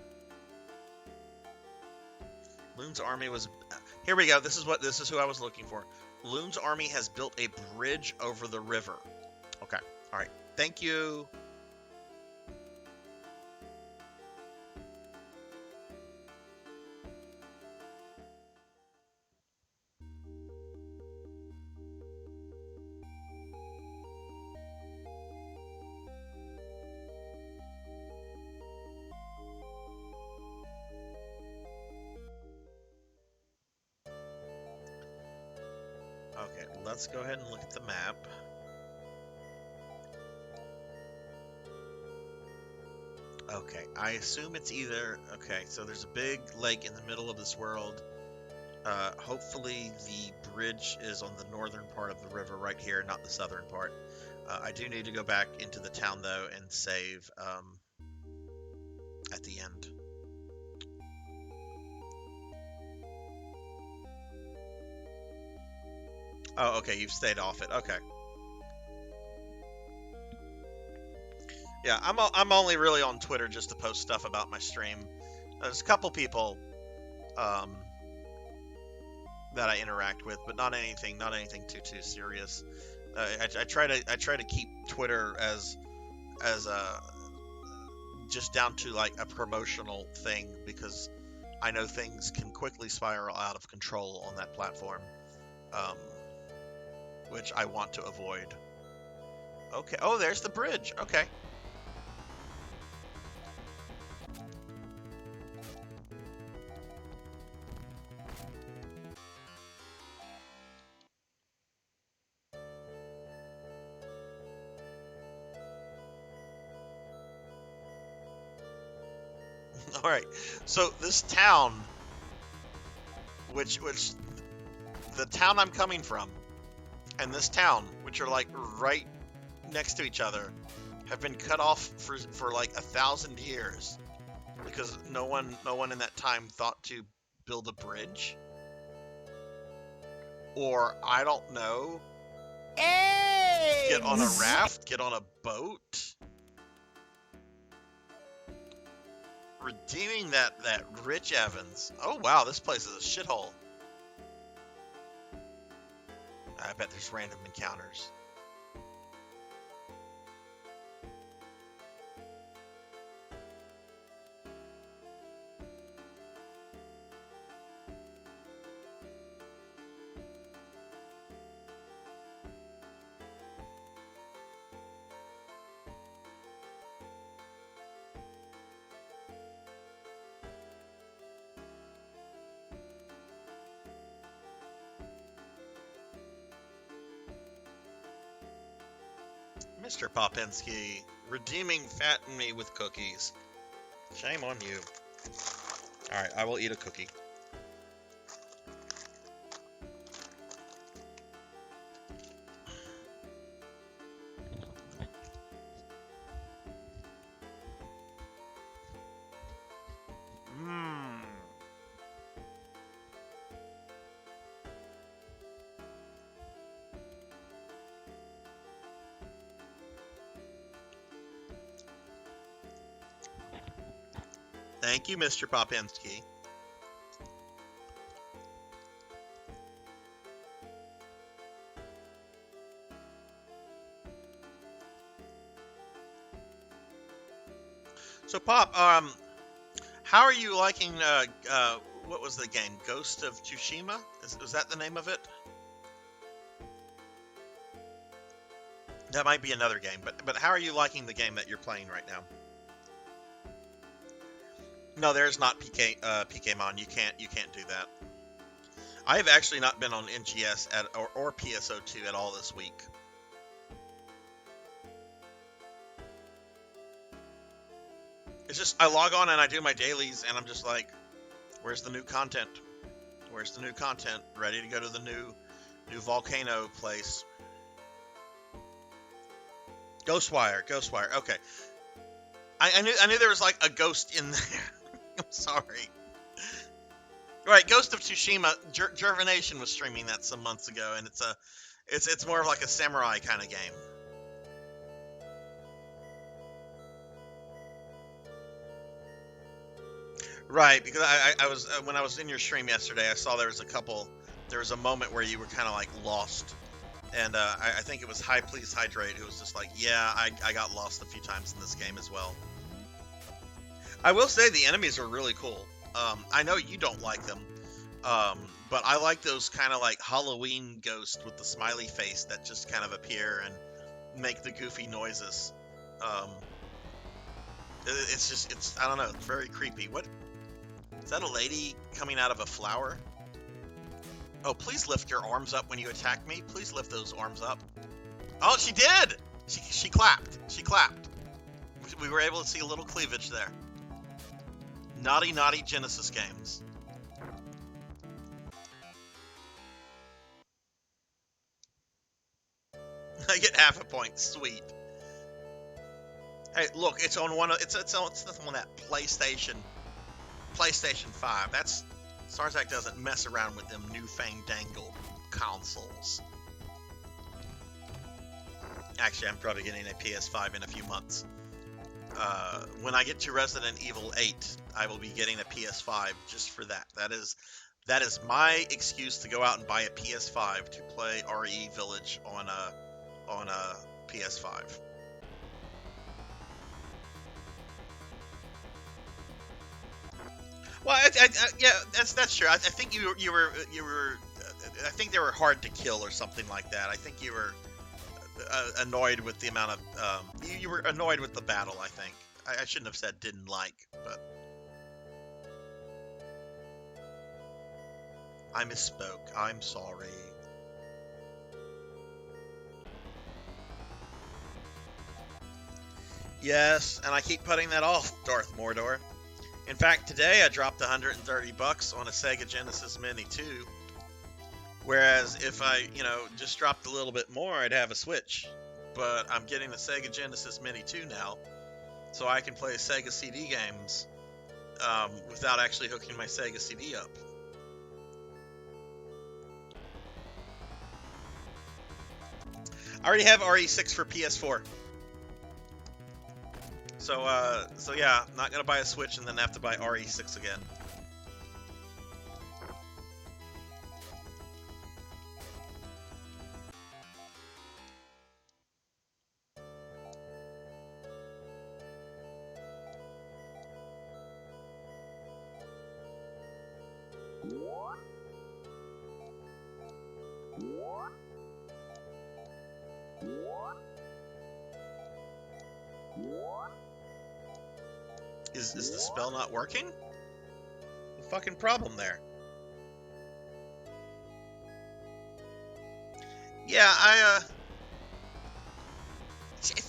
Loon's army was... Here we go. This is who I was looking for. Loon's army has built a bridge over the river. Okay. All right. Thank you. Okay, let's go ahead and look at the map. Okay, I assume it's either... Okay, so there's a big lake in the middle of this world. Hopefully the bridge is on the northern part of the river right here, not the southern part. I do need to go back into the town, though, and save at the end. Oh, okay, you've stayed off it. Okay. Yeah, I'm only really on Twitter just to post stuff about my stream. There's a couple people that I interact with, but not anything too serious. I try to keep Twitter as just down to like a promotional thing, because I know things can quickly spiral out of control on that platform. Which I want to avoid. Okay. Oh, there's the bridge. Okay. All right. So this town, which the town I'm coming from, and this town, which are like right next to each other, have been cut off for like 1,000 years, because no one in that time thought to build a bridge, or I don't know, get on a raft, get on a boat, redeeming that Rich Evans. Oh wow, this place is a shithole. I bet there's random encounters. Mr. Popinski, redeeming fatten me with cookies. Shame on you. Alright, I will eat a cookie. Thank you, Mr. Popinski. So, Pop, how are you liking, what was the game? Ghost of Tsushima? Was that the name of it? That might be another game, but how are you liking the game that you're playing right now? No, there's not PKmon. You can't do that. I have actually not been on NGS or PSO2 at all this week. It's just I log on and I do my dailies and I'm just like, where's the new content? Where's the new content? Ready to go to the new volcano place. Ghostwire. Okay. I knew there was like a ghost in there. I'm sorry. Right, Ghost of Tsushima. Gervination was streaming that some months ago, and it's more of like a samurai kind of game. Right, because I was when I was in your stream yesterday, I saw there was a moment where you were kind of like lost, and I think it was Hi Please Hydrate who was just like, yeah, I got lost a few times in this game as well. I will say the enemies are really cool. I know you don't like them, but I like those kind of like Halloween ghosts with the smiley face that just kind of appear and make the goofy noises. It's I don't know, it's very creepy. What? Is that a lady coming out of a flower? Oh, please lift your arms up when you attack me. Please lift those arms up. Oh, she did! She clapped. She clapped. We were able to see a little cleavage there. Naughty Genesis games. I get half a point. Sweet. Hey, look, it's on one of it's on that PlayStation 5. That's Sarzac doesn't mess around with them newfangled consoles. Actually, I'm probably getting a PS5 in a few months. When I get to Resident Evil 8, I will be getting a PS5 just for that. That is my excuse to go out and buy a PS5 to play RE Village on a PS5. Well, yeah, that's true. I think you were I think they were hard to kill or something like that. I think you were annoyed with the amount of you were annoyed with the battle. I think I shouldn't have said didn't like, but I misspoke. I'm sorry. Yes, and I keep putting that off, Darth Mordor. In fact, today I dropped $130 on a Sega Genesis Mini 2. Whereas if I, just dropped a little bit more, I'd have a Switch. But I'm getting the Sega Genesis Mini 2 now, so I can play Sega CD games without actually hooking my Sega CD up. I already have RE6 for PS4. So yeah, not gonna buy a Switch and then have to buy RE6 again. Is the spell not working? The fucking problem there. Yeah, I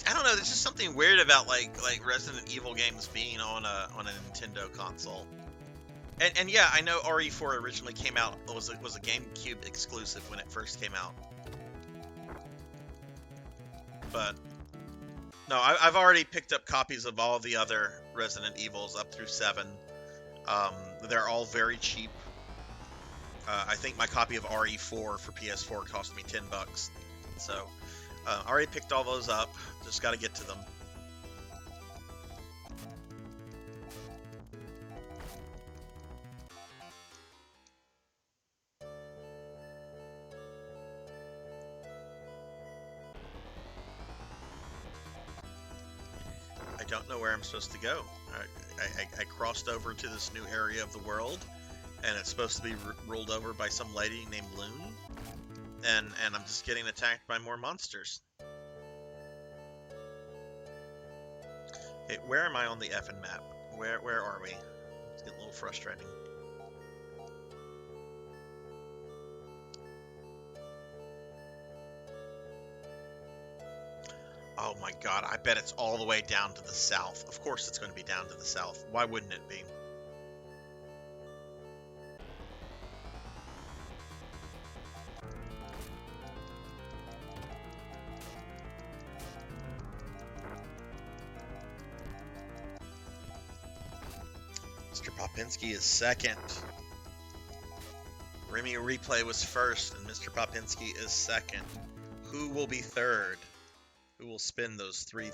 don't know. There's just something weird about like Resident Evil games being on a Nintendo console. And yeah, I know RE4 originally came out was a GameCube exclusive when it first came out. But no, I've already picked up copies of all the other Resident Evils up through 7. They're all very cheap. I think my copy of RE4 for PS4 cost me $10. So, already picked all those up. Just got to get to them. don't know where I'm supposed to go. I crossed over to this new area of the world, and it's supposed to be ruled over by some lady named Loon, and I'm just getting attacked by more monsters. Okay, where am I on the effing map? Where are we? It's getting a little frustrating. Oh my god, I bet it's all the way down to the south. Of course it's going to be down to the south. Why wouldn't it be? Mr. Popinski is second. Remy Replay was first, and Mr. Popinski is second. Who will be third? Who will spin those three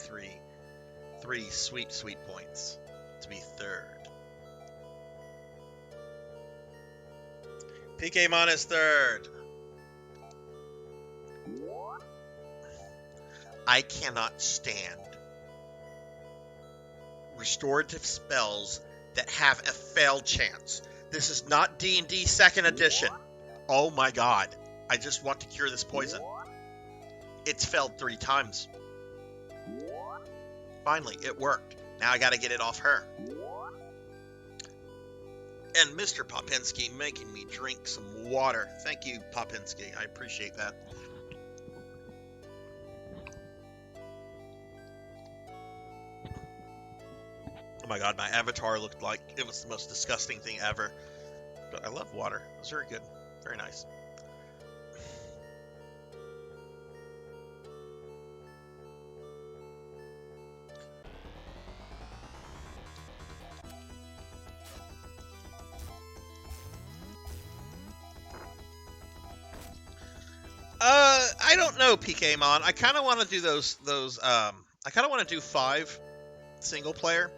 sweet points to be third? PKmon is third. I cannot stand restorative spells that have a fail chance. This is not D&D 2nd edition. Oh my god. I just want to cure this poison. It's failed 3 times. Finally, it worked. Now I gotta get it off her. And Mr. Popinski making me drink some water. Thank you, Popinski. I appreciate that. Oh my god, my avatar looked like it was the most disgusting thing ever. But I love water. It was very good. Very nice. I don't know, PKmon. I kind of want to do those. I kind of want to do 5 single player,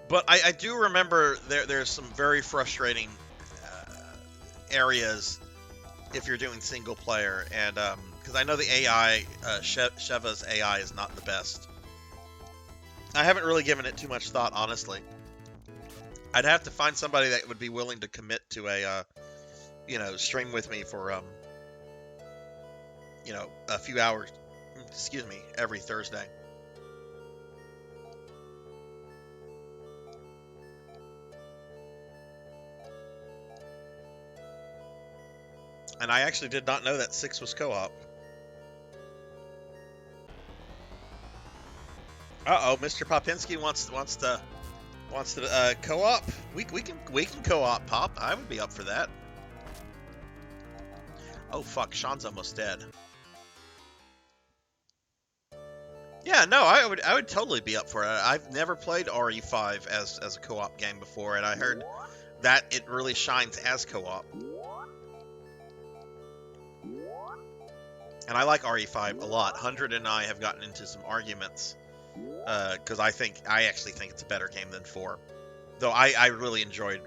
but I do remember there's some very frustrating areas if you're doing single player, and because I know the AI, Sheva's AI is not the best. I haven't really given it too much thought, honestly. I'd have to find somebody that would be willing to commit to a, stream with me for a few hours, every Thursday. And I actually did not know that 6 was co-op. Uh-oh, Mr. Popinski wants to co-op. We can co-op, Pop. I would be up for that. Oh fuck, Sean's almost dead. Yeah, no, I would totally be up for it. I've never played RE5 as a co-op game before, and I heard that it really shines as co-op. And I like RE5 a lot. 100 and I have gotten into some arguments because I actually think it's a better game than 4. Though I really enjoyed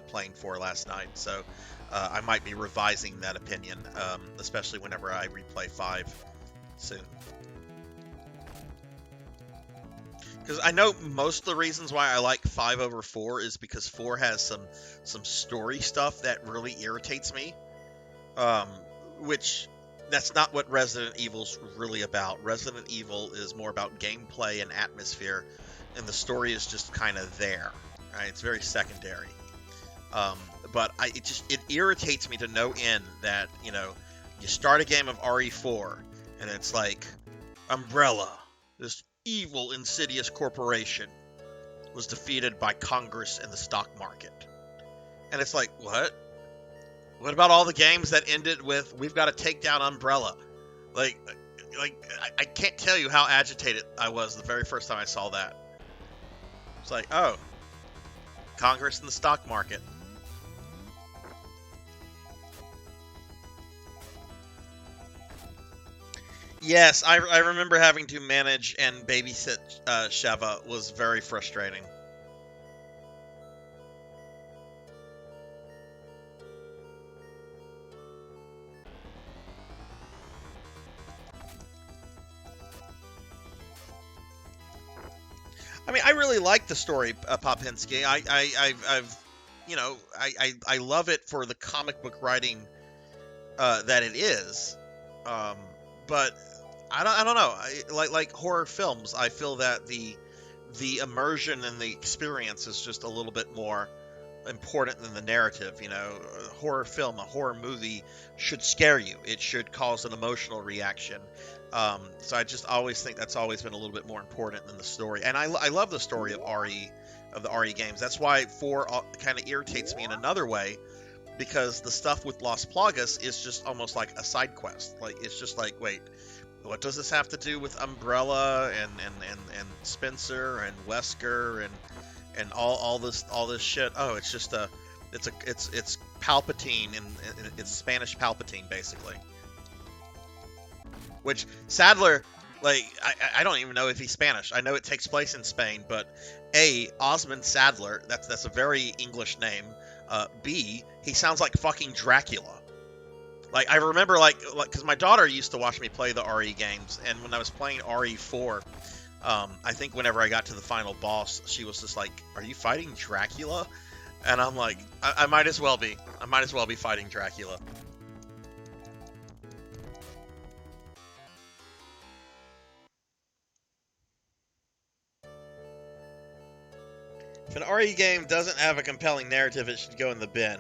playing 4 last night, so I might be revising that opinion, especially whenever I replay 5 soon. Because I know most of the reasons why I like 5 over 4 is because 4 has some story stuff that really irritates me, which that's not what Resident Evil's really about. Resident Evil is more about gameplay and atmosphere, and the story is just kind of there. Right? It's very secondary. But it irritates me to no end that, you start a game of RE4, and it's like, Umbrella, this evil, insidious corporation, was defeated by Congress and the stock market. And it's like, what? What about all the games that ended with, we've got to take down Umbrella? Like I can't tell you how agitated I was the very first time I saw that. It's like, oh, Congress and the stock market. Yes, I remember having to manage and babysit Sheva was very frustrating. I mean, I really like the story, Popinski. I love it for the comic book writing that it is. Um, but I don't know. Like horror films, I feel that the immersion and the experience is just a little bit more important than the narrative. You know, a horror film, a horror movie should scare you. It should cause an emotional reaction. So I just always think that's always been a little bit more important than the story. And I love the story of the RE games. That's why 4 kind of irritates me in another way, because the stuff with Las Plagas is just almost like a side quest. Like, it's just like, wait, what does this have to do with Umbrella and Spencer and Wesker and all this shit? Oh, it's just it's Palpatine and it's Spanish Palpatine basically. Which Sadler, like, I don't even know if he's Spanish. I know it takes place in Spain, but A, Osmond Sadler, that's a very English name. B, he sounds like fucking Dracula. Like, I remember, like, because my daughter used to watch me play the RE games, and when I was playing RE4, I think whenever I got to the final boss, she was just like, "Are you fighting Dracula?" And I'm like, I might as well be. I might as well be fighting Dracula. If an RE game doesn't have a compelling narrative, it should go in the bin.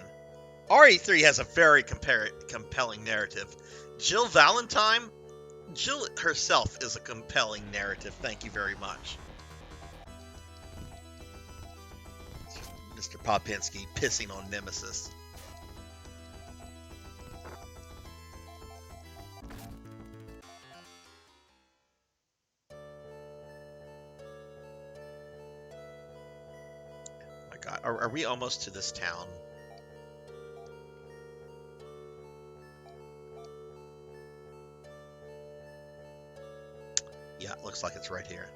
RE3 has a very compelling narrative. Jill Valentine, Jill herself is a compelling narrative. Thank you very much. Mr. Popinski pissing on Nemesis. My God, are we almost to this town? Yeah, it looks like it's right here.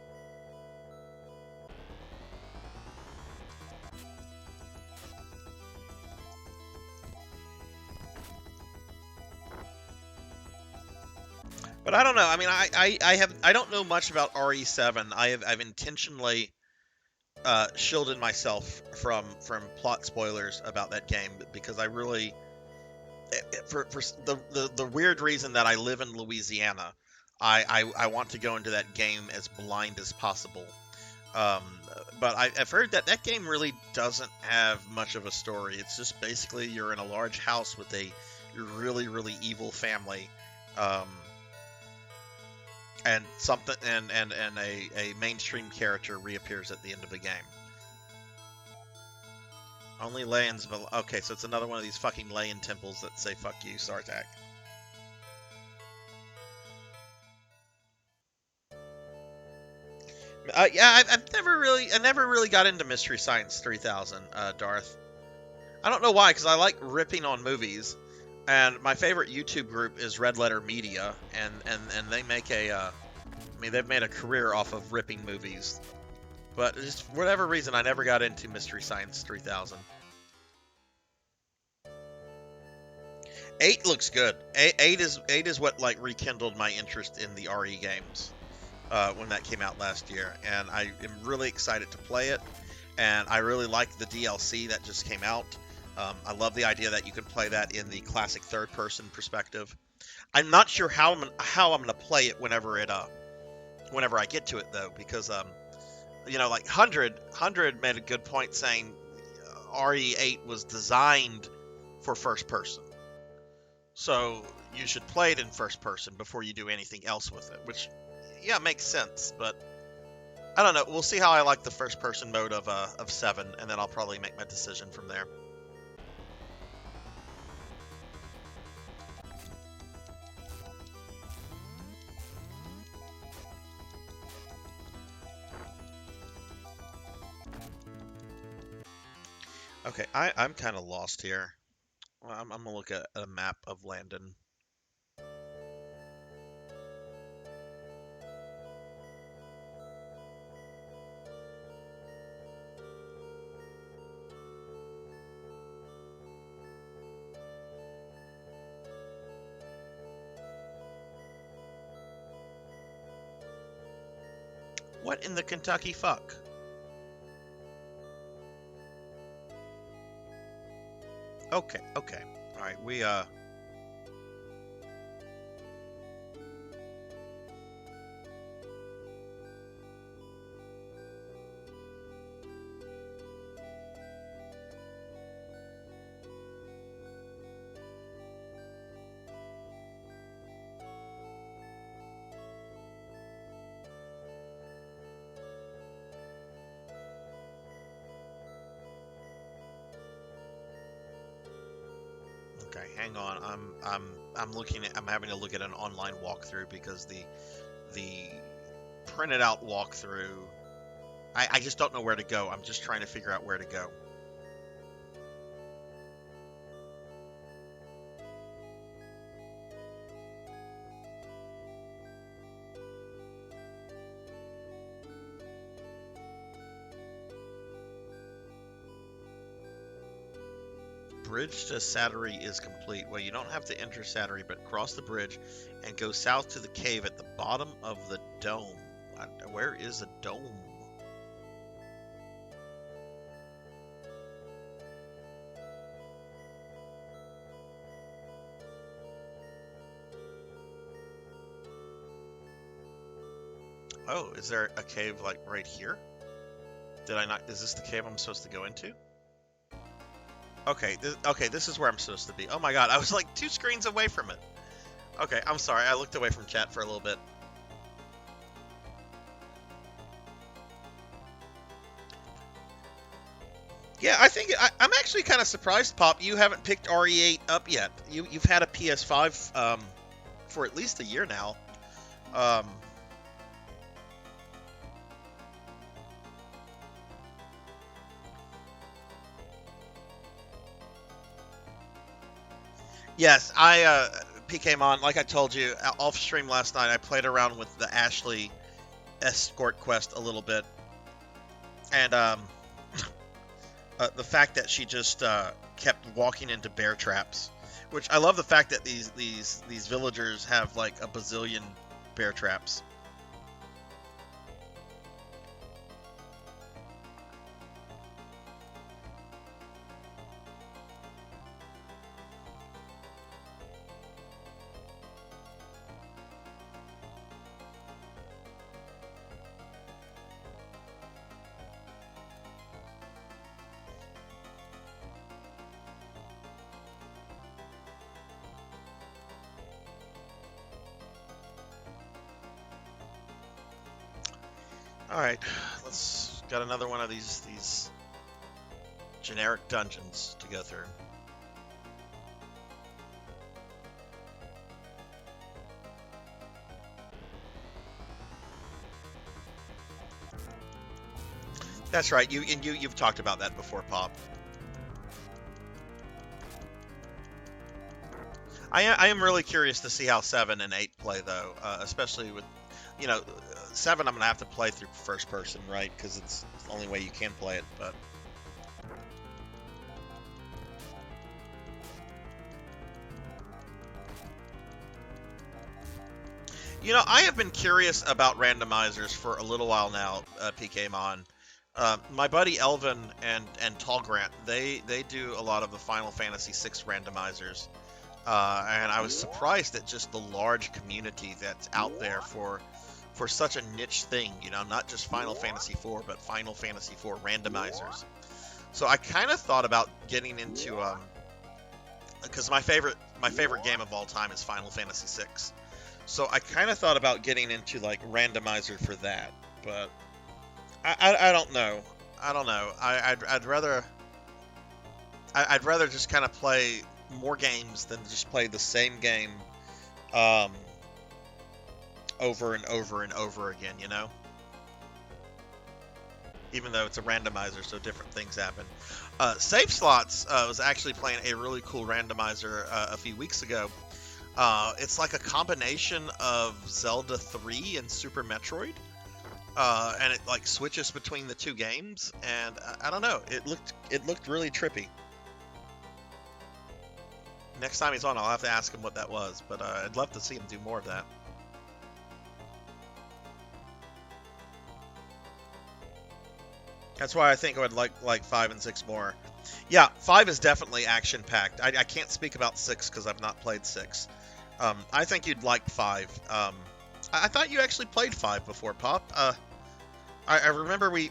But I don't know. I mean, I don't know much about RE7. I've intentionally shielded myself from plot spoilers about that game because I really, for the weird reason that I live in Louisiana, I want to go into that game as blind as possible. But I've heard that game really doesn't have much of a story. It's just basically you're in a large house with a really, really evil family. And something and a mainstream character reappears at the end of the game. Only Layans. Okay, so it's another one of these fucking Layan temples that say "fuck you, Sarzac." Yeah, I never really got into Mystery Science 3000, Darth. I don't know why, because I like ripping on movies. And my favorite YouTube group is Red Letter Media, and they make they've made a career off of ripping movies. But just for whatever reason, I never got into Mystery Science 3000. 8 looks good. 8 is what like rekindled my interest in the RE games when that came out last year, and I am really excited to play it. And I really like the DLC that just came out. I love the idea that you can play that in the classic third-person perspective. I'm not sure how I'm going to play it whenever I get to it though, because like 100 made a good point saying RE8 was designed for first person, so you should play it in first person before you do anything else with it. Which, yeah, makes sense, but I don't know. We'll see how I like the first person mode of 7, and then I'll probably make my decision from there. Okay, I'm kind of lost here. Well, I'm gonna look at a map of Landon. What in the Kentucky fuck? Okay, okay. All right, we okay, hang on. I'm looking at I'm having to look at an online walkthrough because the printed out walkthrough I just don't know where to go. I'm just trying to figure out where to go. Bridge to Sattery is complete. Well, you don't have to enter Sattery, but cross the bridge and go south to the cave at the bottom of the dome. Where is a dome? Oh, is there a cave like right here? Did I not? Is this the cave I'm supposed to go into? Okay, this is where I'm supposed to be. Oh my god, I was like 2 screens away from it. Okay, I'm sorry. I looked away from chat for a little bit. Yeah, I think I'm actually kind of surprised, Pop. You haven't picked RE8 up yet. You've had a PS5 for at least a year now. Yes, I PKmon, like I told you off stream last night, I played around with the Ashley escort quest a little bit, and the fact that she just kept walking into bear traps, which I love the fact that these villagers have like a bazillion bear traps. Alright, let's got another one of these generic dungeons to go through. That's right, you've talked about that before, Pop. I am really curious to see how 7 and 8 play though, especially with, you know, 7 I'm going to have to play through first person, right? Because it's the only way you can play it, but... You know, I have been curious about randomizers for a little while now, PKmon. My buddy Elvin and Tall Grant, they do a lot of the Final Fantasy VI randomizers. And I was surprised at just the large community that's out there for such a niche thing, you know, not just Final Fantasy IV, but Final Fantasy IV randomizers. So I kind of thought about getting into, because my favorite game of all time is Final Fantasy VI. So I kind of thought about getting into like randomizer for that, but I don't know. I don't know. I'd rather just kind of play more games than just play the same game over and over and over again, you know? Even though it's a randomizer, so different things happen. Save Slots was actually playing a really cool randomizer a few weeks ago. It's like a combination of Zelda 3 and Super Metroid. And it like switches between the two games, and I don't know, it looked really trippy. Next time he's on, I'll have to ask him what that was, but I'd love to see him do more of that. That's why I think I would like 5 and 6 more. Yeah, 5 is definitely action packed. I can't speak about 6 because I've not played 6. I think you'd like 5. I thought you actually played 5 before, Pop. I remember we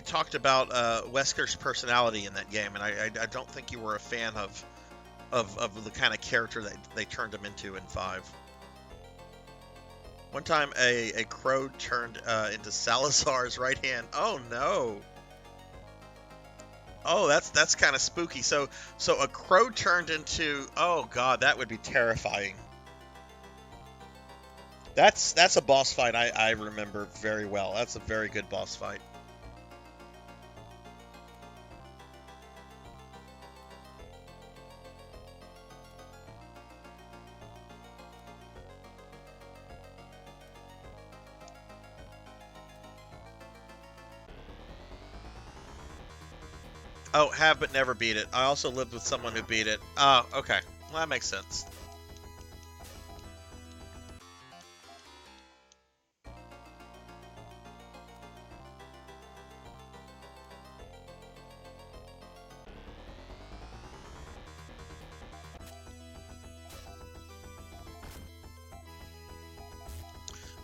talked about Wesker's personality in that game, and I don't think you were a fan of the kind of character that they turned him into in 5. One time, a crow turned into Salazar's right hand. Oh no! Oh, that's kind of spooky. So a crow turned into. Oh god, that would be terrifying. That's a boss fight I remember very well. That's a very good boss fight. Oh, have but never beat it. I also lived with someone who beat it. Oh, okay. Well, that makes sense.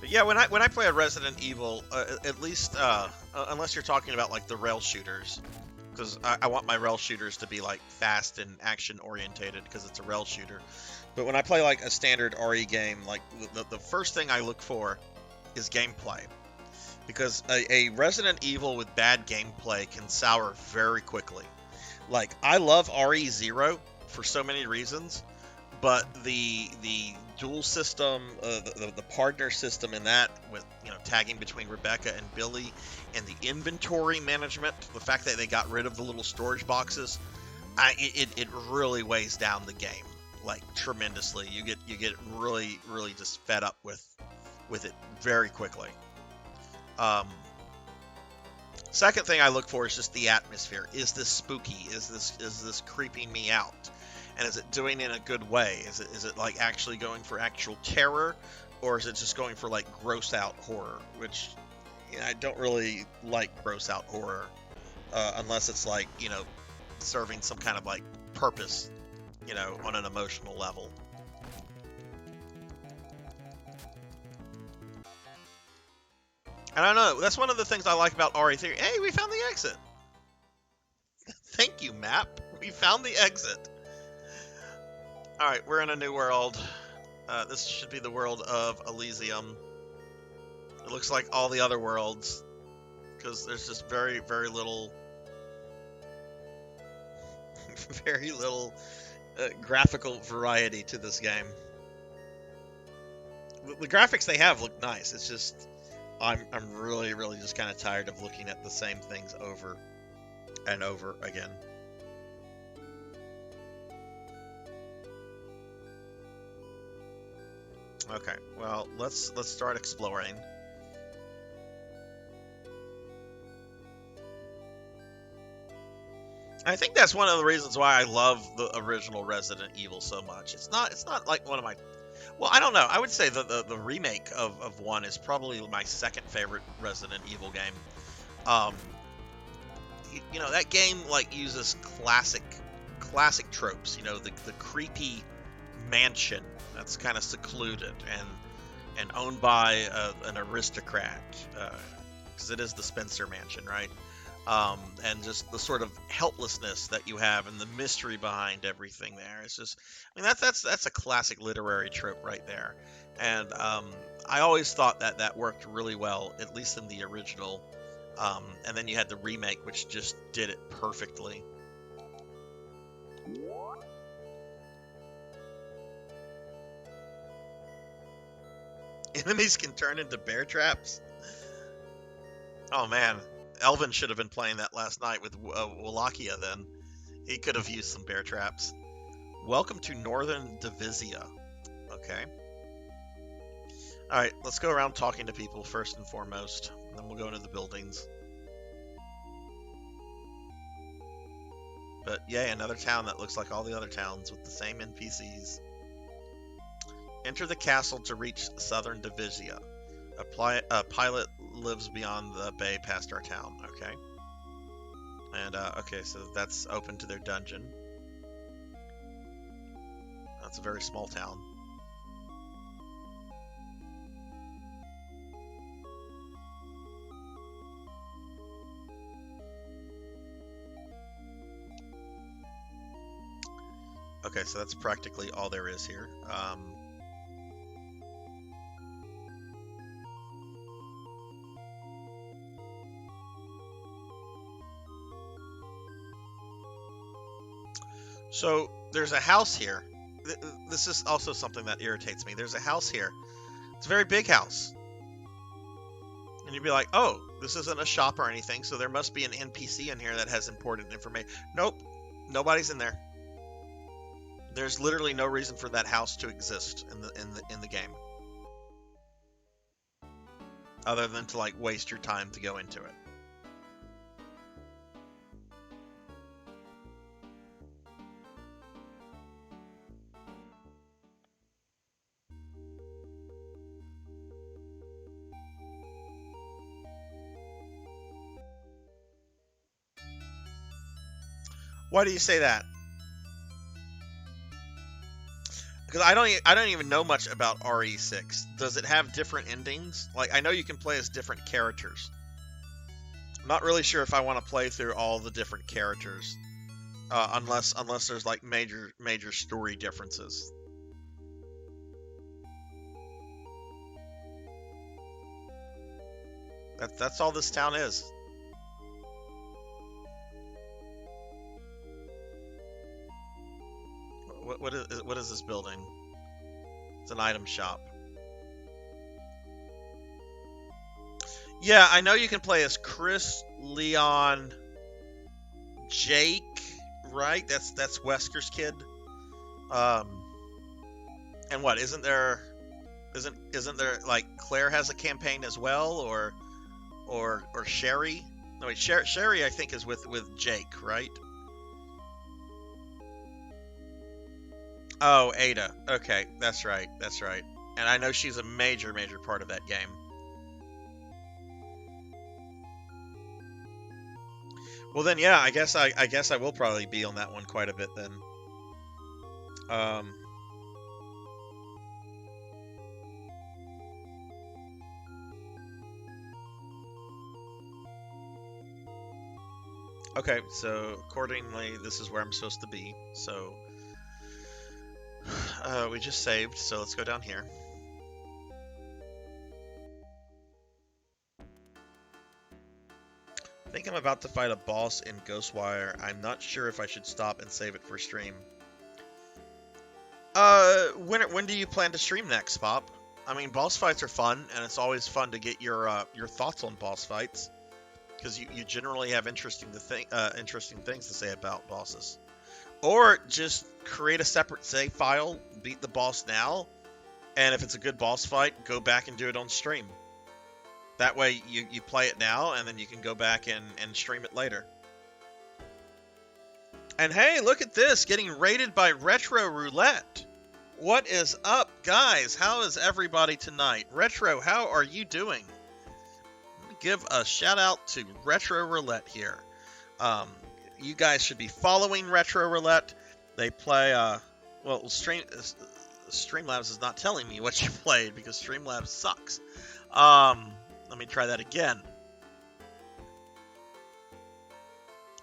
But yeah, when I play a Resident Evil, at least unless you're talking about like the rail shooters, because I want my rail shooters to be like fast and action orientated because it's a rail shooter. But when I play like a standard RE game, like the first thing I look for is gameplay, because a Resident Evil with bad gameplay can sour very quickly. Like I love RE0 for so many reasons, but the dual system, the partner system in that, with tagging between Rebecca and Billy, and the inventory management, the fact that they got rid of the little storage boxes, it really weighs down the game like tremendously. You get really just fed up with it very quickly. Second thing I look for is just the atmosphere. Is this spooky? Is this creeping me out? And is it doing it in a good way? Is it like actually going for actual terror, or is it just going for like gross out horror? Which I don't really like gross out horror unless it's like serving some kind of like purpose, on an emotional level. And I don't know, that's one of the things I like about RE3. Hey, we found the exit. Thank you, map. We found the exit. Alright, we're in a new world. This should be the world of Elysium. It looks like all the other worlds, because there's just very little very little graphical variety to this game. The graphics they have look nice. It's just I'm really just kind of tired of looking at the same things over and over again. Okay, well, let's start exploring. I think that's one of the reasons why I love the original Resident Evil so much. It's not like one of my, well, I don't know. I would say the remake of 1 is probably my second favorite Resident Evil game. That game like uses classic tropes. The creepy mansion that's kind of secluded and owned by an aristocrat, because it is the Spencer Mansion, right? And just the sort of helplessness that you have and the mystery behind everything there. It's just, that's a classic literary trope right there. And I always thought that worked really well, at least in the original. And then you had the remake, which just did it perfectly. Enemies can turn into bear traps? Oh man, Elvin should have been playing that last night with Wallachia then. He could have used some bear traps. Welcome to Northern Divisia. Okay. Alright, let's go around talking to people first and foremost. And then we'll go into the buildings. But yay, another town that looks like all the other towns with the same NPCs. Enter the castle to reach Southern Divisia. A pilot lives beyond the bay past our town. Okay. And okay, so that's open to their dungeon. That's a very small town. Okay, so that's practically all there is here. So there's a house here. This is also something that irritates me. There's a house here. It's a very big house. And you'd be like, oh, this isn't a shop or anything, so there must be an NPC in here that has important information. Nope, nobody's in there. There's literally no reason for that house to exist in the game, other than to like waste your time to go into it. Why do you say that? Because I don't even know much about RE6. Does it have different endings? Like, I know you can play as different characters. I'm not really sure if I want to play through all the different characters, unless there's like major story differences. That's all this town is. What is this building? It's an item shop. Yeah, I know you can play as Chris, Leon, Jake, right? That's Wesker's kid. And what isn't there like Claire has a campaign as well, or Sherry? No wait, Sherry I think is with Jake, right? Oh, Ada. Okay, that's right. That's right. And I know she's a major part of that game. Well then, yeah, I guess I will probably be on that one quite a bit then. Okay, so accordingly, this is where I'm supposed to be. So we just saved, so let's go down here. I think I'm about to fight a boss in Ghostwire. I'm not sure if I should stop and save it for stream. When do you plan to stream next, Pop? I mean, boss fights are fun, and it's always fun to get your thoughts on boss fights, because you generally have interesting things to say about bosses. Or just create a separate save file, beat the boss now, and if it's a good boss fight, go back and do it on stream. That way you play it now, and then you can go back and stream it later. And hey, look at this, getting rated by Retro Roulette. What is up, guys? How is everybody tonight? Retro, how are you doing? Let me give a shout out to Retro Roulette here. You guys should be following Retro Roulette. They play, well, Streamlabs is not telling me what you played because Streamlabs sucks. Let me try that again.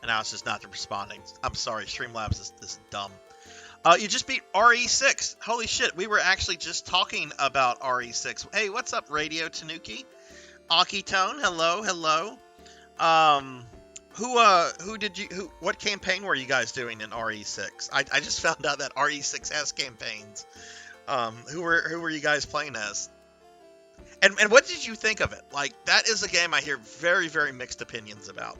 And now it's just not responding. I'm sorry, Streamlabs is dumb. You just beat RE6. Holy shit, we were actually just talking about RE6. Hey, what's up, Radio Tanuki? Akitone, hello. What campaign were you guys doing in RE6? I just found out that RE6 has campaigns. Who were you guys playing as? And what did you think of it? Like, that is a game I hear very mixed opinions about.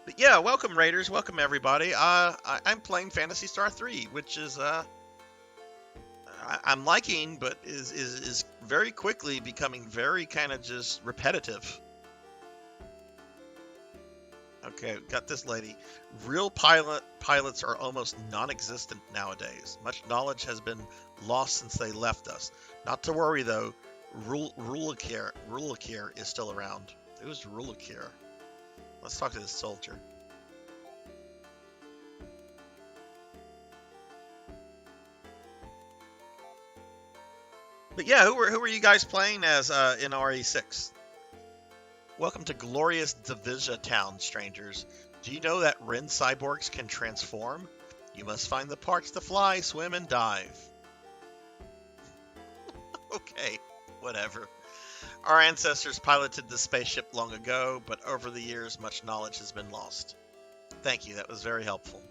But yeah, welcome Raiders, welcome everybody. I'm playing Phantasy Star 3, which is I'm liking, but is very quickly becoming very kind of just repetitive. Okay, got this lady. Real pilots are almost non-existent nowadays. Much knowledge has been lost since they left us. Not to worry though, Rulakir is still around. Who's Rulakir? Let's talk to this soldier. But yeah, who were you guys playing as in RE6? Welcome to glorious Division Town, strangers. Do you know that Ren cyborgs can transform? You must find the parts to fly, swim, and dive. Okay, whatever. Our ancestors piloted the spaceship long ago, but over the years, much knowledge has been lost. Thank you, that was very helpful.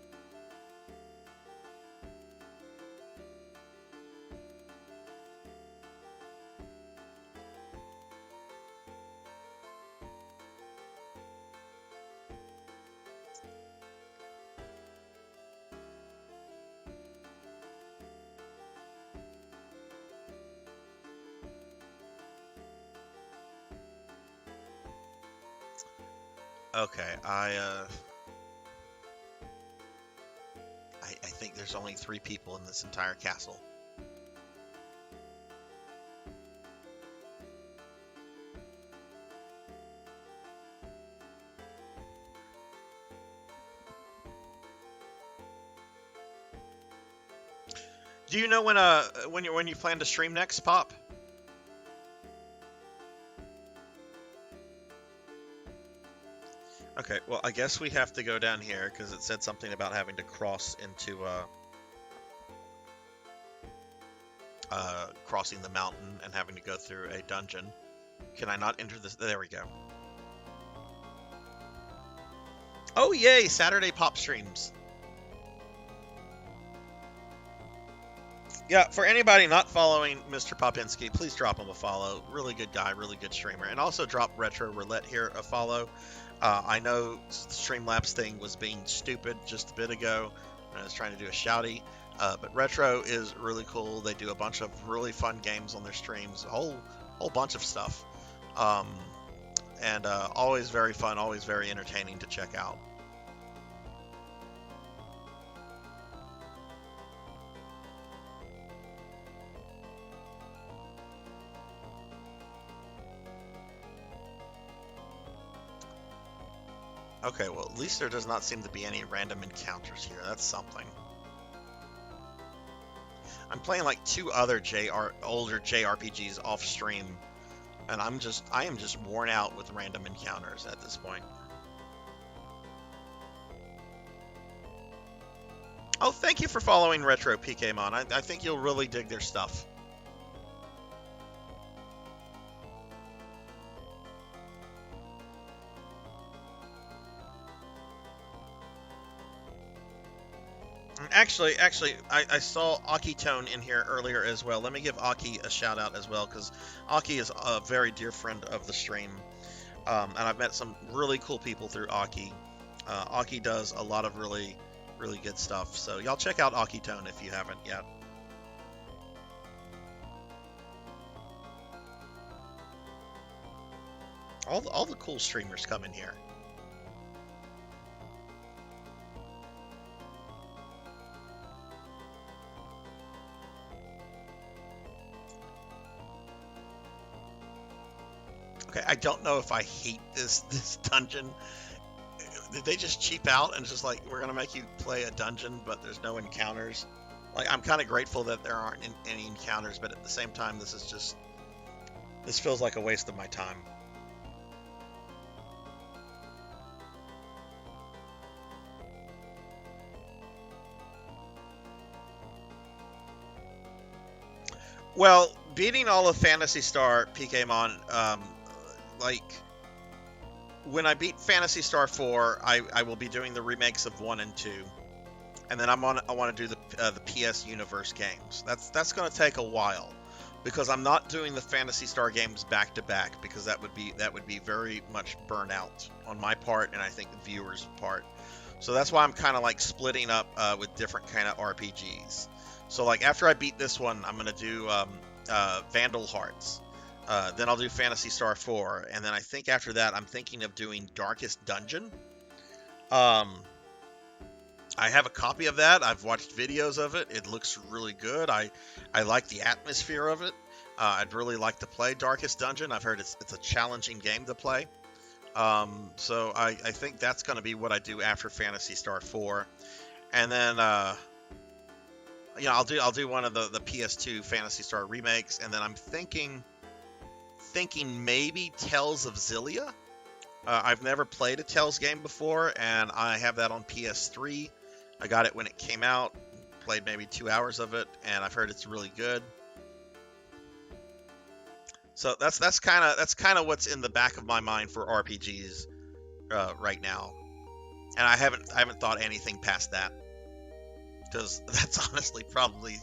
Okay, I think there's only 3 people in this entire castle. Do you know when you plan to stream next, Pop? Okay, well, I guess we have to go down here because it said something about having to cross into crossing the mountain and having to go through a dungeon. Can I not enter this? There we go. Oh, yay! Saturday Pop streams. Yeah, for anybody not following Mr. Popinski, please drop him a follow. Really good guy, really good streamer. And also drop Retro Roulette here a follow. I know the Streamlabs thing was being stupid just a bit ago. I was trying to do a shouty. But Retro is really cool. They do a bunch of really fun games on their streams. A whole bunch of stuff. And always very fun, always very entertaining to check out. Okay, well, at least there does not seem to be any random encounters here. That's something. I'm playing like 2 other older JRPGs off stream, and I am just worn out with random encounters at this point. Oh, thank you for following Retro PKmon. I think you'll really dig their stuff. Actually, I saw Akitone in here earlier as well. Let me give Aki a shout out as well, because Aki is a very dear friend of the stream. And I've met some really cool people through Aki. Aki does a lot of really good stuff. So y'all check out Akitone if you haven't yet. All the cool streamers come in here. Okay, I don't know if I hate this dungeon. Did they just cheap out and just like, we're gonna make you play a dungeon, but there's no encounters? Like, I'm kind of grateful that there aren't any encounters, but at the same time, this feels like a waste of my time. Well, beating all of Phantasy Star PKmon, like, when I beat Phantasy Star 4, I will be doing the remakes of 1 and 2, and then I want to do the PS Universe games. That's going to take a while, because I'm not doing the Phantasy Star games back to back, because that would be very much burnout on my part, and I think the viewers' part. So that's why I'm kind of like splitting up with different kind of RPGs. So like after I beat this one, I'm gonna do Vandal Hearts. Then I'll do Phantasy Star 4, and then I think after that I'm thinking of doing Darkest Dungeon. I have a copy of that. I've watched videos of it. It looks really good. I like the atmosphere of it. I'd really like to play Darkest Dungeon. I've heard it's a challenging game to play. So I think that's going to be what I do after Phantasy Star 4. And then, I'll do one of the PS2 Phantasy Star remakes, and then I'm thinking maybe Tales of Xillia. I've never played a Tales game before, and I have that on PS3. I got it when it came out, played maybe 2 hours of it, and I've heard it's really good. So that's kind of what's in the back of my mind for RPGs right now, and I haven't thought anything past that, because that's honestly probably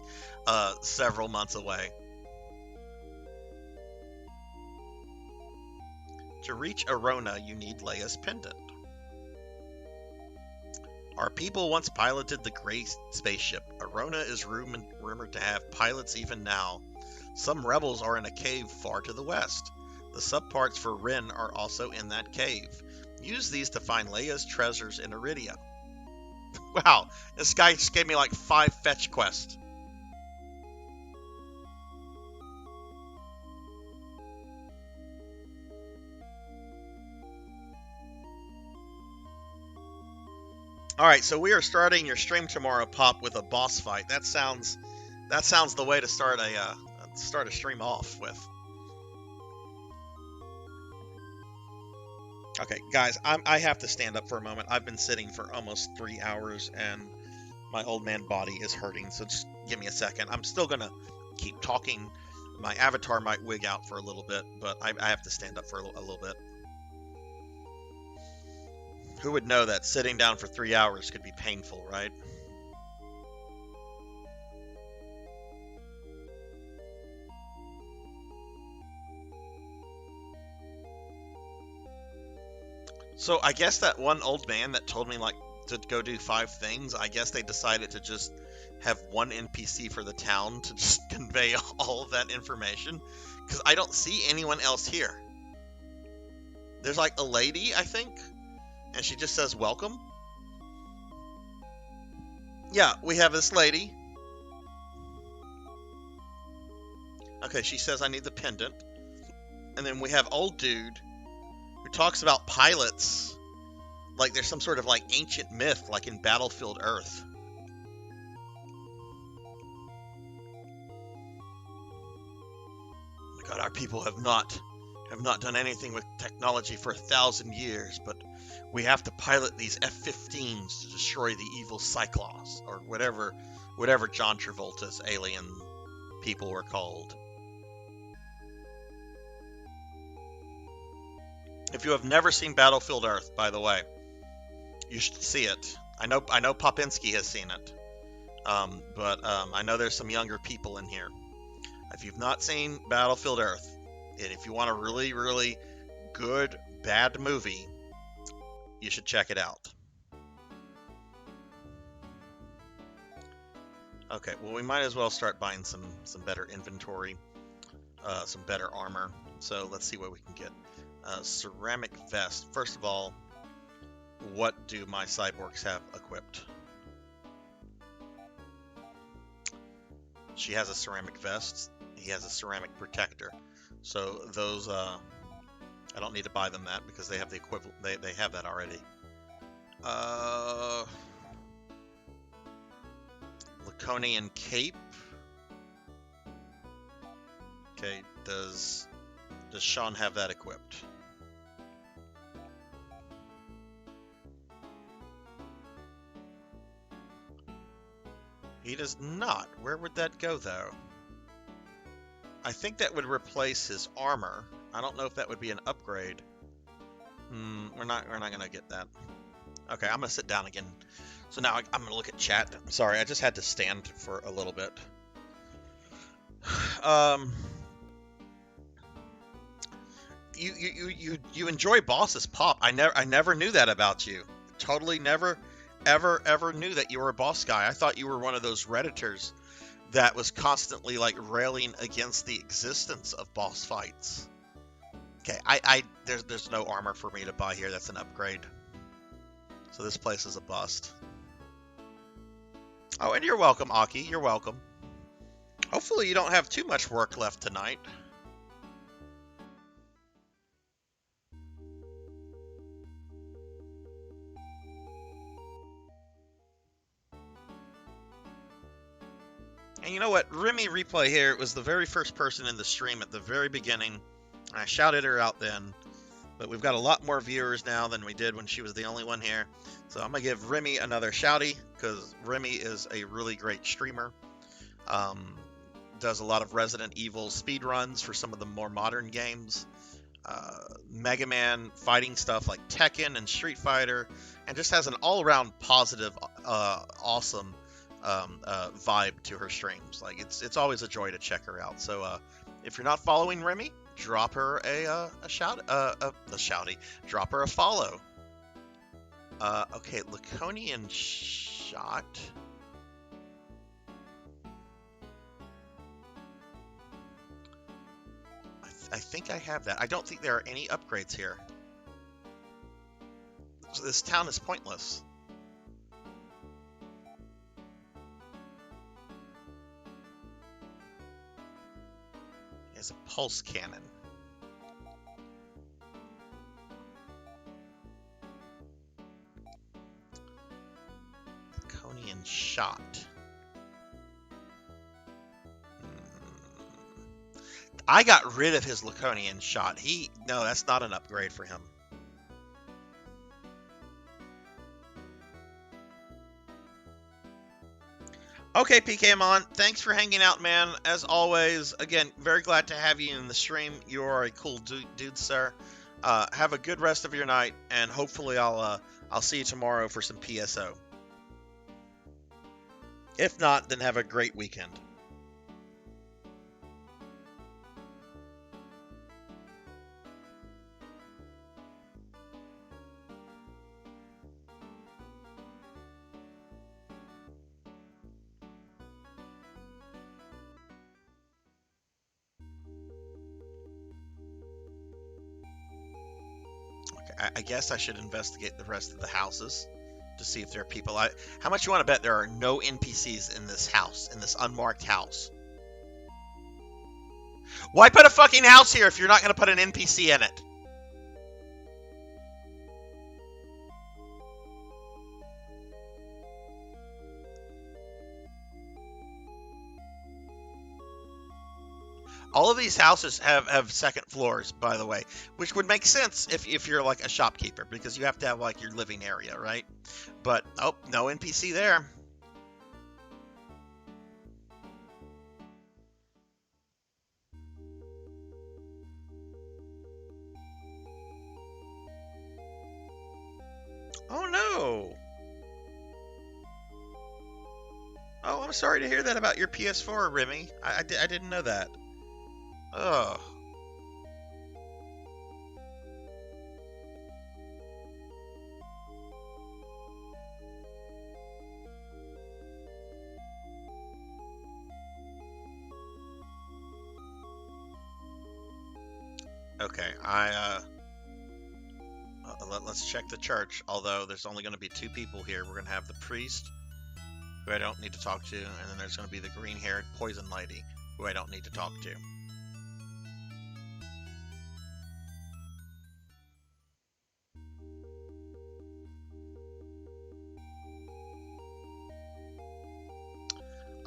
several months away. To reach Arona, you need Leia's pendant. Our people once piloted the Grey spaceship. Arona is rumored to have pilots even now. Some rebels are in a cave far to the west. The subparts for Ren are also in that cave. Use these to find Leia's treasures in Iridia. Wow, this guy just gave me like 5 fetch quests. Alright, so we are starting your stream tomorrow, Pop, with a boss fight. That sounds the way to start a stream off with. Okay, guys, I have to stand up for a moment. I've been sitting for almost 3 hours, and my old man body is hurting, so just give me a second. I'm still gonna keep talking. My avatar might wig out for a little bit, but I have to stand up for a little bit. Who would know that sitting down for 3 hours could be painful, right? So I guess that one old man that told me like to go do 5 things, I guess they decided to just have one NPC for the town to just convey all of that information, because I don't see anyone else here. There's like a lady, I think, and she just says welcome. Yeah, we have this lady. Okay, she says I need the pendant. And then we have old dude who talks about pilots like there's some sort of like ancient myth like in Battlefield Earth. Oh my god, our people have not done anything with technology for 1,000 years, but we have to pilot these F-15s to destroy the evil Cyclops, or whatever John Travolta's alien people were called. If you have never seen Battlefield Earth, by the way, you should see it. I know Popinski has seen it, but I know there's some younger people in here. If you've not seen Battlefield Earth, and if you want a really, really good, bad movie, you should check it out. Okay, well, we might as well start buying some better inventory, some better armor. So let's see what we can get. Ceramic vest. First of all, what do my cyborgs have equipped? She has a ceramic vest. He has a ceramic protector. So those, I don't need to buy them that because they have the equivalent. They have that already. Laconian cape. Okay, does Sean have that equipped? He does not. Where would that go, though? I think that would replace his armor. I don't know if that would be an upgrade. We're not gonna get that. Okay, I'm gonna sit down again. So now I'm gonna look at chat. Sorry, I just had to stand for a little bit. You enjoy bosses, Pop. I never knew that about you. Totally never ever knew that you were a boss guy. I thought you were one of those Redditors that was constantly like railing against the existence of boss fights. Okay, there's no armor for me to buy here. That's an upgrade. So this place is a bust. Oh, and you're welcome, Aki. You're welcome. Hopefully you don't have too much work left tonight. And you know what? Remy Replay here was the very first person in the stream at the very beginning. I shouted her out then. But we've got a lot more viewers now than we did when she was the only one here. So I'm going to give Remy another shouty, because Remy is a really great streamer. Does a lot of Resident Evil speedruns for some of the more modern games. Mega Man fighting stuff like Tekken and Street Fighter. And just has an all-around positive, awesome vibe to her streams. Like it's always a joy to check her out. So if you're not following Remy, drop her a shouty. Drop her a follow. Okay, Laconian Shot. I think I have that. I don't think there are any upgrades here. So this town is pointless. It's a pulse cannon. Laconian Shot. I got rid of his Laconian Shot. No, that's not an upgrade for him. Okay, PKMon, thanks for hanging out, man. As always, again, very glad to have you in the stream. You are a cool dude, sir. Have a good rest of your night, and hopefully I'll see you tomorrow for some PSO. If not, then have a great weekend. I guess I should investigate the rest of the houses to see if there are people. How much you want to bet there are no NPCs in this house, in this unmarked house? Why put a fucking house here if you're not going to put an NPC in it? All of these houses have second floors, by the way, which would make sense if you're like a shopkeeper, because you have to have like your living area, right? But, oh, no NPC there. Oh, no. Oh, I'm sorry to hear that about your PS4, Remy. I didn't know that. Ugh. Okay, let's check the church, although there's only going to be 2 people here. We're going to have the priest, who I don't need to talk to, and then there's going to be the green-haired poison lady, who I don't need to talk to.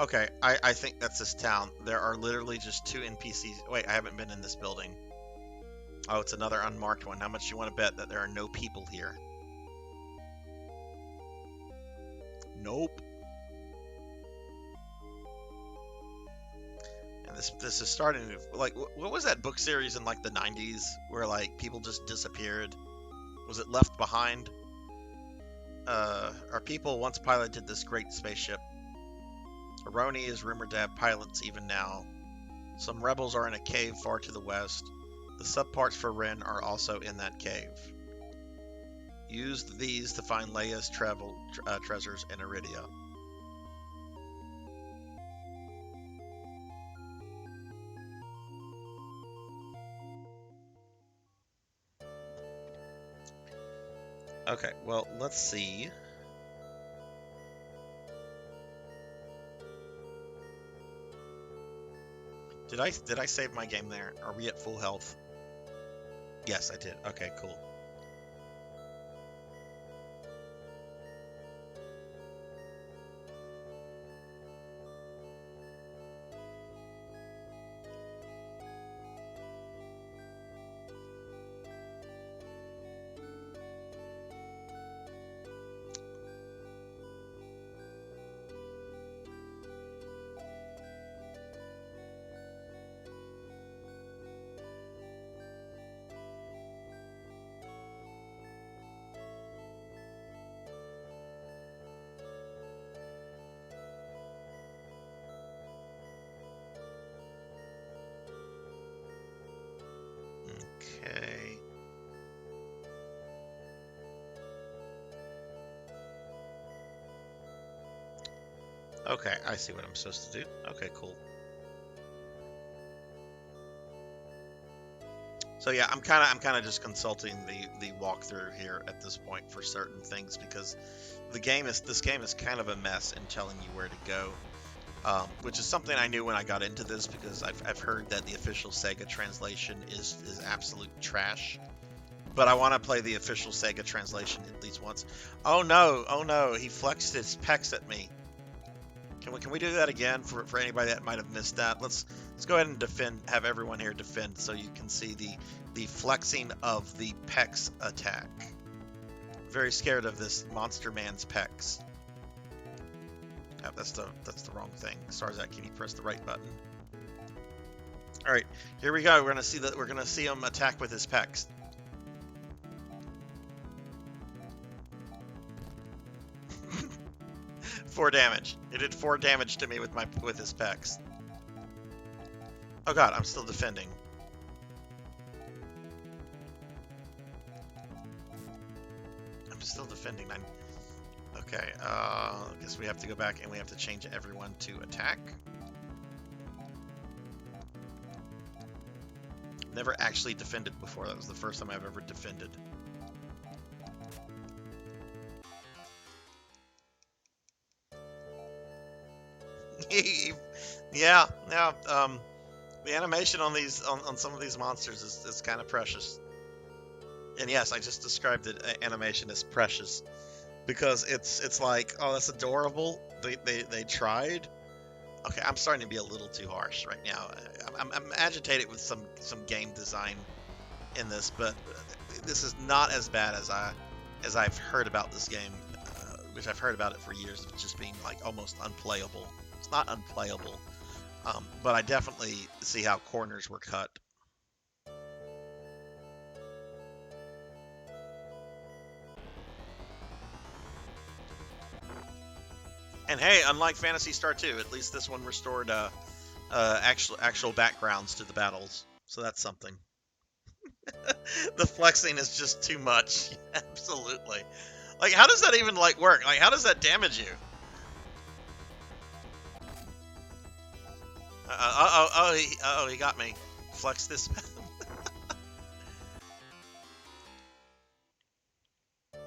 Okay, I think that's this town. There are literally just 2 NPCs. Wait, I haven't been in this building. Oh, it's another unmarked one. How much do you want to bet that there are no people here? Nope. And this is starting to, like, what was that book series in like the 90s where like people just disappeared? Was it Left Behind? Our people once piloted this great spaceship. Aroni is rumored to have pilots even now. Some rebels are in a cave far to the west. The subparts for Ren are also in that cave. Use these to find Leia's treasures in Iridia. Okay, well, let's see. Did I save my game there? Are we at full health? Yes, I did. Okay, cool. Okay. Okay, I see what I'm supposed to do. Okay, cool. So yeah, I'm kind of just consulting the walkthrough here at this point for certain things because this game is kind of a mess in telling you where to go, which is something I knew when I got into this because I've heard that the official Sega translation is absolute trash. But I want to play the official Sega translation at least once. Oh no, he flexed his pecs at me. Can we do that again for anybody that might have missed that? Let's go ahead and have everyone here defend so you can see the flexing of the pecs attack. Very scared of this monster man's pecs. Oh, that's the wrong thing. Sarzac, can you press the right button? All right, here we go. We're gonna see him attack with his pecs. Four damage. It did 4 damage to me with his pecs. Oh god, I'm still defending. I'm still defending. Okay, I guess we have to go back and we have to change everyone to attack. Never actually defended before. That was the first time I've ever defended. Yeah. The animation on some of these monsters is kind of precious. And yes, I just described it animation as precious because it's like, oh, that's adorable. They tried. Okay, I'm starting to be a little too harsh right now. I'm agitated with some game design in this, but this is not as bad as I've heard about this game, which I've heard about it for years of just being like almost unplayable. It's not unplayable, but I definitely see how corners were cut. And hey, unlike Phantasy Star 2, at least this one restored actual backgrounds to the battles, so that's something. The flexing is just too much. Absolutely. Like, how does that even like work? Like, how does that damage you? He got me. Flex this. I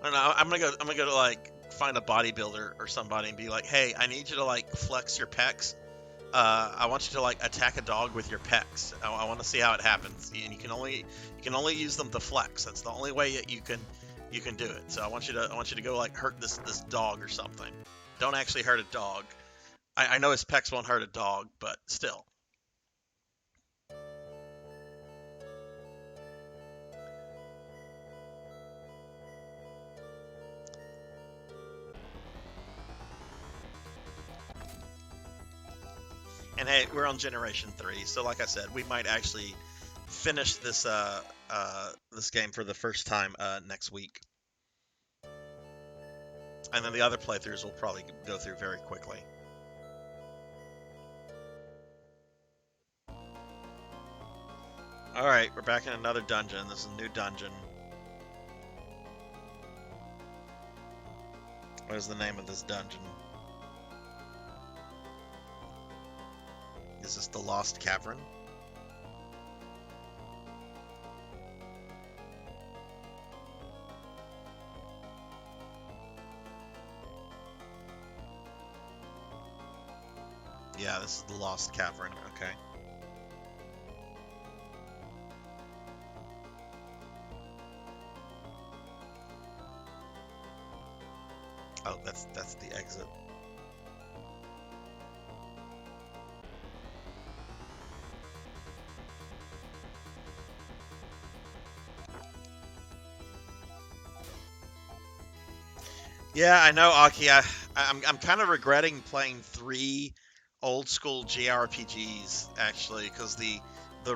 don't know. I'm gonna go to like find a bodybuilder or somebody and be like, hey, I need you to like flex your pecs. I want you to like attack a dog with your pecs. I want to see how it happens. And you can only use them to flex. That's the only way that you can do it. So I want you to go like hurt this dog or something. Don't actually hurt a dog. I know his pecs won't hurt a dog, but still. And hey, we're on Generation 3, so like I said, we might actually finish this this game for the first time next week. And then the other playthroughs will probably go through very quickly. Alright, we're back in another dungeon. This is a new dungeon. What is the name of this dungeon? Is this the Lost Cavern? Yeah, this is the Lost Cavern, okay. Oh, that's the exit. Yeah, I know, Aki. I'm kind of regretting playing 3 old school JRPGs actually, because the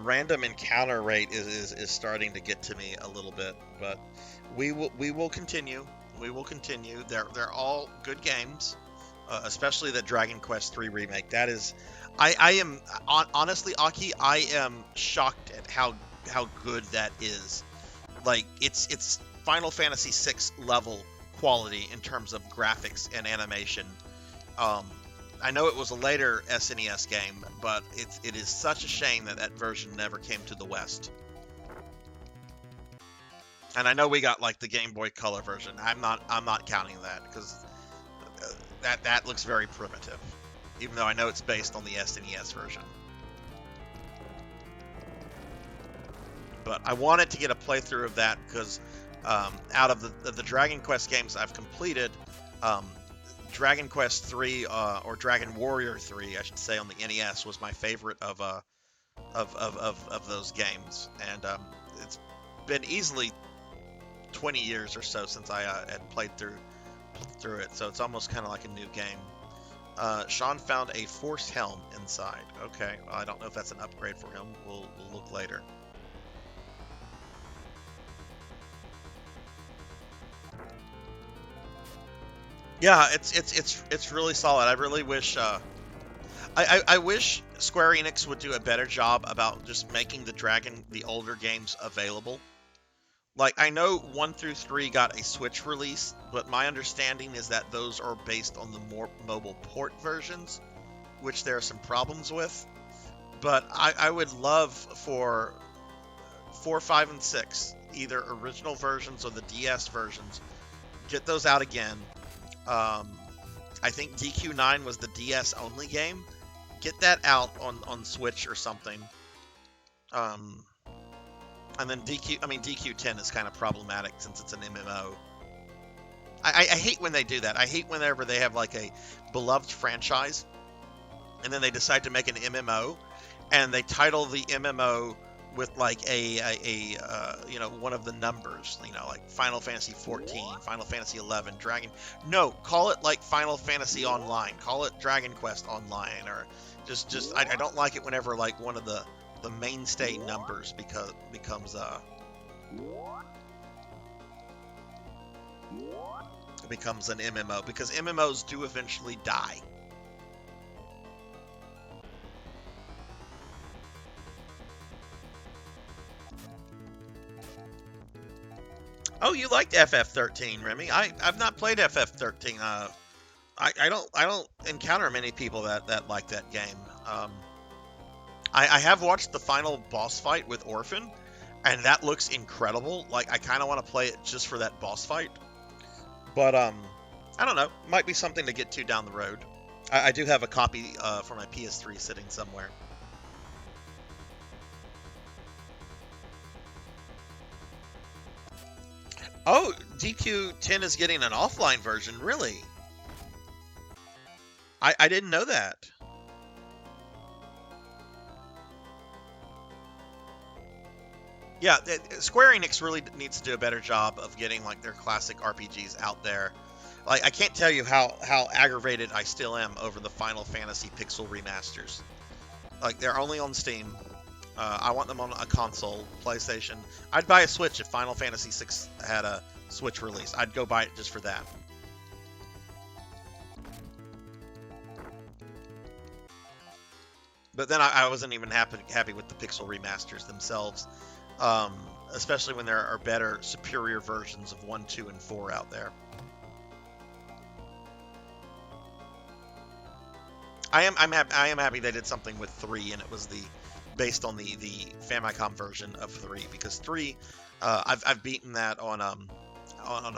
random encounter rate is starting to get to me a little bit. But we will continue. We will continue. They're all good games, especially the Dragon Quest III remake. That is, I am honestly, Aki, I am shocked at how good that is. Like it's Final Fantasy VI level quality in terms of graphics and animation. Um, I know it was a later SNES game, but it is such a shame that that version never came to the West. And I know we got like the Game Boy Color version. I'm not counting that because that looks very primitive, even though I know it's based on the SNES version. But I wanted to get a playthrough of that because out of the Dragon Quest games I've completed, Dragon Quest 3 or Dragon Warrior 3, I should say, on the NES was my favorite of those games, and it's been easily 20 years or so since I had played through it, so it's almost kind of like a new game. Sean found a Force Helm inside. Okay, well, I don't know if that's an upgrade for him. We'll look later. Yeah, it's really solid. I really wish I wish Square Enix would do a better job about just making the older games available. Like, I know 1 through 3 got a Switch release, but my understanding is that those are based on the more mobile port versions, which there are some problems with. But I would love for 4, 5, and 6, either original versions or the DS versions, get those out again. I think DQ9 was the DS only game. Get that out on Switch or something. And then DQ10 is kind of problematic since it's an MMO. I hate when they do that. I hate whenever they have like a beloved franchise and then they decide to make an MMO and they title the MMO with like a one of the numbers, like Final Fantasy 14, Final Fantasy 11, Dragon. No, call it like Final Fantasy Online. Call it Dragon Quest Online, or just I don't like it whenever like one of the mainstay numbers becomes an MMO, because MMOs do eventually die. Oh, you liked FF13, Remy. I've not played FF13. I don't encounter many people that like that game. I have watched the final boss fight with Orphan, and that looks incredible. Like, I kind of want to play it just for that boss fight. But, I don't know. Might be something to get to down the road. I do have a copy for my PS3 sitting somewhere. Oh, DQ10 is getting an offline version, really? I didn't know that. Yeah, Square Enix really needs to do a better job of getting like their classic RPGs out there. Like, I can't tell you how aggravated I still am over the Final Fantasy Pixel remasters. Like, they're only on Steam. I want them on a console, PlayStation. I'd buy a Switch if Final Fantasy VI had a Switch release. I'd go buy it just for that. But then I wasn't even happy with the Pixel remasters themselves. Especially when there are better, superior versions of 1, 2, and 4 out there. I am happy they did something with 3, and it was based on the Famicom version of 3, because 3, I've beaten that on a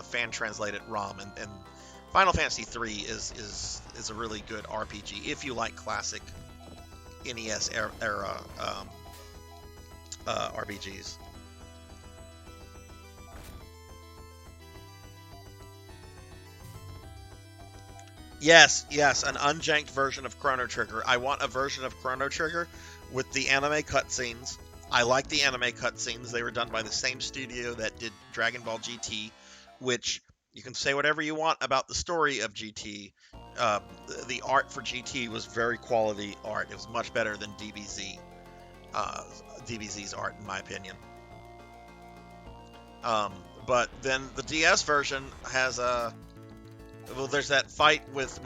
fan translated ROM, and Final Fantasy 3 is a really good RPG if you like classic NES era RPGs. Yes, an unjanked version of Chrono Trigger. I want a version of Chrono Trigger with the anime cutscenes. I like the anime cutscenes. They were done by the same studio that did Dragon Ball GT, which you can say whatever you want about the story of GT. The art for GT was very quality art. It was much better than DBZ's art, in my opinion. But then the DS version has there's that fight with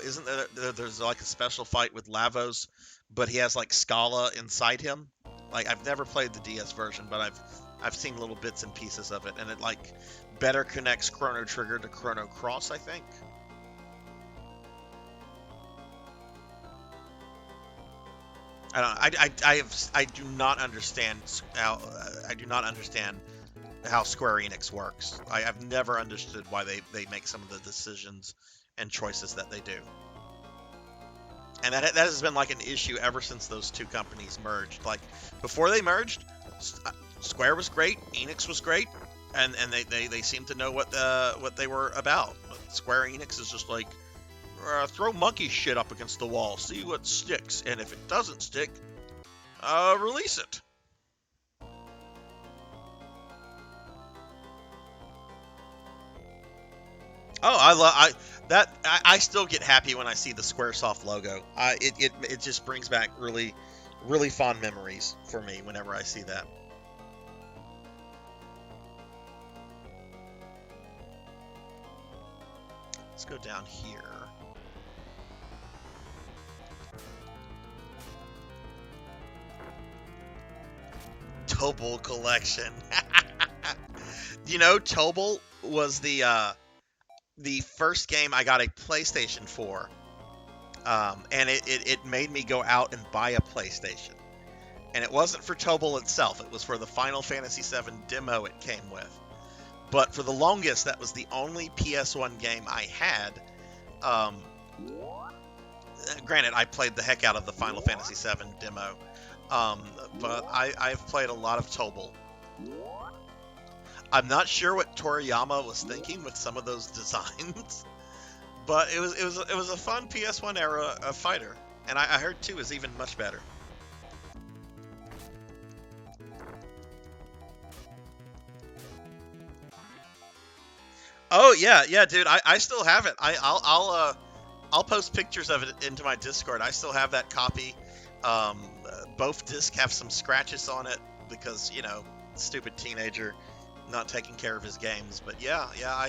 isn't there? There's like a special fight with Lavos, but he has like Scala inside him. Like, I've never played the DS version, but I've seen little bits and pieces of it, and it like better connects Chrono Trigger to Chrono Cross, I think. I don't know. I do not understand how Square Enix works. I've never understood why they make some of the decisions and choices that they do. And that has been like an issue ever since those two companies merged. Like, before they merged, Square was great, Enix was great, and they seemed to know what they were about. But Square Enix is just like, throw monkey shit up against the wall, see what sticks, and if it doesn't stick, release it. Oh, I still get happy when I see the SquareSoft logo. It just brings back really, really fond memories for me whenever I see that. Let's go down here. Tobal collection. You know, Tobal was the first game I got a PlayStation for, and it made me go out and buy a PlayStation. And it wasn't for Tobal itself, it was for the Final Fantasy VII demo it came with. But for the longest, that was the only PS1 game I had. Granted, I played the heck out of the Final Fantasy VII demo, but I've played a lot of Tobal. I'm not sure what Toriyama was thinking with some of those designs, but it was a fun PS1 era fighter, and I heard 2 is even much better. Oh yeah, dude, I still have it. I'll post pictures of it into my Discord. I still have that copy. Both discs have some scratches on it because, you know, stupid teenager not taking care of his games. But yeah, I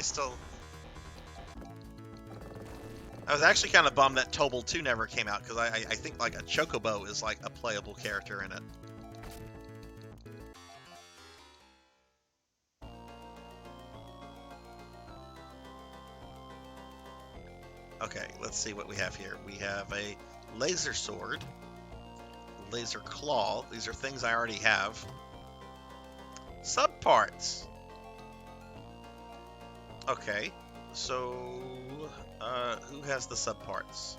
was actually kind of bummed that Tobal 2 never came out, because I think like a Chocobo is like a playable character in it. Okay, let's see what we have here. We have a laser sword, laser claw. These are things I already have. Subparts. Okay, so who has the subparts?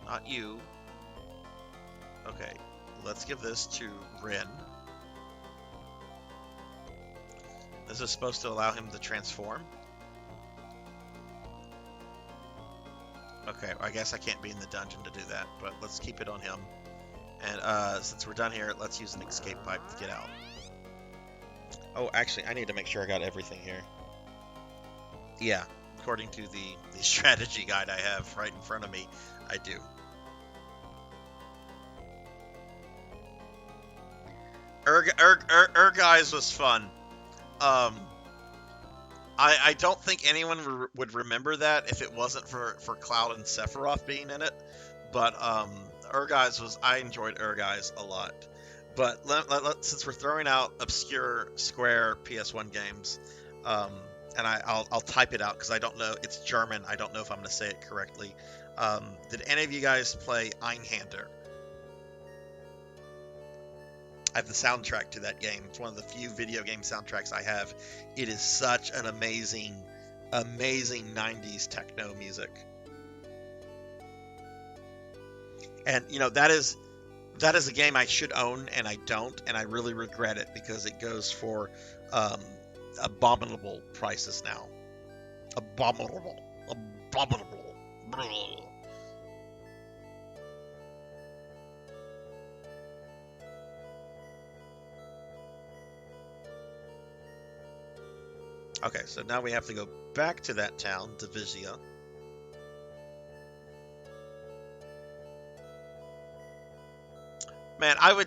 Not you. Okay, let's give this to Rin. This is supposed to allow him to transform. Okay, I guess I can't be in the dungeon to do that, but let's keep it on him. And since we're done here, let's use an escape pipe to get out. Oh, actually, I need to make sure I got everything here. Yeah, according to the strategy guide I have right in front of me, I do. Guys was fun. I don't think anyone would remember that if it wasn't for Cloud and Sephiroth being in it. But I enjoyed Guys a lot. But since we're throwing out obscure Square PS1 games, and I'll type it out because I don't know, it's German. I don't know if I'm going to say it correctly. Did any of you guys play Einhander? I have the soundtrack to that game. It's one of the few video game soundtracks I have. It is such an amazing 90s techno music. And, you know, that is a game I should own, and I don't, and I really regret it because it goes for abominable prices now. Abominable. Okay, so now we have to go back to that town, Divisia. Man, I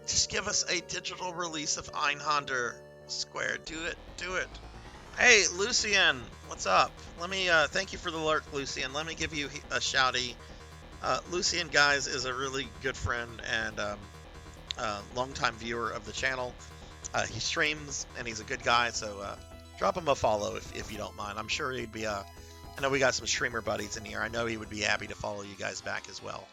just give us a digital release of Einhander Square. Do it. Hey, Lucien, what's up? Let me thank you for the alert, Lucien. Let me give you a shouty. Lucian, guys, is a really good friend and longtime viewer of the channel. He streams and he's a good guy, so drop him a follow if you don't mind. I'm sure he'd be. I know we got some streamer buddies in here. I know he would be happy to follow you guys back as well.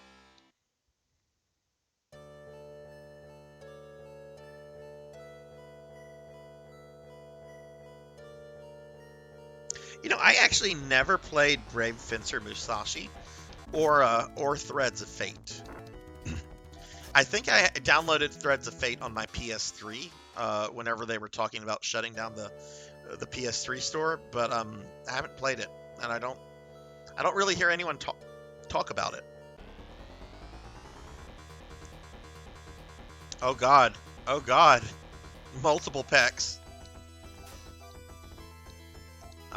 You know, I actually never played Brave Fencer Musashi or Threads of Fate. I think I downloaded Threads of Fate on my PS3 whenever they were talking about shutting down the PS3 store, but I haven't played it, and I don't really hear anyone talk about it. Oh God, multiple pecs.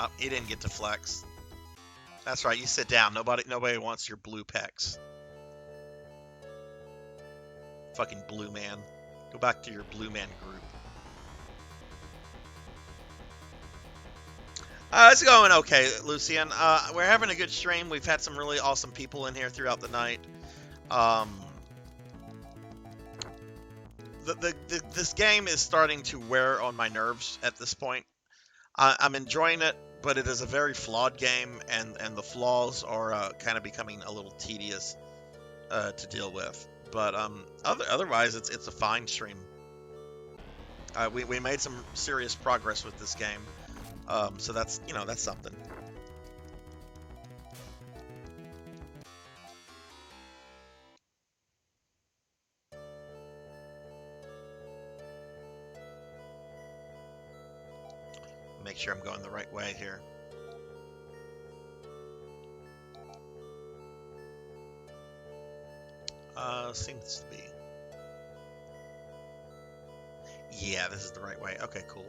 Oh, he didn't get to flex. That's right. You sit down. Nobody wants your blue pecs. Fucking blue man. Go back to your blue man group. It's going okay, Lucian. We're having a good stream. We've had some really awesome people in here throughout the night. This game is starting to wear on my nerves at this point. I'm enjoying it, but it is a very flawed game, and the flaws are kind of becoming a little tedious to deal with. But otherwise, it's a fine stream. We made some serious progress with this game, so that's something. Make sure I'm going the right way here. Seems to be. Yeah, this is the right way. Okay, cool.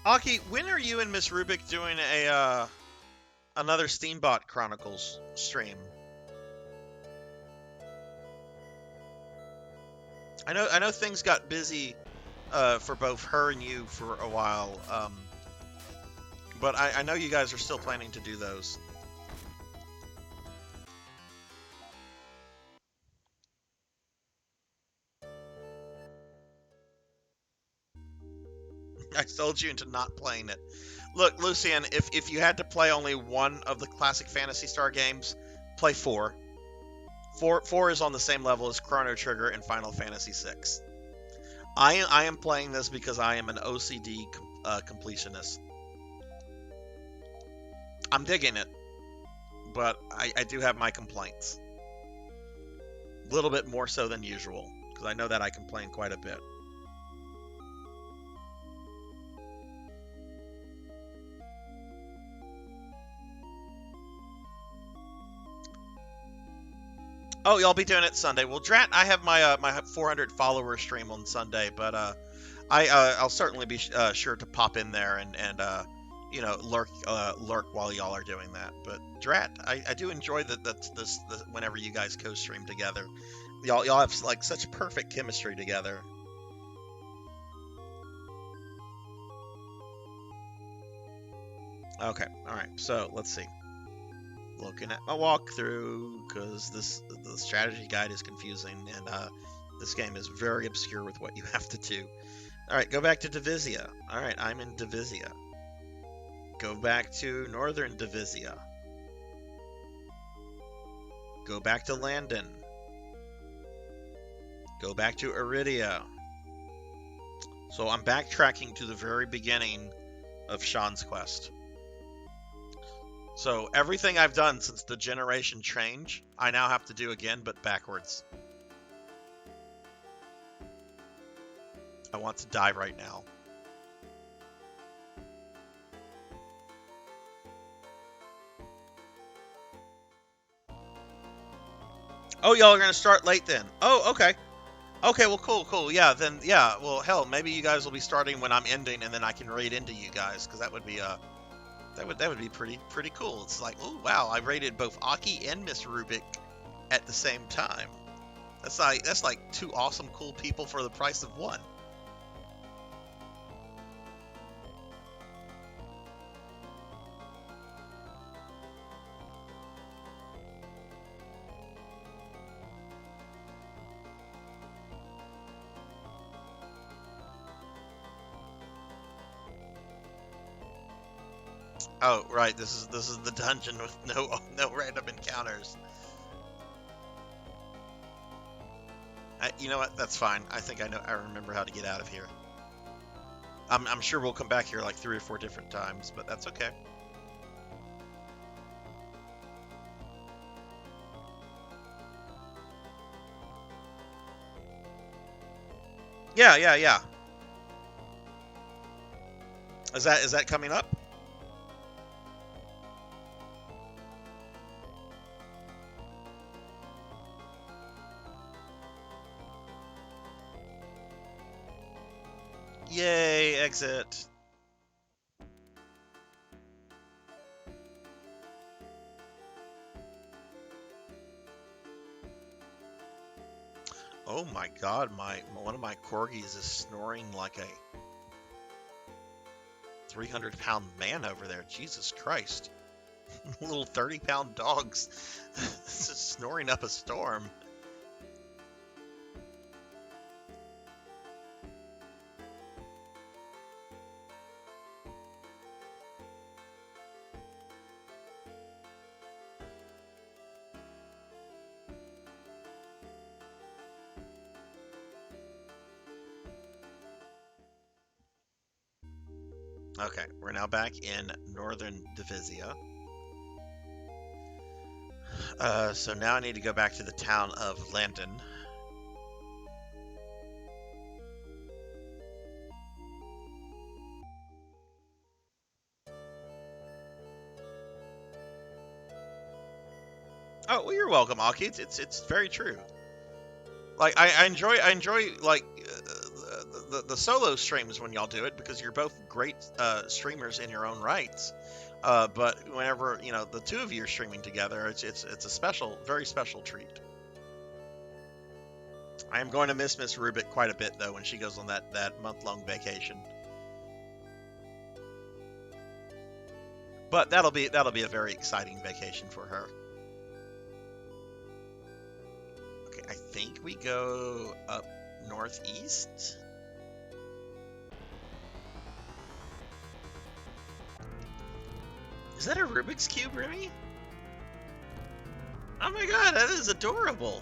Aki, when are you and Miss Rubik doing another Steambot Chronicles stream? I know things got busy for both her and you for a while, but I know you guys are still planning to do those. I told you into not playing it. Look, Lucian, if you had to play only one of the classic Phantasy Star games, play 4. 4 is on the same level as Chrono Trigger and Final Fantasy VI. I am playing this because I am an OCD completionist. I'm digging it, but I do have my complaints. A little bit more so than usual, because I know that I complain quite a bit. Oh, y'all be doing it Sunday. Well, Drat, I have my my 400 follower stream on Sunday, but I'll certainly be sure to pop in there and you know, lurk while y'all are doing that. But Drat, I do enjoy this whenever you guys co-stream together. Y'all have like such perfect chemistry together. Okay, all right. So let's see. Looking at my walkthrough, because the strategy guide is confusing, and this game is very obscure with what you have to do. All right, go back to Divisia. All right, I'm in Divisia. Go back to Northern Divisia. Go back to Landon. Go back to Iridia. So I'm backtracking to the very beginning of Sean's quest. So everything I've done since the generation change, I now have to do again, but backwards. I want to die right now. Oh, y'all are going to start late then. Oh, okay. Okay, well, cool. Yeah, then, yeah, well, hell, maybe you guys will be starting when I'm ending, and then I can raid into you guys, because that would be, that would be pretty cool. It's like, oh wow, I rated both Aki and Miss Rubik at the same time. That's like 2 awesome, cool people for the price of 1. Oh, right. This is the dungeon with no random encounters. You know what? That's fine. I think I remember how to get out of here. I'm sure we'll come back here like 3 or 4 different times, but that's okay. Yeah. Is that coming up? Yay, exit. Oh my god, one of my corgis is snoring like a 300-pound man over there. Jesus Christ. Little 30-pound dogs snoring up a storm. Okay, we're now back in Northern Divisia. So now I need to go back to the town of Landon. Oh, well, you're welcome, Aki. It's very true. Like I enjoy like the solo streams when y'all do it because you're both great streamers in your own rights. But whenever the two of you are streaming together, it's a special, very special treat. I am going to miss Miss Rubik quite a bit though when she goes on that month-long vacation. But that'll be a very exciting vacation for her. Okay, I think we go up northeast. Is that a Rubik's Cube, Remy? Oh my god, that is adorable.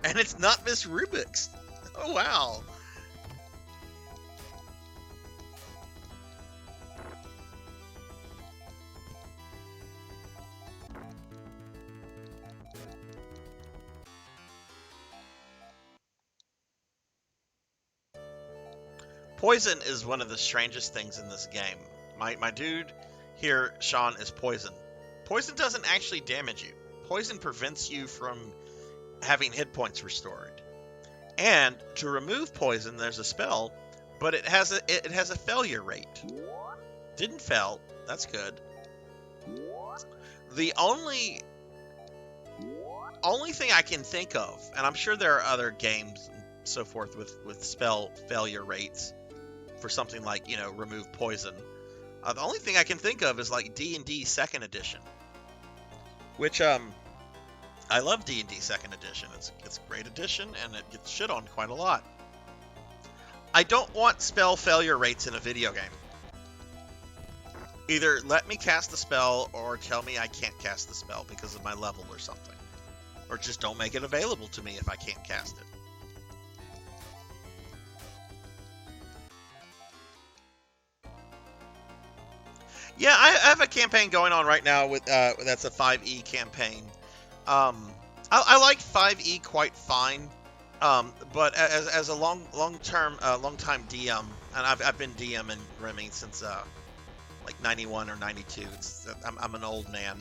And it's not Miss Rubik's. Oh wow. Poison is one of the strangest things in this game. My dude here, Sean, is poison. Poison doesn't actually damage you. Poison prevents you from having hit points restored. And to remove poison, there's a spell, but it has a failure rate. Didn't fail. That's good. The only thing I can think of, and I'm sure there are other games and so forth with spell failure rates for something like, remove poison. The only thing I can think of is like D&D 2nd Edition, which I love D&D 2nd Edition. It's a great edition, and it gets shit on quite a lot. I don't want spell failure rates in a video game. Either let me cast the spell, or tell me I can't cast the spell because of my level or something. Or just don't make it available to me if I can't cast it. Yeah, I have a campaign going on right now with that's a 5e campaign. I like 5e quite fine, but as a long-time DM, and I've been DMing Remy since like 91 or 92. I'm an old man.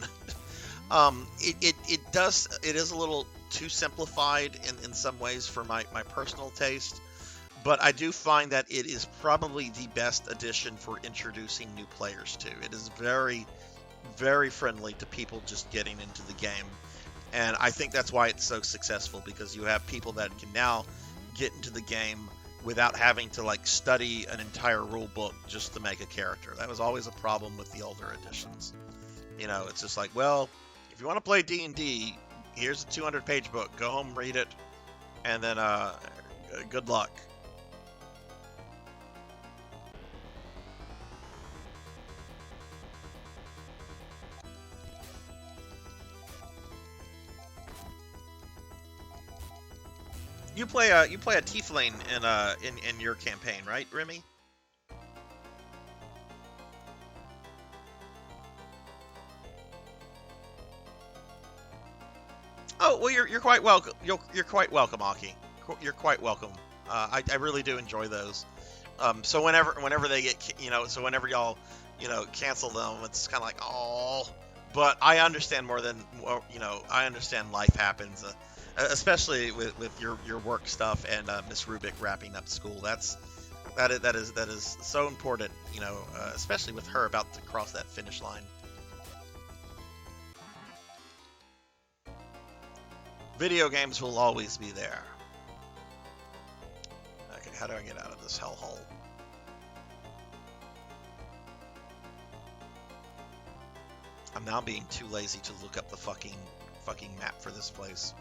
It is a little too simplified in some ways for my personal taste. But I do find that it is probably the best addition for introducing new players to. It is very, very friendly to people just getting into the game. And I think that's why it's so successful, because you have people that can now get into the game without having to study an entire rule book just to make a character. That was always a problem with the older editions. It's just like, well, if you want to play D&D, here's a 200-page book. Go home, read it, and then good luck. You play a tiefling in your campaign, right, Remy? Oh well, you're quite welcome. You're quite welcome, Aki. You're quite welcome. I really do enjoy those. So whenever they get so whenever y'all cancel them, it's kind of like oh. But I understand more than I understand life happens, especially with your work stuff and Miss Rubik wrapping up school. That is so important, especially with her about to cross that finish line. Video games will always be there. Okay, how do I get out of this hellhole? I'm now being too lazy to look up the fucking map for this place.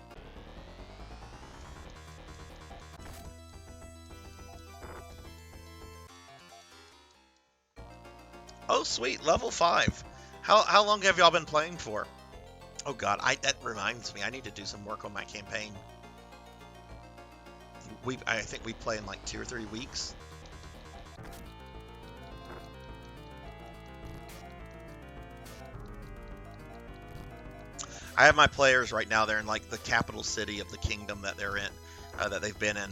Oh sweet, level 5. How long have y'all been playing for? Oh god, that reminds me, I need to do some work on my campaign. I think we play in like 2 or 3 weeks. I have my players right now. They're in like the capital city of the kingdom that they're in, that they've been in,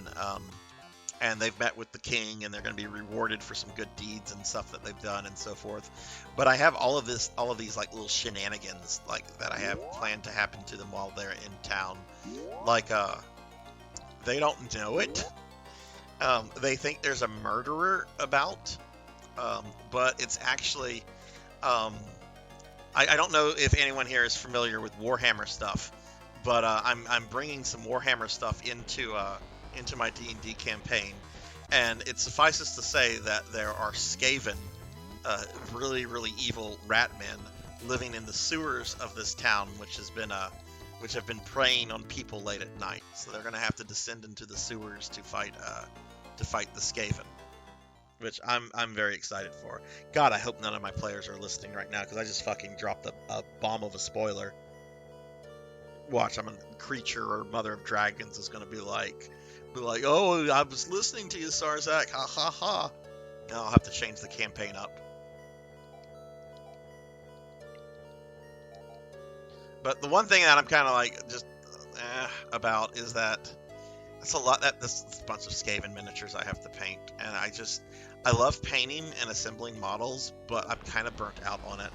and they've met with the king, and they're going to be rewarded for some good deeds and stuff that they've done and so forth. But I have all of these like little shenanigans like that I have planned to happen to them while they're in town. Like they don't know it. They think there's a murderer about, but it's actually. I don't know if anyone here is familiar with Warhammer stuff, but I'm bringing some Warhammer stuff into my D&D campaign, and it suffices to say that there are Skaven, really evil rat men living in the sewers of this town, which have been preying on people late at night. So they're going to have to descend into the sewers to fight the Skaven. Which I'm very excited for. God, I hope none of my players are listening right now, because I just fucking dropped a bomb of a spoiler. Watch, I'm a creature or mother of dragons is gonna be like, oh, I was listening to you, Sarzac, ha ha ha. Now I'll have to change the campaign up. But the one thing that I'm kind of like just about is that that's a lot. This bunch of Skaven miniatures I have to paint, and I love painting and assembling models, but I'm kind of burnt out on it.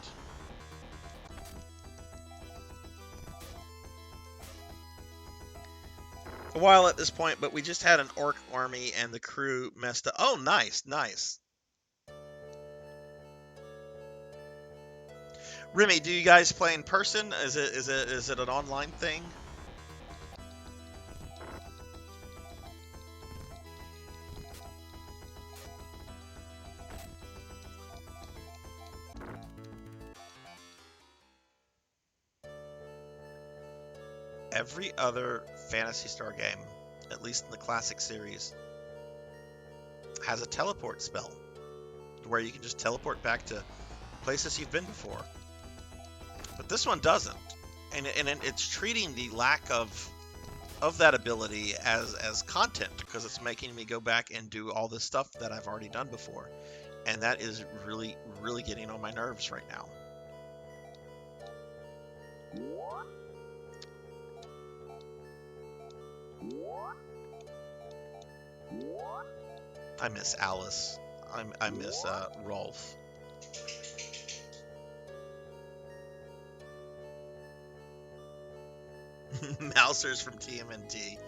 A while at this point, but we just had an orc army and the crew messed up. Oh, nice. Remy, do you guys play in person? Is it an online thing? Every other Phantasy Star game, at least in the classic series, has a teleport spell where you can just teleport back to places you've been before. But this one doesn't, and it's treating the lack of that ability as content, because it's making me go back and do all this stuff that I've already done before, and that is really getting on my nerves right now. I miss Alice. I miss Rolf. Mousers from TMNT.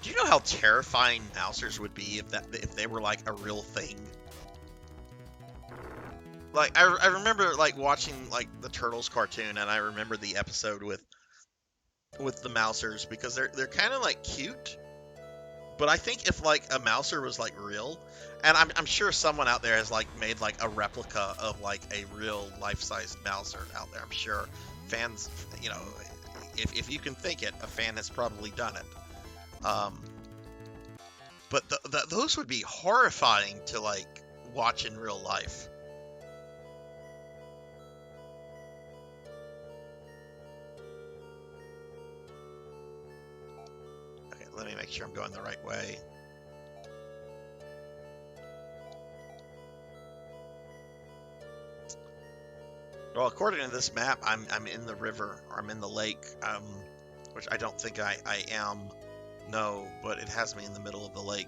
Do you know how terrifying Mousers would be if they were like a real thing? Like I remember like watching like the Turtles cartoon, and I remember the episode with the Mousers, because they're kind of like cute, but I think if like a Mouser was like real, and I'm sure someone out there has like made like a replica of like a real life-size Mouser out there. I'm sure fans, if you can think it, a fan has probably done it. But those would be horrifying to like watch in real life. Let me make sure I'm going the right way. Well, according to this map, I'm in the river, or I'm in the lake, which I don't think I am. No, but it has me in the middle of the lake.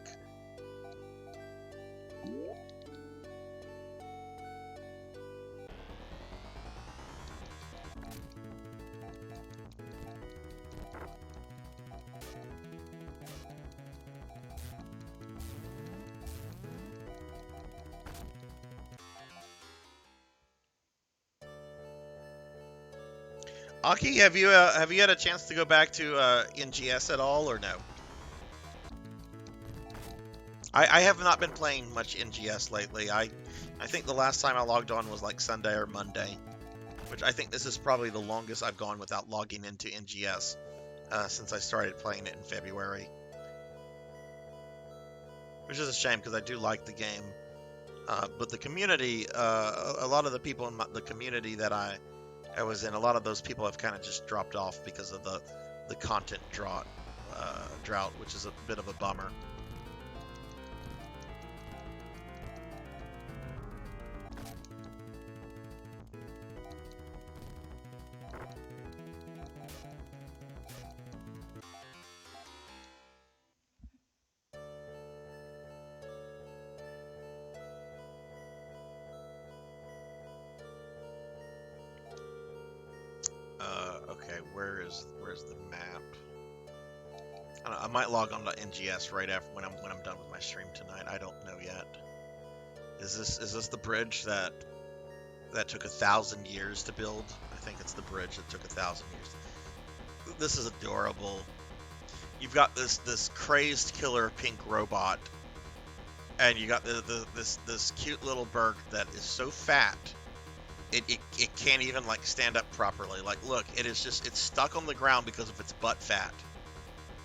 Aki, have you had a chance to go back to NGS at all, or no? I have not been playing much NGS lately. I think the last time I logged on was like Sunday or Monday, which I think this is probably the longest I've gone without logging into NGS since I started playing it in February. Which is a shame because I do like the game. But the community, a lot of the people in the community that I was in, a lot of those people have kind of just dropped off because of the content drought, which is a bit of a bummer. Okay, where's the map? I don't know, I might log on to NGS right after when I'm done with my stream tonight. I don't know yet. Is this the bridge that took 1,000 years to build? I think it's the bridge that took 1,000 years. This is adorable. You've got this crazed killer pink robot, and you got this cute little bird that is so fat. It can't even like stand up properly. Like, look, it's stuck on the ground because of its butt fat.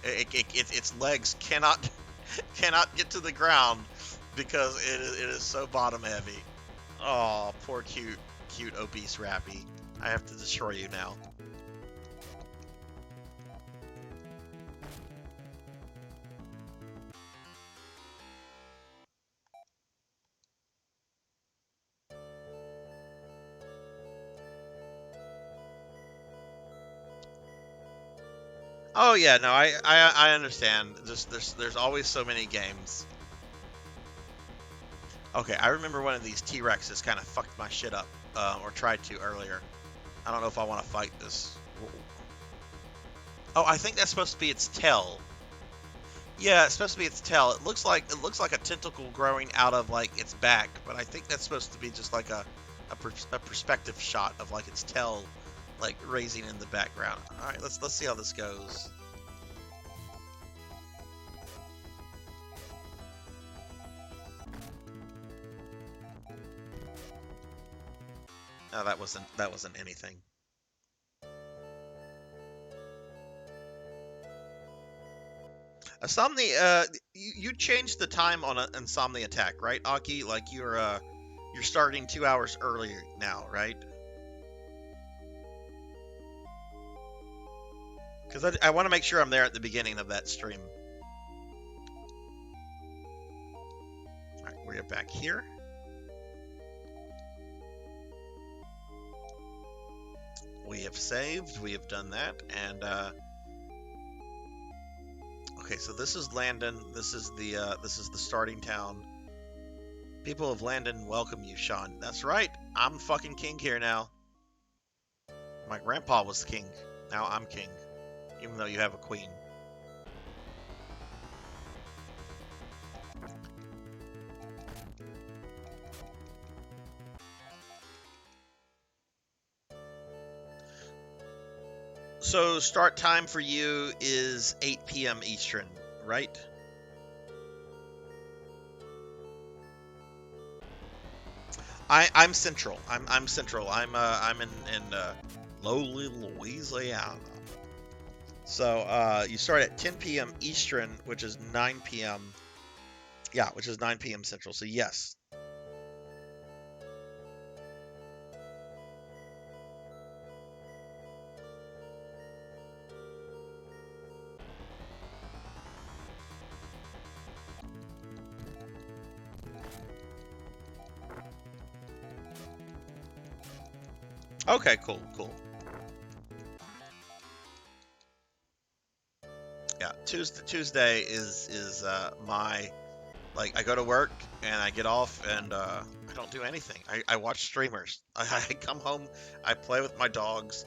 Its legs cannot get to the ground because it is so bottom heavy. Oh, poor cute obese Rappy. I have to destroy you now. Oh yeah, no, I understand. There's always so many games. Okay, I remember one of these T-Rexes kind of fucked my shit up, or tried to earlier. I don't know if I want to fight this. Oh, I think that's supposed to be its tail. Yeah, it's supposed to be its tail. It looks like a tentacle growing out of like its back, but I think that's supposed to be just like a perspective shot of like its tail, like raising in the background. All right, let's see how this goes. No, that wasn't anything. Insomnia, you changed the time on an Insomnia attack, right, Aki? Like you're starting 2 hours earlier now, right? Because I want to make sure I'm there at the beginning of that stream. All right, we're back here. We have saved. We have done that, and okay. So this is Landon. This is the starting town. People of Landon welcome you, Sean. That's right. I'm fucking king here now. My grandpa was king. Now I'm king. Even though you have a queen. So start time for you is 8 p.m. Eastern, right? I'm central. I'm central. I'm in lowly Louisiana. So you start at 10 p.m. Eastern, which is 9 p.m. Yeah, which is 9 p.m. Central. So yes. Okay, cool, cool. Yeah, Tuesday is my, like, I go to work and I get off and I don't do anything. I watch streamers. I come home, I play with my dogs,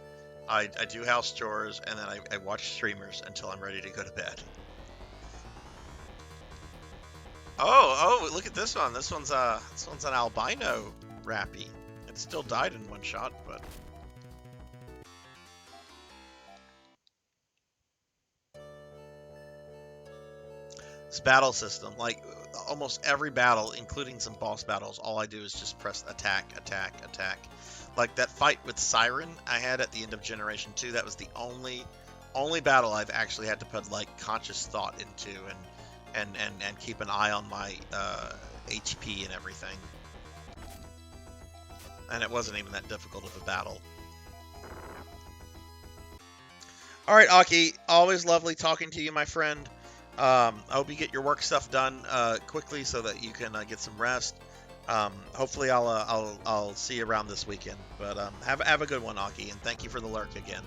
I do house chores, and then I watch streamers until I'm ready to go to bed. Oh, look at this one. This one's an albino rappy. It still died in one shot, but this battle system, like almost every battle, including some boss battles, all I do is just press attack, attack, attack. Like that fight with Siren I had at the end of Generation 2, that was the only battle I've actually had to put like conscious thought into and keep an eye on my HP and everything. And it wasn't even that difficult of a battle. All right, Aki, always lovely talking to you, my friend. I hope you get your work stuff done quickly so that you can get some rest. Hopefully, I'll see you around this weekend. But have a good one, Aki, and thank you for the lurk again.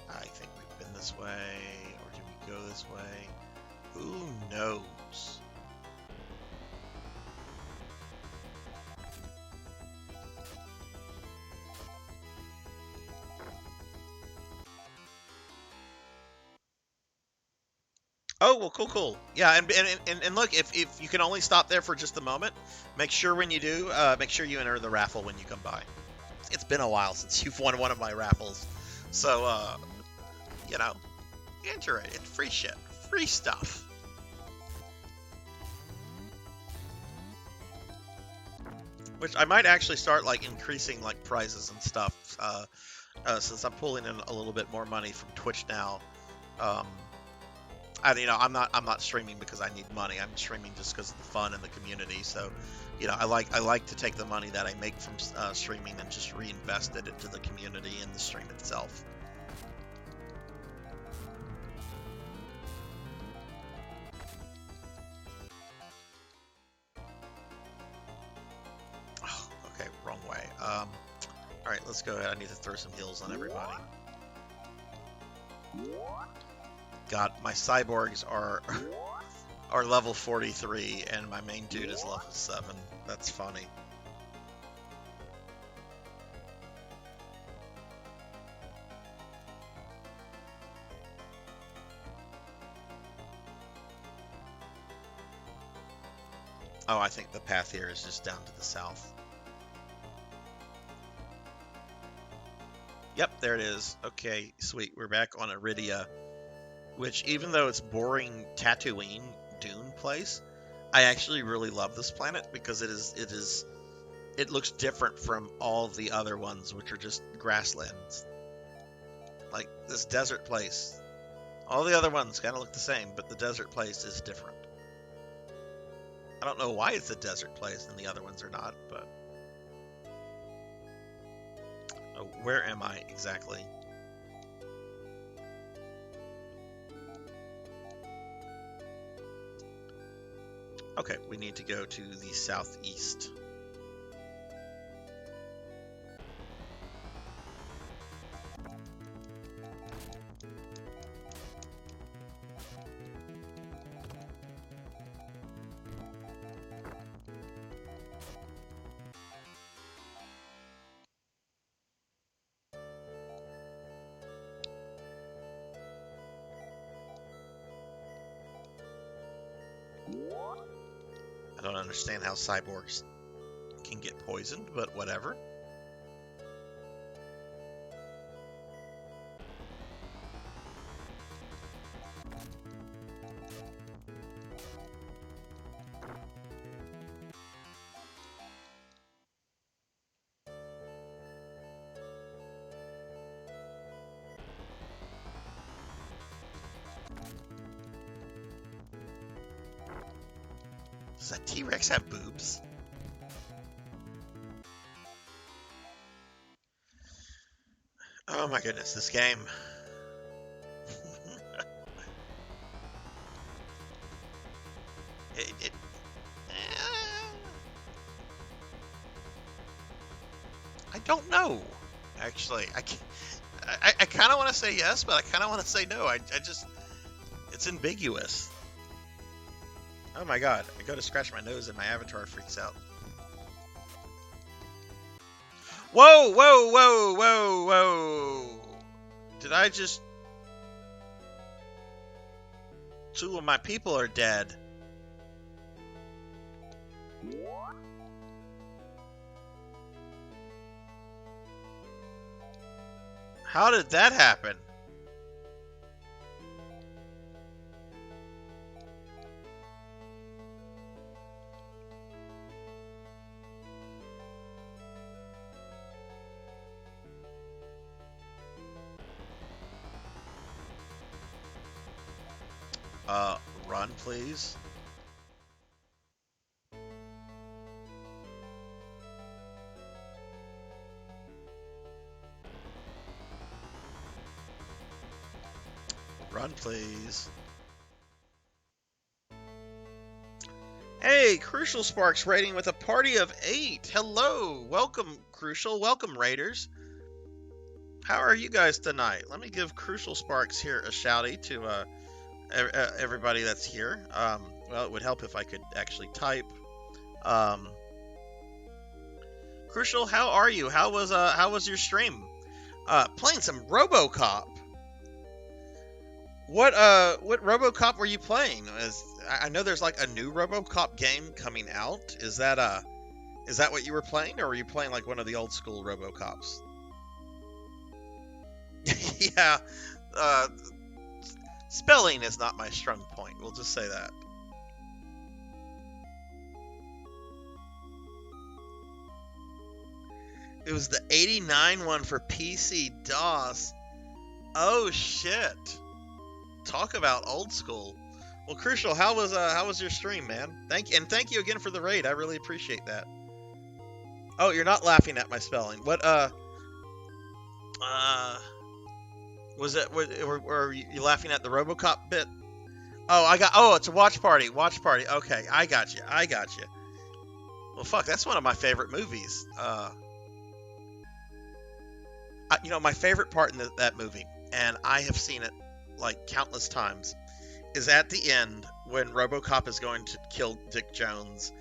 I think we've been this way, or did we go this way? Who knows? Oh, well, cool. Yeah, and look, if you can only stop there for just a moment, make sure when you do, make sure you enter the raffle when you come by. It's been a while since you've won one of my raffles, so you know, enter it. It's free shit, free stuff. Which I might actually start like increasing like prizes and stuff, since I'm pulling in a little bit more money from Twitch now. I'm not streaming because I need money. I'm streaming just because of the fun and the community. So, I like to take the money that I make from streaming and just reinvest it into the community and the stream itself. Oh, okay, wrong way. All right, let's go ahead. I need to throw some heals on everybody. God, my cyborgs are level 43, and my main dude is level 7. That's funny. Oh, I think the path here is just down to the south. Yep, there it is. Okay, sweet. We're back on Iridia, which, even though it's boring Tatooine dune place, I actually really love this planet because it looks different from all the other ones, which are just grasslands. Like this desert place. All the other ones kind of look the same, but the desert place is different. I don't know why it's a desert place and the other ones are not, but... Oh, where am I exactly? Okay, we need to go to the southeast. I don't understand how cyborgs can get poisoned, but whatever. Does that T-Rex have boobs? Oh my goodness, this game. it I don't know. Actually, I kind of want to say yes, but I kind of want to say no. I just, it's ambiguous. Oh my god, I go to scratch my nose and my avatar freaks out. Whoa, whoa, whoa, whoa, whoa. Did I just... Two of my people are dead. How did that happen? Run, please. Run, please. Hey, Crucial Sparks rating with a party of 8. Hello. Welcome, Crucial. Welcome, Raiders. How are you guys tonight? Let me give Crucial Sparks here a shouty to everybody that's here. Well, it would help if I could actually type. Crucial, how are you? How was your stream? Playing some RoboCop. What RoboCop were you playing? I know there's like a new RoboCop game coming out. Is that what you were playing, or were you playing like one of the old school RoboCops? Yeah, spelling is not my strong point. We'll just say that. It was the 89 one for PC DOS. Oh shit. Talk about old school. Well, Crucial, how was your stream, man? Thank you again for the raid. I really appreciate that. Oh, you're not laughing at my spelling. What was it? Were you laughing at the RoboCop bit? Oh, it's a watch party. Watch party. Okay, I got you. Well, fuck, that's one of my favorite movies. My favorite part in that movie, and I have seen it like countless times, is at the end when RoboCop is going to kill Dick Jones,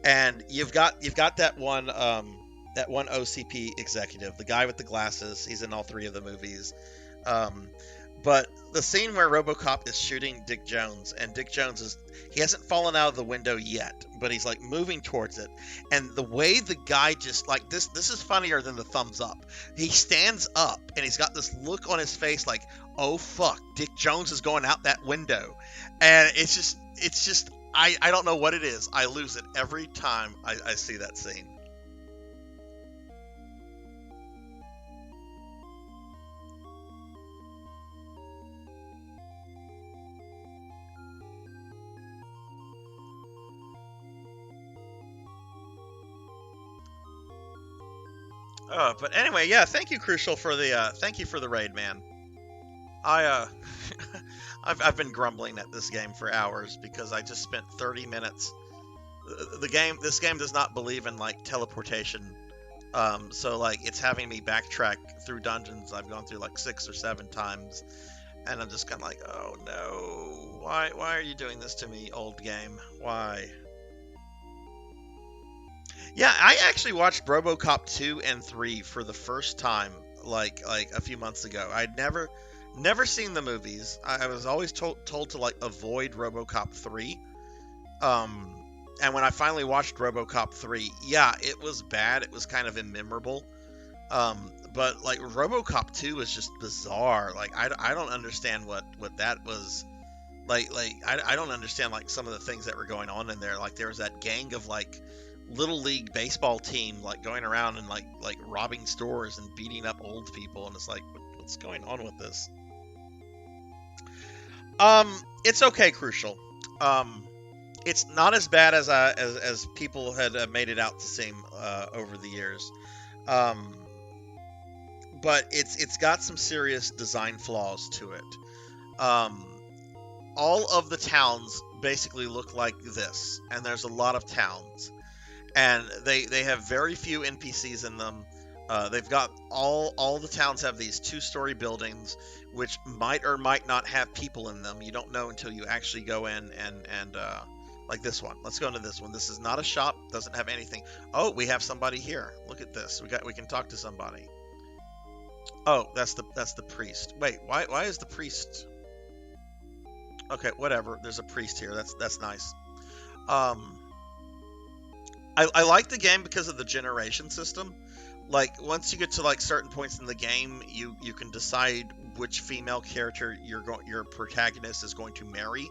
and you've got that one OCP executive, the guy with the glasses. He's in all 3 of the movies. But the scene where RoboCop is shooting Dick Jones, and Dick Jones he hasn't fallen out of the window yet, but he's like moving towards it. And the way the guy just like this is funnier than the thumbs up. He stands up and he's got this look on his face like, oh fuck, Dick Jones is going out that window. And it's just, I don't know what it is. I lose it every time I see that scene. But anyway, yeah, thank you, Crucial, for the raid, man. I've been grumbling at this game for hours because I just spent 30 minutes. This game does not believe in like teleportation, so like it's having me backtrack through dungeons I've gone through like 6 or 7 times, and I'm just kind of like, oh no, why are you doing this to me, old game? Why? Yeah, I actually watched RoboCop 2 and 3 for the first time, like a few months ago. I'd never seen the movies. I was always told to like avoid RoboCop 3. And when I finally watched RoboCop 3, yeah, it was bad. It was kind of immemorable. But like RoboCop 2 was just bizarre. Like I don't understand what that was. Like I don't understand like some of the things that were going on in there. Like there was that gang of like little league baseball team like going around and like robbing stores and beating up old people, and it's like, what's going on with this? It's okay, Crucial. It's not as bad as people had made it out to seem over the years, um, but it's got some serious design flaws to it. Um, all of the towns basically look like this, and there's a lot of towns, and they have very few NPCs in them. They've got all the towns have these two-story buildings, which might or might not have people in them. You don't know until you actually go in and like this one. Let's go into this one. This is not a shop. Doesn't have anything. Oh, we have somebody here. Look at this. We can talk to somebody. Oh, that's the priest. Wait, why is the priest? Okay, whatever. There's a priest here. That's nice. Um, I like the game because of the generation system. Like once you get to like certain points in the game, you can decide which female character your protagonist is going to marry,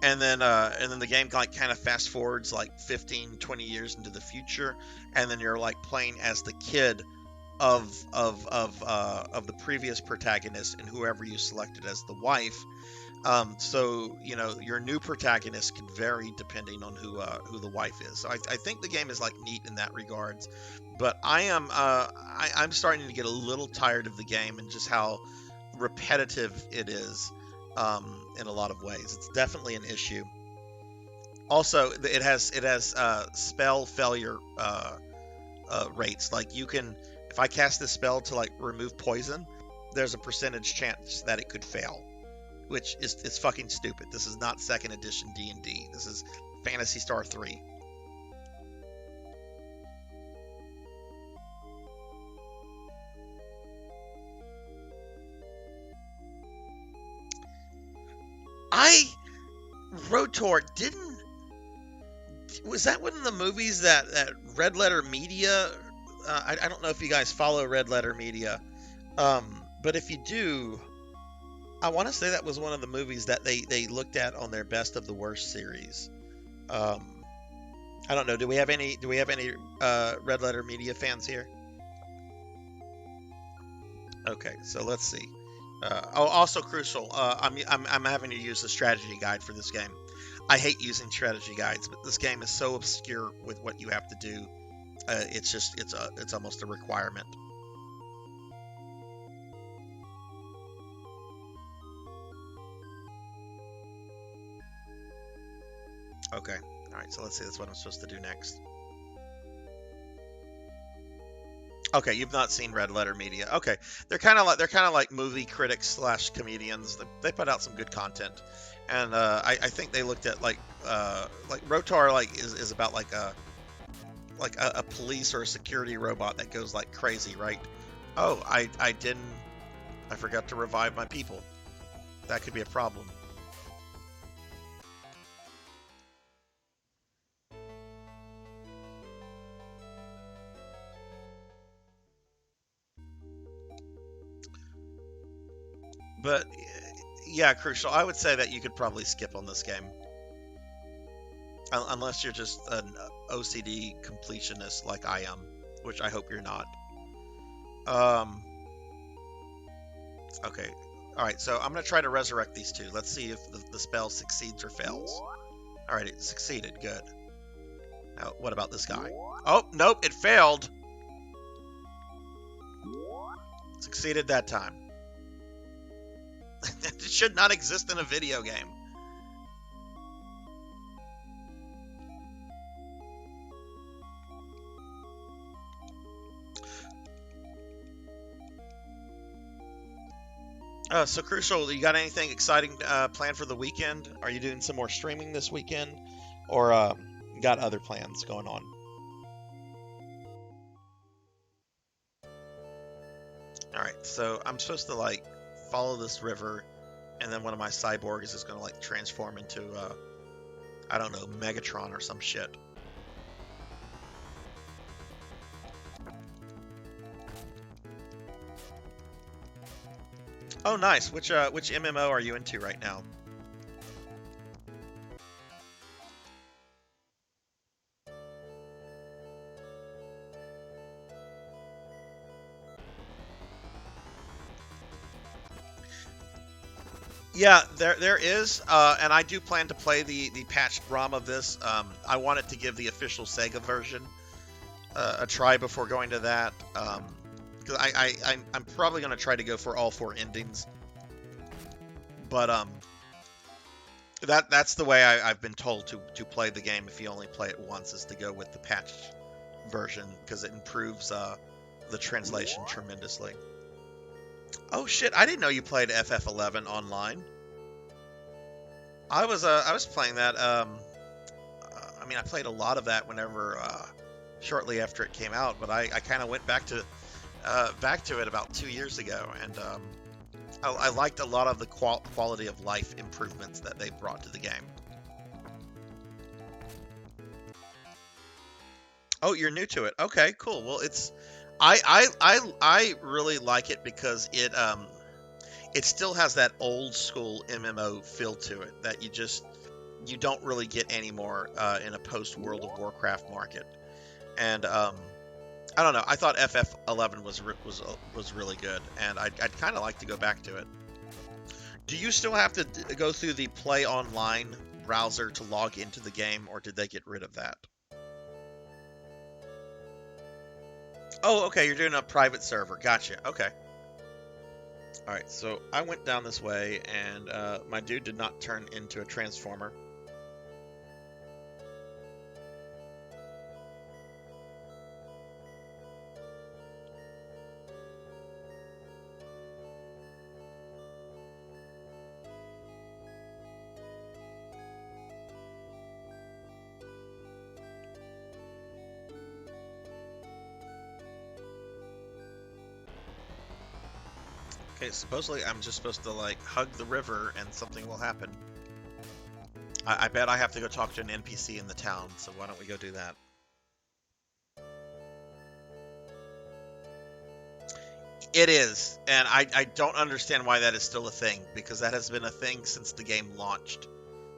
and then the game like kind of fast forwards like 15, 20 years into the future, and then you're like playing as the kid of the previous protagonist and whoever you selected as the wife. So you know your new protagonist can vary depending on who the wife is. So I think the game is like neat in that regards, but I'm starting to get a little tired of the game and just how repetitive it is in a lot of ways. It's definitely an issue. Also, it has spell failure rates. Like you can, if I cast this spell to like remove poison, there's a percentage chance that it could fail, which is fucking stupid. This is not second edition D&D. This is Phantasy Star 3. Rotor didn't. Was that one of the movies that Red Letter Media? I don't know if you guys follow Red Letter Media, but if you do, I want to say that was one of the movies that they looked at on their Best of the Worst series. I don't know. Do we have any Red Letter Media fans here? Okay, so let's see. Also crucial. I'm having to use the strategy guide for this game. I hate using strategy guides, but this game is so obscure with what you have to do. It's almost a requirement. Okay. All right. So let's see. That's what I'm supposed to do next. Okay, you've not seen Red Letter Media. Okay, they're kind of like movie critics slash comedians. They put out some good content, and I think they looked at like Rotar like is about like a police or a security robot that goes like crazy, right? Oh, I forgot to revive my people. That could be a problem. But yeah, crucial. I would say that you could probably skip on this game, unless you're just an OCD completionist like I am, which I hope you're not. Um, okay, all right. So I'm gonna try to resurrect these two. Let's see if the spell succeeds or fails. All right, it succeeded. Good. Now, what about this guy? Oh, nope, it failed. Succeeded that time. It should not exist in a video game. So Crucial, you got anything exciting planned for the weekend? Are you doing some more streaming this weekend, or got other plans going on? All right, so I'm supposed to like follow this river, and then one of my cyborgs is gonna like transform into I don't know, Megatron or some shit. Oh, nice. Which MMO are you into right now? Yeah, there is, and I do plan to play the patched ROM of this. I wanted to give the official Sega version a try before going to that, because I'm probably going to try to go for all 4 endings. But that's the way I've been told to play the game if you only play it once, is to go with the patched version, because it improves the translation tremendously. Oh shit! I didn't know you played FF11 online. I was playing that. I mean, I played a lot of that whenever shortly after it came out, but I kind of went back to it about 2 years ago, and I liked a lot of the quality of life improvements that they brought to the game. Oh, you're new to it. Okay, cool. Well, I really like it because it still has that old school MMO feel to it that you don't really get anymore in a post World of Warcraft market. And I don't know. I thought FF11 was really good, and I'd kind of like to go back to it. Do you still have to go through the Play Online browser to log into the game, or did they get rid of that? Oh, okay. You're doing a private server. Gotcha. Okay. All right. So I went down this way, and my dude did not turn into a transformer. Okay, supposedly I'm just supposed to, like, hug the river and something will happen. I bet I have to go talk to an NPC in the town, so why don't we go do that? It is, and I don't understand why that is still a thing, because that has been a thing since the game launched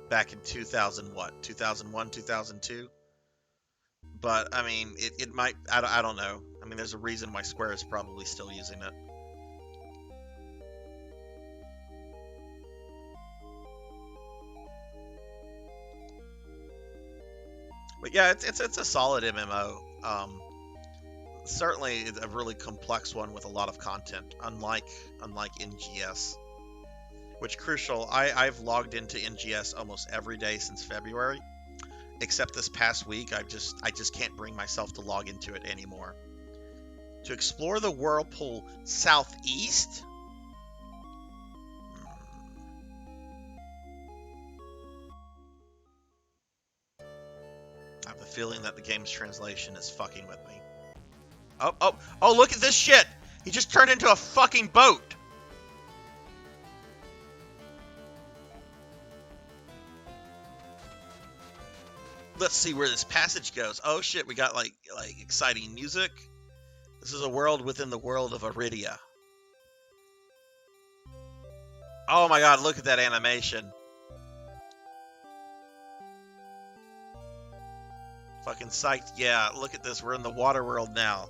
back in 2000, what, 2001, 2002? But, I mean, it might, I don't know. I mean, there's a reason why Square is probably still using it. But yeah, it's a solid MMO. Certainly it's a really complex one with a lot of content, unlike NGS. Which, crucial, I've logged into NGS almost every day since February, except this past week. I just can't bring myself to log into it anymore. To explore the whirlpool southeast. I have a feeling that the game's translation is fucking with me. Oh, look at this shit! He just turned into a fucking boat! Let's see where this passage goes. Oh shit, we got like exciting music. This is a world within the world of Iridia. Oh my god, look at that animation. Fucking psyched. Yeah, look at this. We're in the water world now.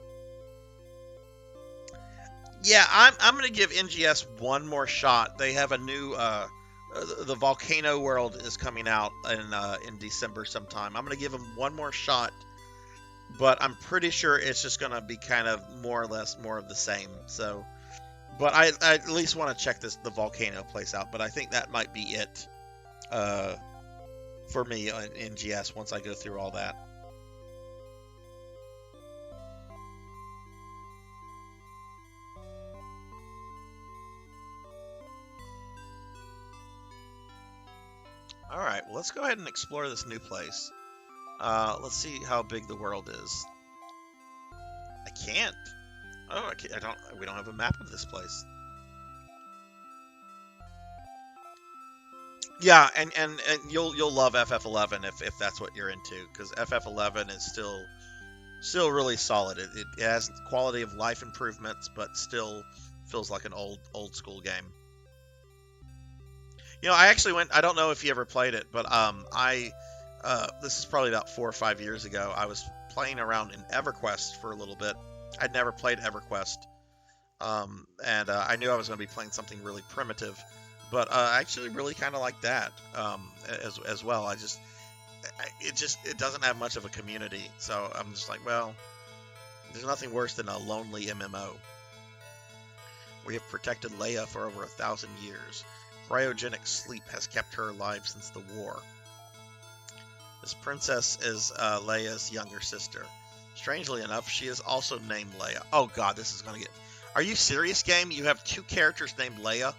Yeah, I'm gonna give NGS one more shot. They have a new the volcano world is coming out in December sometime. I'm gonna give them one more shot, but I'm pretty sure it's just gonna be kind of more or less more of the same. So, but I at least want to check the volcano place out. But I think that might be it for me on NGS once I go through all that. Alright, well, let's go ahead and explore this new place. Let's see how big the world is. I can't. Oh, we don't have a map of this place. Yeah, and you'll love FF11 if that's what you're into, because FF11 is still really solid. It has quality of life improvements, but still feels like an old school game. You know, I actually went. I don't know if you ever played it, but this is probably about 4 or 5 years ago. I was playing around in EverQuest for a little bit. I'd never played EverQuest, and I knew I was going to be playing something really primitive. But I actually really kind of like that as well. It doesn't have much of a community, so I'm just like, well, there's nothing worse than a lonely MMO. We have protected Leia for over 1,000 years. Cryogenic sleep has kept her alive since the war. This princess is Leia's younger sister. Strangely enough, she is also named Leia. Oh god, this is gonna get... Are you serious, game? You have 2 characters named Leia?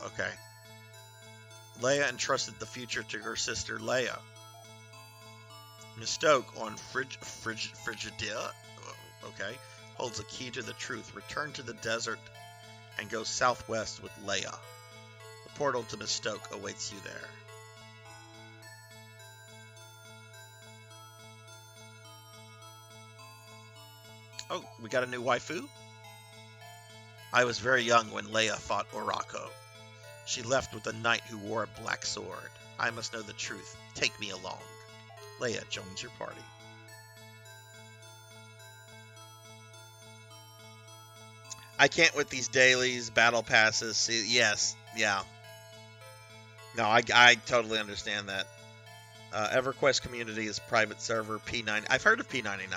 Okay. Leia entrusted the future to her sister Leia. Mistoke on Frigidaire, okay, holds a key to the truth. Return to the desert and go southwest with Leia. The portal to Mistoke awaits you there. Oh, we got a new waifu? I was very young when Leia fought Orako. She left with a knight who wore a black sword. I must know the truth. Take me along. Leia joins your party. I can't with these dailies, battle passes. Yes, yeah. No, I totally understand that. EverQuest community is private server P9. I've heard of P99.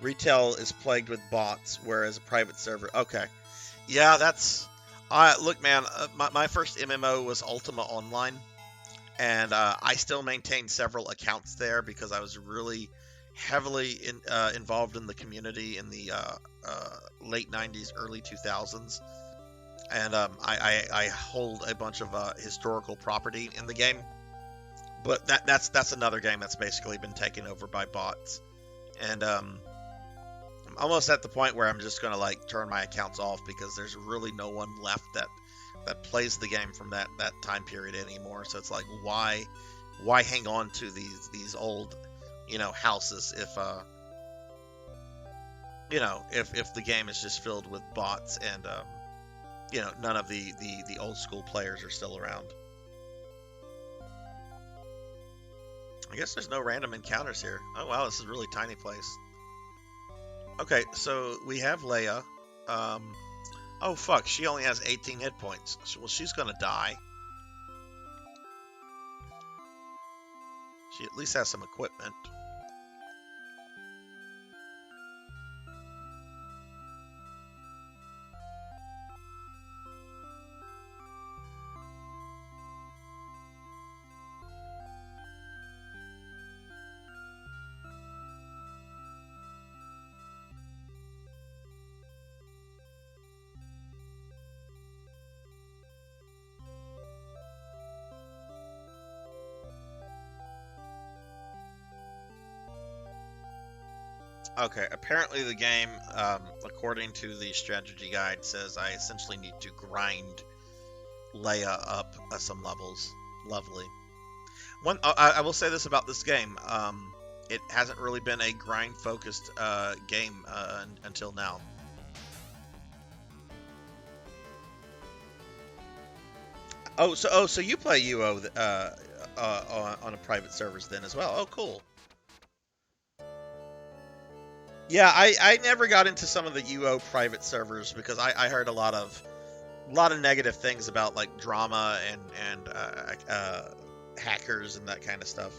Retail is plagued with bots, whereas a private server... Okay. Yeah, that's... look, man, my first MMO was Ultima Online, and I still maintain several accounts there because I was really heavily involved in the community in the late 90s, early 2000s, and I hold a bunch of historical property in the game, but that's another game that's basically been taken over by bots, and I'm almost at the point where I'm just going to like turn my accounts off because there's really no one left that plays the game from that time period anymore. So it's like, why hang on to these old, houses if if the game is just filled with bots and none of the old school players are still around. I guess there's no random encounters here. Oh wow, this is a really tiny place. Okay, so we have Leia. Oh fuck, she only has 18 hit points. Well, she's gonna die. She at least has some equipment. Okay, apparently the game, according to the strategy guide, says I essentially need to grind Leia up some levels. Lovely. I will say this about this game. It hasn't really been a grind-focused game until now. So you play UO on a private servers then as well? Oh, cool. Yeah, I never got into some of the UO private servers because I heard a lot of negative things about like drama and hackers and that kind of stuff.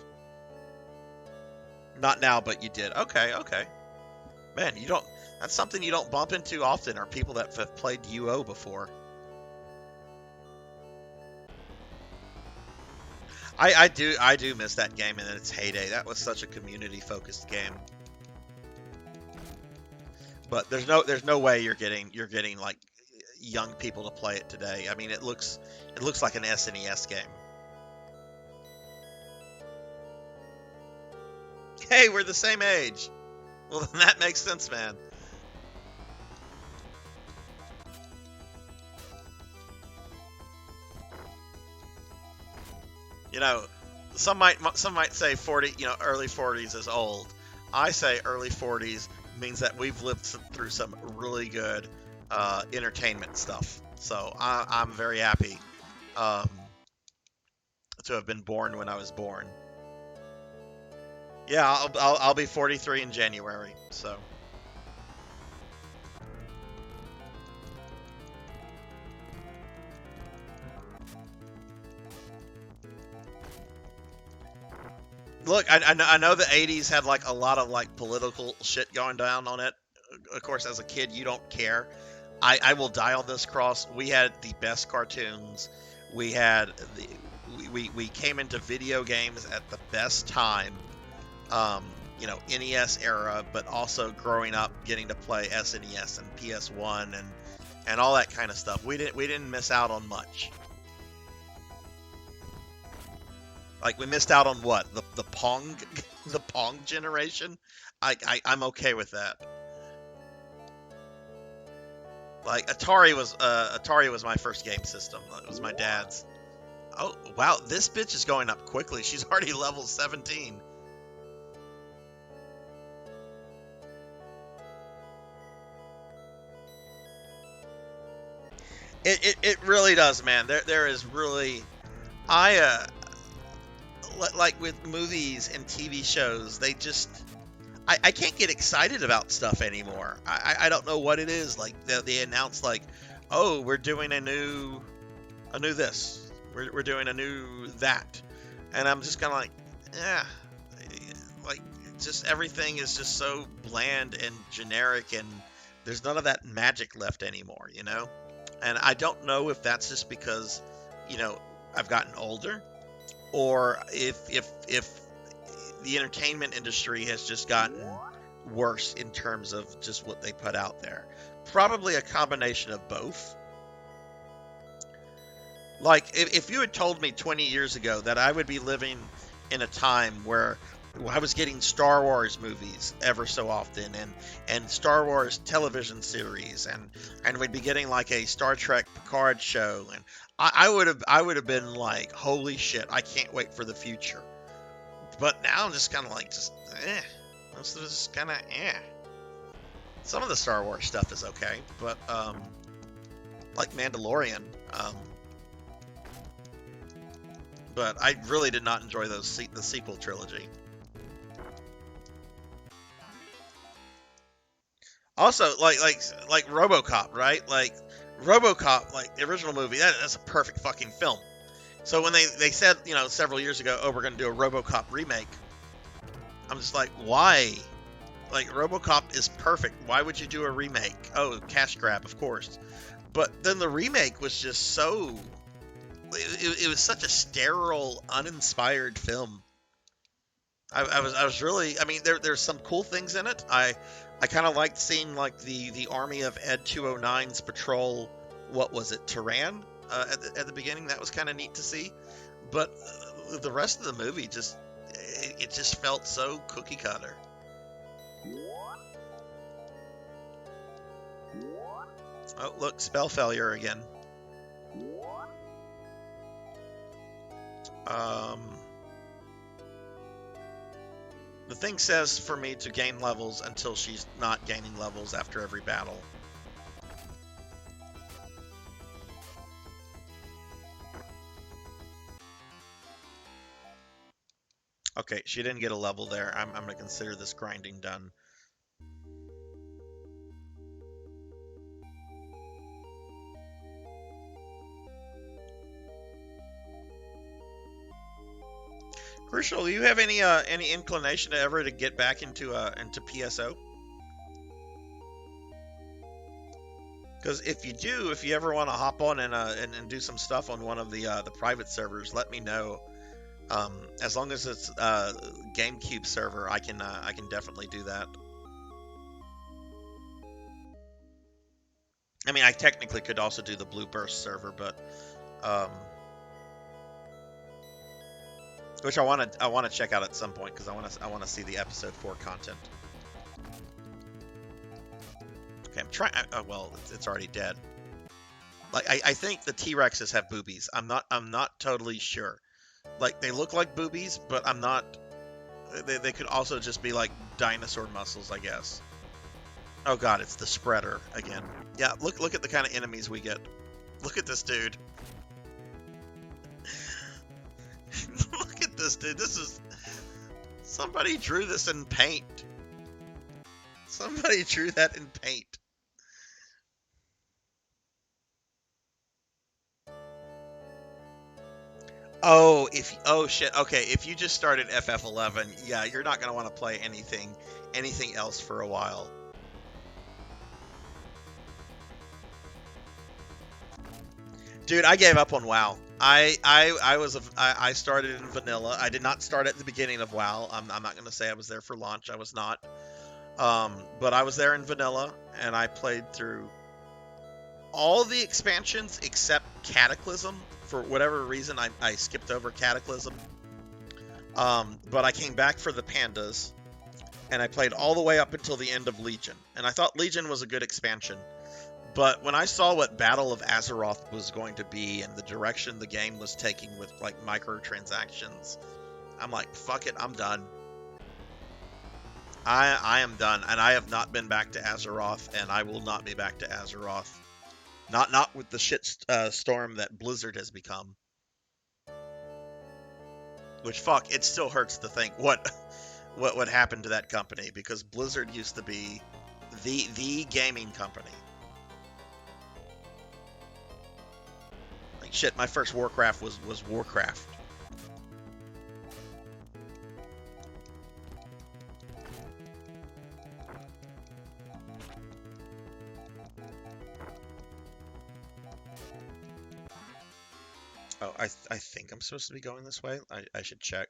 Not now, but you did. Okay. Man, that's something you don't bump into often, are people that have played UO before. I do miss that game in its heyday. That was such a community focused game. But there's no way you're getting like young people to play it today. I mean, it looks like an SNES game. Hey, we're the same age. Well, then that makes sense, man. Some might say 40, early 40s is old. I say early 40s means that we've lived through some really good entertainment stuff. So I'm very happy to have been born when I was born. Yeah, I'll be 43 in January. So Look, I know the 80s had like a lot of like political shit going down on it. Of course, as a kid, you don't care. I will die on this cross. We had the best cartoons. We had we came into video games at the best time. You know, NES era, but also growing up getting to play SNES and PS1 and all that kind of stuff. We didn't miss out on much. Like, we missed out on what? The Pong the Pong generation? I'm okay with that. Like, Atari was my first game system. It was my dad's. Oh, wow, this bitch is going up quickly. She's already level 17. It really does, man. There is really, like with movies and TV shows, they just, I can't get excited about stuff anymore. I don't know what it is. Like they announce like, oh, we're doing a new this, we're doing a new that, and I'm just kind of like, yeah, like just everything is just so bland and generic, and there's none of that magic left anymore, you know. And I don't know if that's just because, you know, I've gotten older, or if the entertainment industry has just gotten worse in terms of just what they put out there. Probably a combination of both. Like, if you had told me 20 years ago that I would be living in a time where I was getting Star Wars movies ever so often, and Star Wars television series, and we'd be getting like a Star Trek Picard show, and I would have been like, holy shit, I can't wait for the future. But now I'm just kind of like, just most of it's kind of Some of the Star Wars stuff is okay, but like Mandalorian, but I really did not enjoy the sequel trilogy. Also, like RoboCop, right? Like RoboCop, like the original movie, that's a perfect fucking film. So when they said, you know, several years ago, oh, we're going to do a RoboCop remake, I'm just like, why? Like, RoboCop is perfect. Why would you do a remake? Oh, cash grab, of course. But then the remake was just so... It was such a sterile, uninspired film. I was really... I mean, there's some cool things in it. I kind of liked seeing, like, the army of Ed 209's patrol, what was it, Tehran? At the beginning. That was kind of neat to see. But the rest of the movie just... It just felt so cookie cutter. Oh, look, spell failure again. The thing says for me to gain levels until she's not gaining levels after every battle. Okay, she didn't get a level there. I'm going to consider this grinding done. Crucial, do you have any inclination ever to get back into PSO? Because if you do, if you ever want to hop on and do some stuff on one of the private servers, let me know. As long as it's GameCube server, I can definitely do that. I mean, I technically could also do the Blue Burst server, but which I want to check out at some point because I want to see the episode 4 content. Okay, I'm trying. Oh well, it's already dead. Like I think the T-Rexes have boobies. I'm not totally sure. Like, they look like boobies, but I'm not... They could also just be, like, dinosaur muscles, I guess. Oh god, it's the spreader again. Yeah, look at the kind of enemies we get. Look at this dude. Look at this dude. This is... Somebody drew this in paint. Somebody drew that in paint. Oh shit. Okay, if you just started FF11, yeah, you're not gonna want to play anything else for a while. Dude, I gave up on WoW. I started in vanilla. I did not start at the beginning of WoW. I'm not gonna say I was there for launch. I was not. But I was there in vanilla, and I played through all the expansions except Cataclysm. For whatever reason, I skipped over Cataclysm. But I came back for the Pandas, and I played all the way up until the end of Legion. And I thought Legion was a good expansion. But when I saw what Battle of Azeroth was going to be and the direction the game was taking with like microtransactions, I'm like, fuck it, I'm done. I am done, and I have not been back to Azeroth, and I will not be back to Azeroth. Not with the shit storm that Blizzard has become. Which, fuck, it still hurts to think what would happen to that company, because Blizzard used to be the gaming company. Like shit, my first Warcraft was Warcraft. Oh, I think I'm supposed to be going this way. I should check.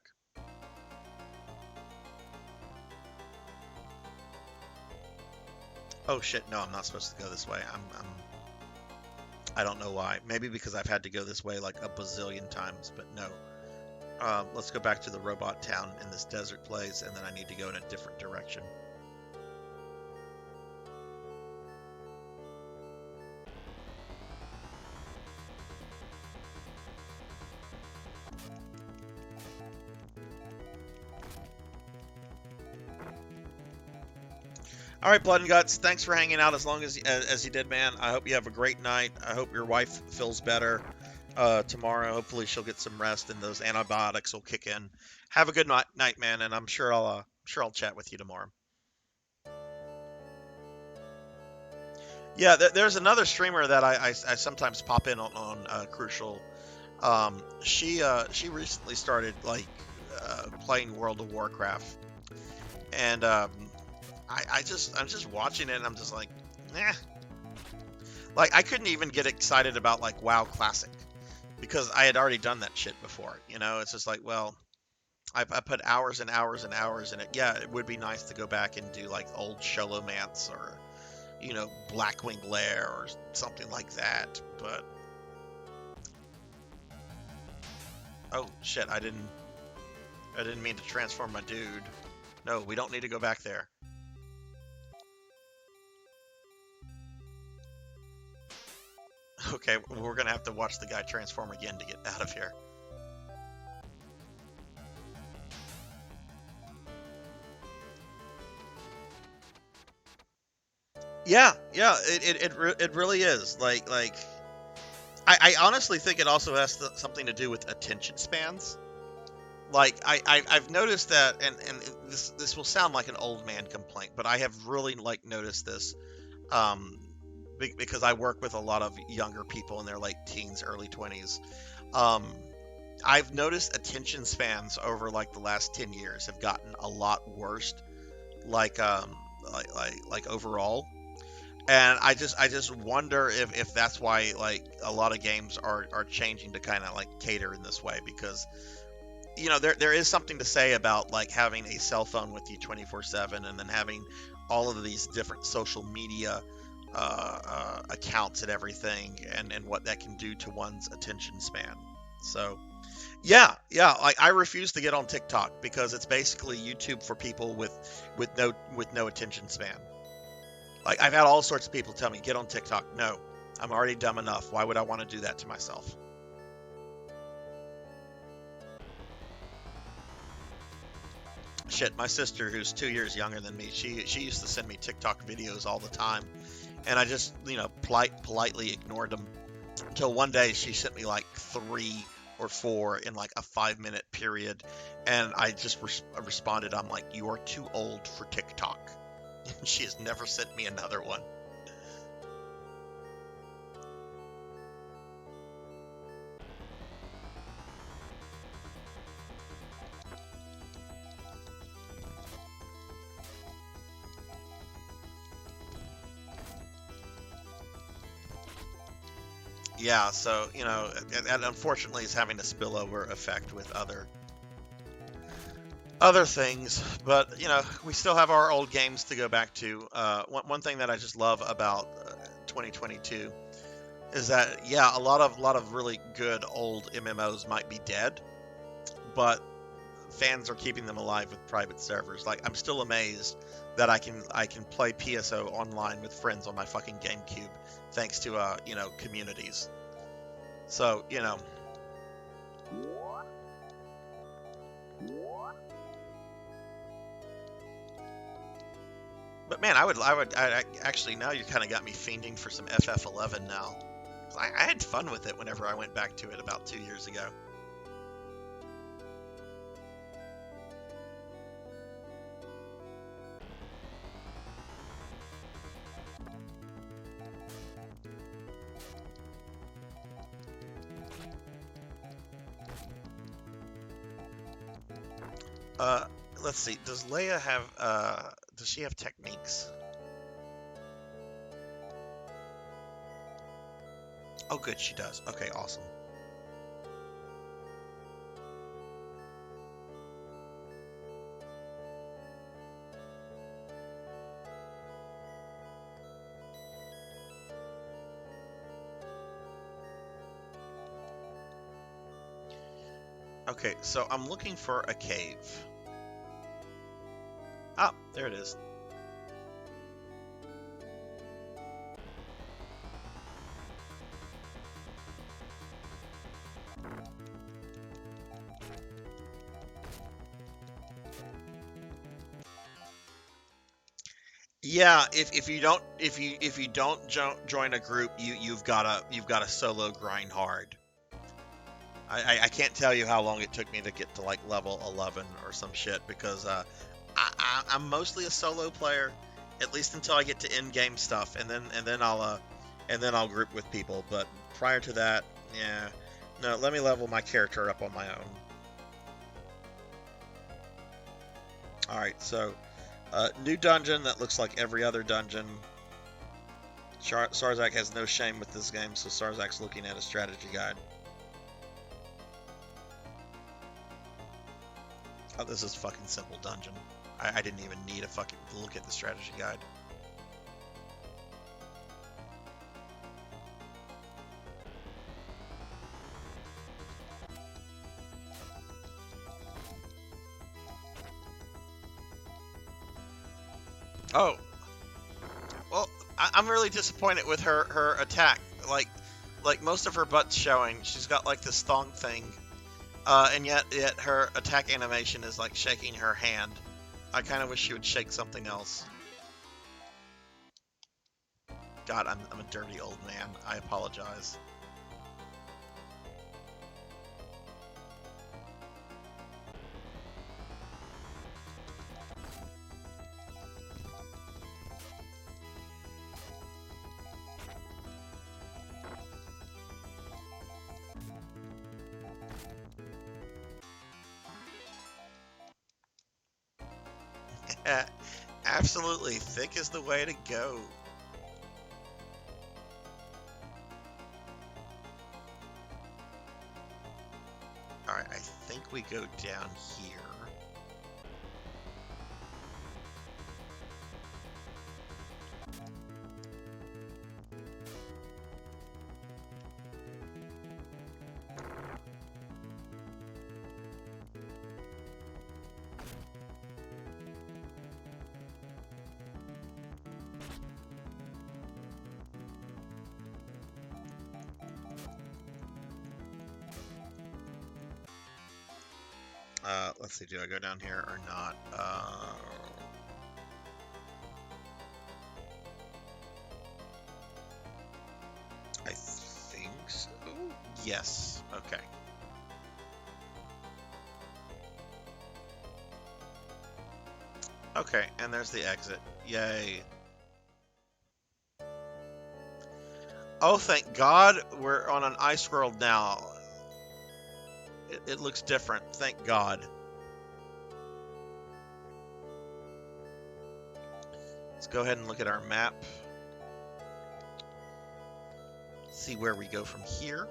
Oh shit, no, I'm not supposed to go this way. I don't know why. Maybe because I've had to go this way like a bazillion times, but no. Let's go back to the robot town in this desert place, and then I need to go in a different direction. All right, Blood and Guts, thanks for hanging out as long as you did, man. I hope you have a great night. I hope your wife feels better tomorrow. Hopefully she'll get some rest and those antibiotics will kick in. Have a good night, man, and I'm sure I'll chat with you tomorrow. Yeah, there's another streamer that I sometimes pop in on Crucial. She recently started like playing World of Warcraft, and I'm just watching it, and I'm just like, nah. Like, I couldn't even get excited about like WoW Classic because I had already done that shit before. You know, it's just like, well, I put hours and hours and hours in it. Yeah, it would be nice to go back and do like old Sholomance or, you know, Blackwing Lair or something like that. But oh shit, I didn't mean to transform my dude. No, we don't need to go back there. Okay, we're gonna have to watch the guy transform again to get out of here. Yeah, it really is. Like I honestly think it also has something to do with attention spans. Like I've noticed that, and this will sound like an old man complaint, but I have really like noticed this. Because I work with a lot of younger people in their late teens, early 20s. I've noticed attention spans over like the last 10 years have gotten a lot worse, like overall. And I just wonder if that's why like a lot of games are changing to kind of like cater in this way, because you know there is something to say about like having a cell phone with you 24/7, and then having all of these different social media accounts and everything, and what that can do to one's attention span. So yeah, like I refuse to get on TikTok because it's basically YouTube for people with no attention span. Like I've had all sorts of people tell me get on TikTok. No, I'm already dumb enough. Why would I want to do that to myself? Shit, my sister, who's 2 years younger than me, she used to send me TikTok videos all the time, and I just, you know, politely ignored them until one day she sent me like 3 or 4 in like a 5-minute period, and I just responded, I'm like, you are too old for TikTok. And she has never sent me another one. yeah, so, you know, and unfortunately it's having a spillover effect with other things, but you know, we still have our old games to go back to. One thing that I just love about 2022 is that, yeah, a lot of really good old MMOs might be dead, but fans are keeping them alive with private servers. Like, I'm still amazed that I can play PSO online with friends on my fucking GameCube thanks to you know, communities. So, you know, but man, I actually, now you kind of got me fiending for some FF11 now. I had fun with it whenever I went back to it about 2 years ago. Uh, let's see. Does Leia have does she have techniques? Oh, good, she does. Okay, awesome. Okay, so I'm looking for a cave. Ah, there it is. Yeah, if you don't join a group, you've got to solo grind hard. I can't tell you how long it took me to get to like level 11 or some shit, because I'm mostly a solo player, at least until I get to end game stuff, and then I'll group with people. But prior to that, yeah, no, let me level my character up on my own. All right, so new dungeon that looks like every other dungeon. Sarzac has no shame with this game, so Sarzac's looking at a strategy guide. Oh, this is a fucking simple dungeon. I didn't even need a fucking look at the strategy guide. Oh, well, I'm really disappointed with her attack. Like most of her butt's showing. She's got like this thong thing, and yet her attack animation is like shaking her hand. I kind of wish she would shake something else. God, I'm a dirty old man. I apologize. Absolutely, thick is the way to go. Alright, I think we go down here. Let's see, do I go down here or not? I think so. Yes. Okay. Okay, and there's the exit. Yay. Oh, thank God we're on an ice world now. It looks different. Thank God. Let's go ahead and look at our map. see where we go from here.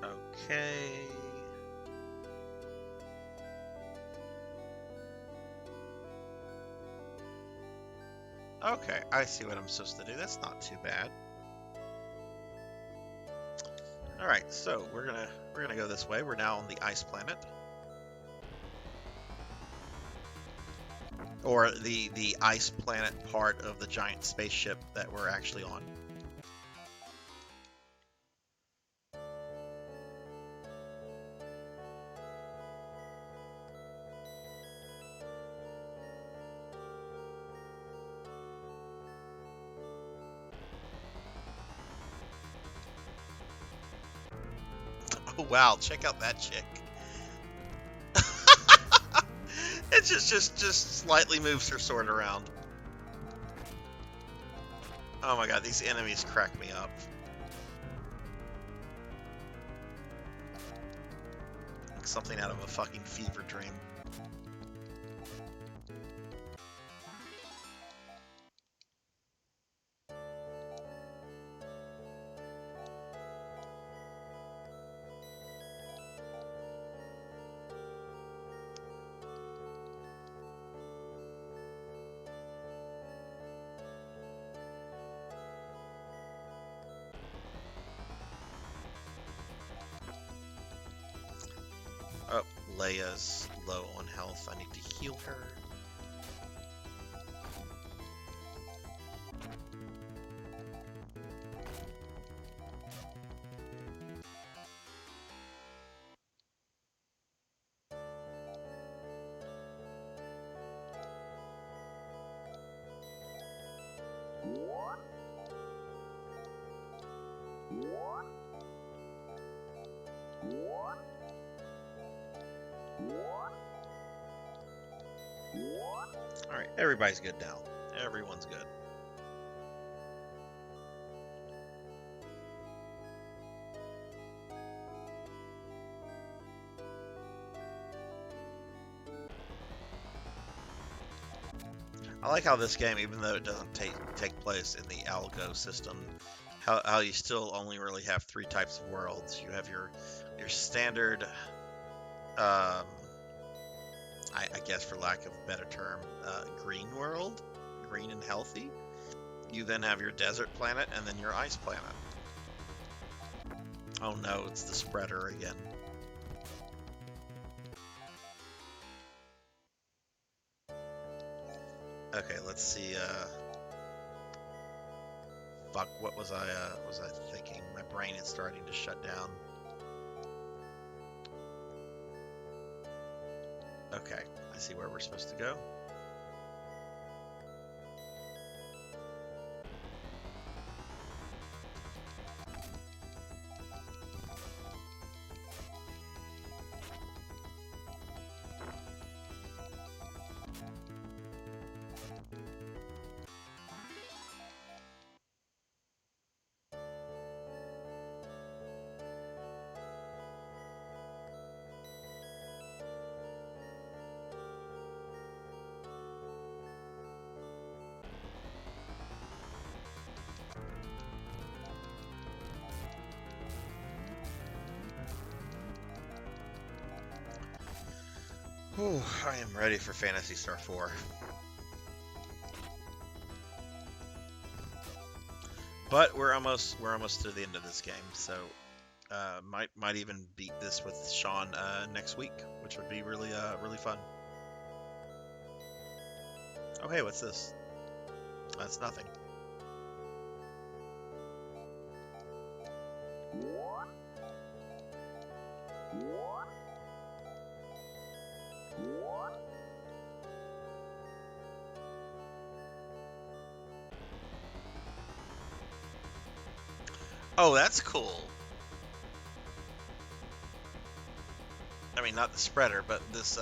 Okay. Okay, I see what I'm supposed to do. That's not too bad. All right, so we're gonna go this way. We're now on the ice planet, or the ice planet part of the giant spaceship that we're actually on. Oh wow, check out that chick. It just slightly moves her sword around. Oh my god, these enemies crack me up. Like something out of a fucking fever dream. Oh, Leia's low on health. I need to heal her. Alright, everybody's good now. Everyone's good. I like how this game, even though it doesn't take place in the algo system, how you still only really have 3 types of worlds. You have your standard, I guess for lack of a better term, green world, green and healthy. You then have your desert planet and then your ice planet. Oh no, it's the spreader again. Okay, let's see, fuck, what was I thinking? My brain is starting to shut down. Okay, I see where we're supposed to go. Whew, I am ready for Phantasy Star 4. But we're almost to the end of this game, so might even beat this with Sean next week, which would be really fun. Oh hey, what's this? That's nothing. Oh, that's cool. I mean, not the spreader, but this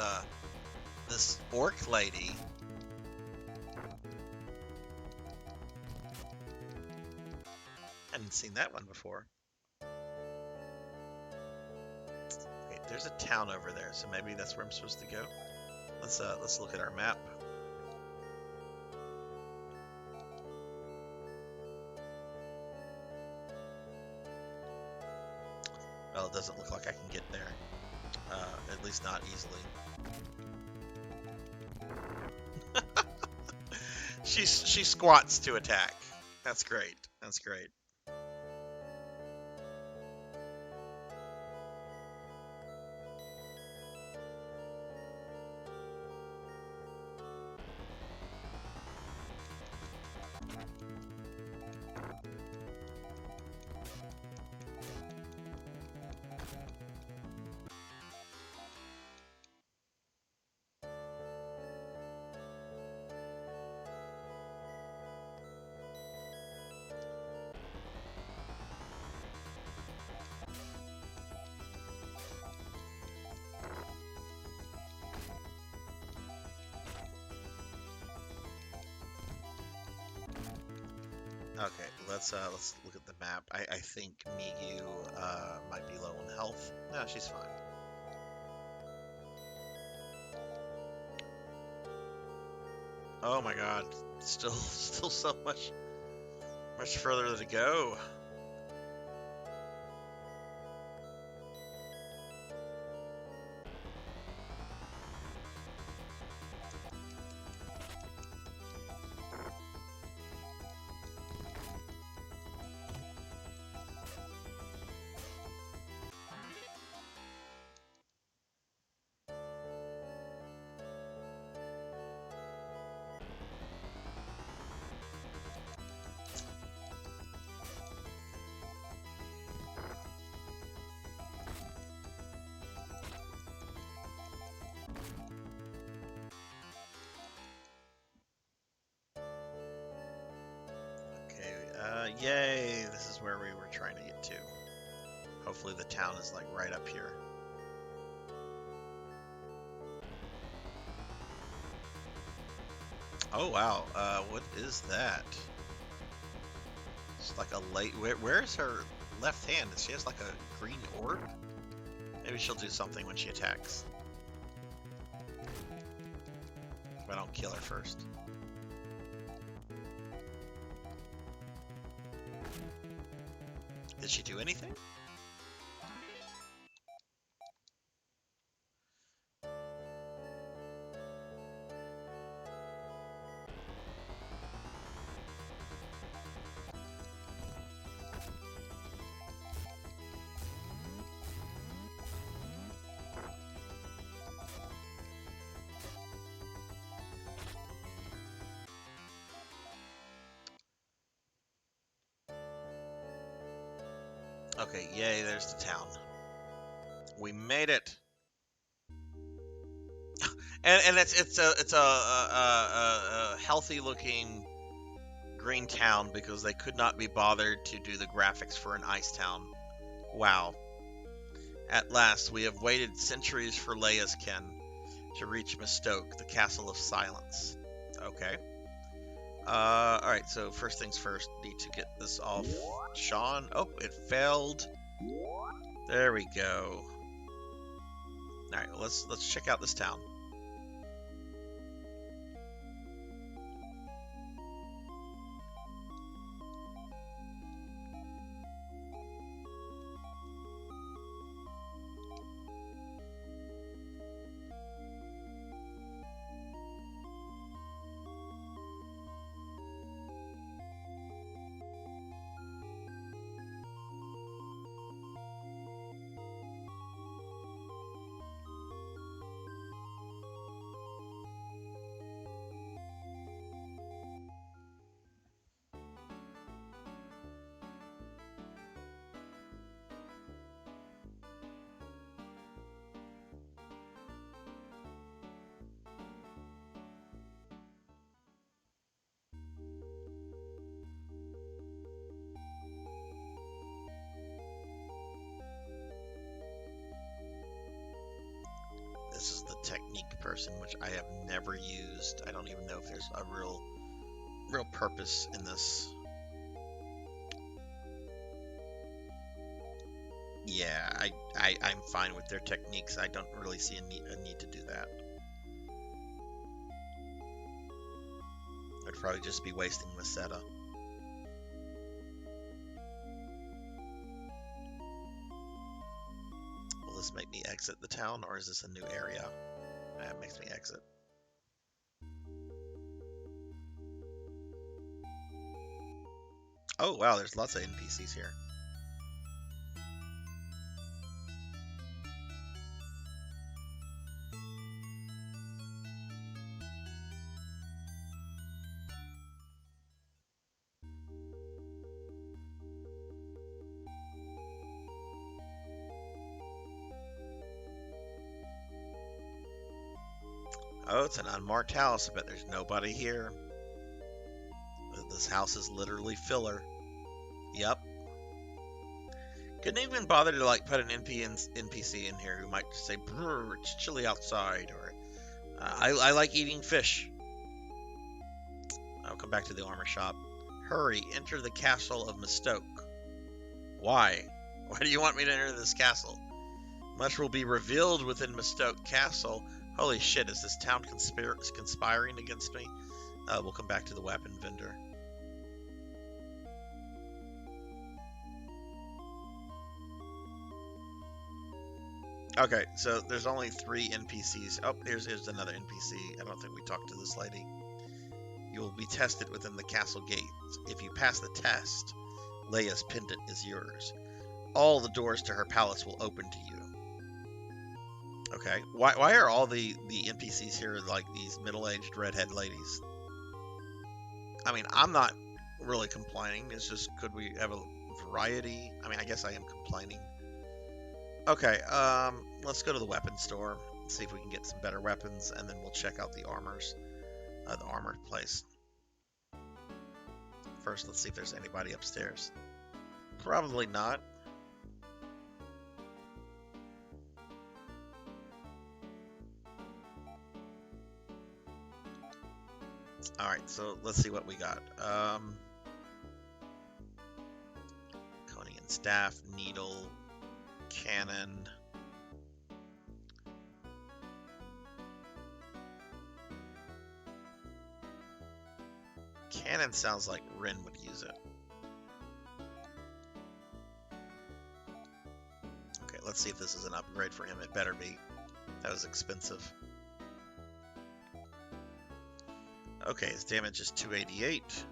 orc lady. Hadn't seen that one before. Wait, there's a town over there, so maybe that's where I'm supposed to go. Let's look at our map. Well, it doesn't look like I can get there. At least not easily. She squats to attack. That's great. That's great. Okay, let's look at the map. I think Miyu might be low on health. No, she's fine. Oh my god, still so much further to go. Yay, this is where we were trying to get to. Hopefully the town is like right up here. Oh wow, what is that? It's like a light. Where's her left hand? She has like a green orb? Maybe she'll do something when she attacks. If I don't kill her first. Did she do anything? Okay, yay, there's the town. We made it. And it's a healthy looking green town because they could not be bothered to do the graphics for an ice town. Wow. At last, we have waited centuries for Leia's kin to reach Mistoke, the Castle of Silence. Okay. Alright, so first things first, need to get this off Sean. Oh, it failed. There we go. Alright, well, let's check out this town. This is the technique person, which I have never used. I don't even know if there's a real purpose in this. I'm fine with their techniques. I don't really see a need to do that. I'd probably just be wasting Meseta. Will this make me exit the town, or is this a new area? That makes me exit. Oh wow, there's lots of NPCs here. Oh, it's an unmarked house. I bet there's nobody here. This house is literally filler. Yep. Couldn't even bother to like put an NPC in here who might just say, "Brr, it's chilly outside," or I like eating fish. I'll come back to the armor shop. Hurry, enter the castle of Mistoke. Why? Why do you want me to enter this castle? Much will be revealed within Mistoke Castle. Holy shit, is this town conspiring against me? We'll come back to the weapon vendor. Okay, so there's only 3 NPCs. Oh, here's another NPC. I don't think we talked to this lady. You will be tested within the castle gates. If you pass the test, Leia's pendant is yours. All the doors to her palace will open to you. Okay, why are all the NPCs here like these middle-aged redhead ladies? I mean, I'm not really complaining. It's just, could we have a variety? I mean, I guess I am complaining. Okay, let's go to the weapon store, see if we can get some better weapons, and then we'll check out the armors, the armor place. First, let's see if there's anybody upstairs. Probably not. Alright, so let's see what we got. Coning and staff, needle, cannon. Cannon sounds like Rin would use it. Okay, let's see if this is an upgrade for him. It better be. That was expensive. Okay, his damage is 288.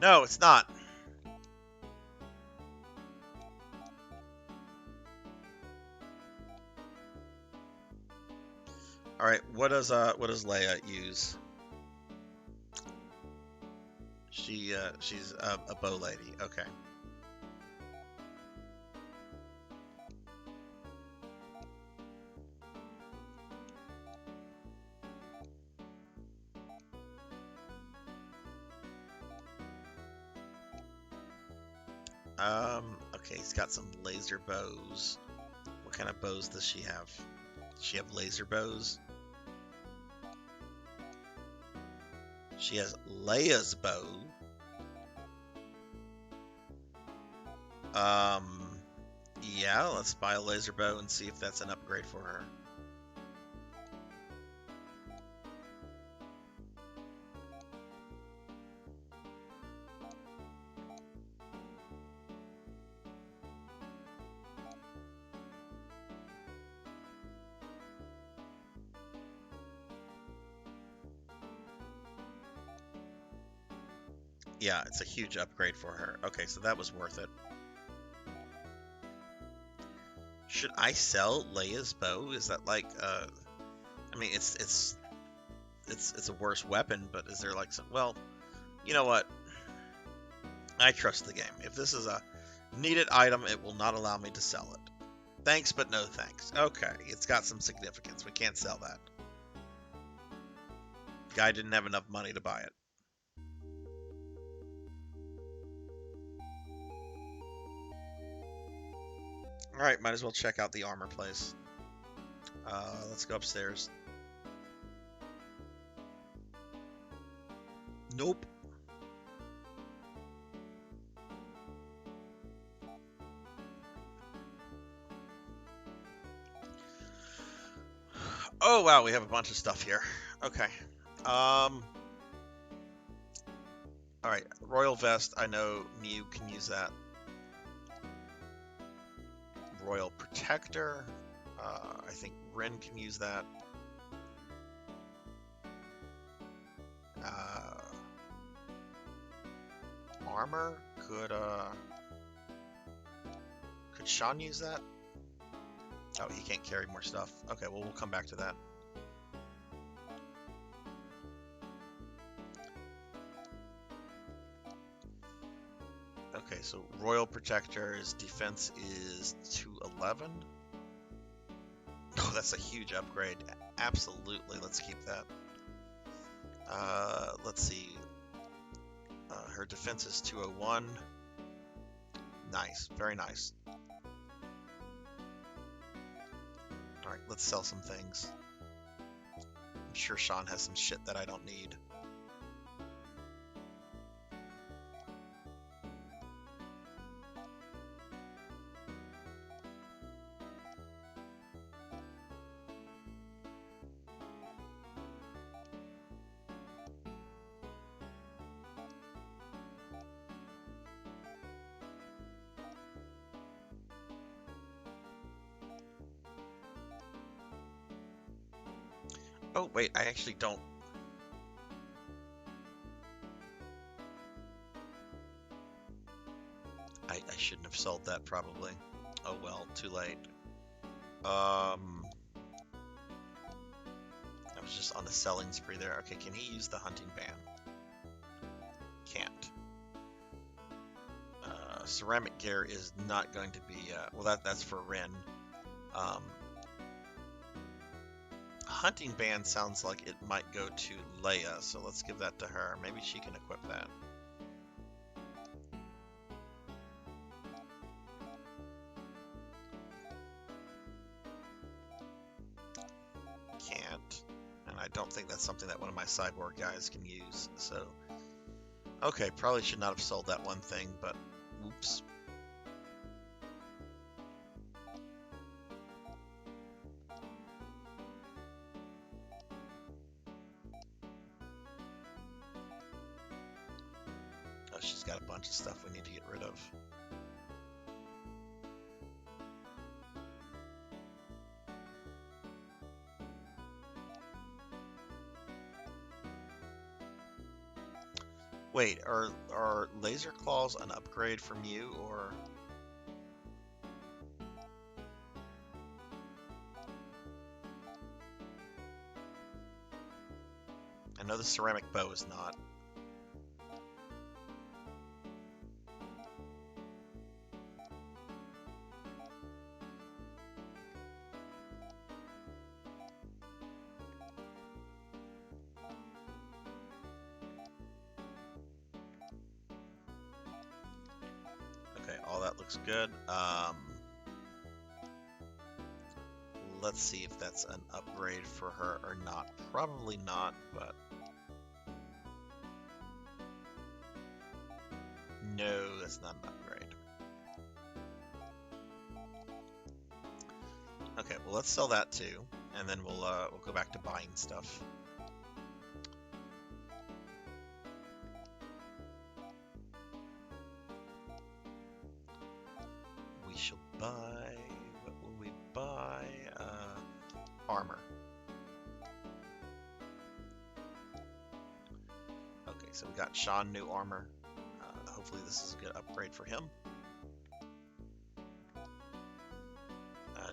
No, it's not. All right, what does Leia use? She's a bow lady. Okay. Okay, he's got some laser bows. What kind of bows does she have? Does she have laser bows? She has Leia's bow. Yeah, let's buy a laser bow and see if that's an upgrade for her. Yeah, it's a huge upgrade for her. Okay, so that was worth it. Should I sell Leia's bow? Is that like, I mean, it's a worse weapon, but is there like some? Well, you know what? I trust the game. If this is a needed item, it will not allow me to sell it. Thanks, but no thanks. Okay, it's got some significance. We can't sell that. Guy didn't have enough money to buy it. Alright, might as well check out the armor place. Let's go upstairs. Nope. Oh wow, we have a bunch of stuff here. Okay. All right, Royal Vest. I know Mew can use that. Royal Protector. I think Rin can use that. Armor could Sean use that? Oh, he can't carry more stuff. Okay, well we'll come back to that. Okay, so Royal Protector's defense is 211. Oh, that's a huge upgrade. Absolutely, let's keep that. Let's see. Her defense is 201. Nice, very nice. Alright, let's sell some things. I'm sure Sean has some shit that I don't need. Oh, wait, I actually don't. I shouldn't have sold that, probably. Oh well, too late. I was just on a selling spree there. Okay, can he use the hunting ban? Can't. Ceramic gear is not going to be, well, that's for Rin. Hunting band sounds like it might go to Leia, so let's give that to her. Maybe she can equip that. Can't. And I don't think that's something that one of my cyborg guys can use, so... Okay, probably should not have sold that one thing, but... Oops. She's got a bunch of stuff we need to get rid of. Wait, are laser claws an upgrade from you, or? I know the ceramic bow is not. All that looks good. Let's see if that's an upgrade for her or not. Probably not, but... No, that's not an upgrade. Okay, well let's sell that too, and then we'll go back to buying stuff. We shall buy... What will we buy? Armor. Okay, so we got Sean new armor. Hopefully this is a good upgrade for him.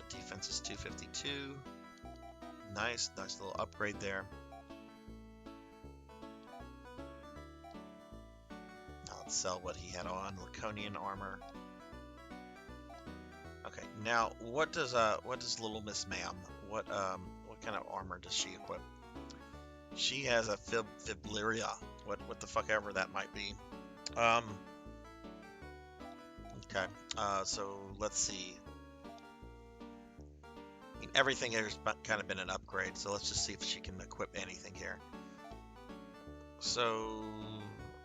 Defense is 252. Nice little upgrade there. Now let's sell what he had on, Laconian armor. Okay, now what does Little Miss Ma'am? What kind of armor does she equip? She has a Fibleria. What the fuck ever that might be. Okay, so let's see. I mean, everything here's kind of been an upgrade, so let's just see if she can equip anything here. So,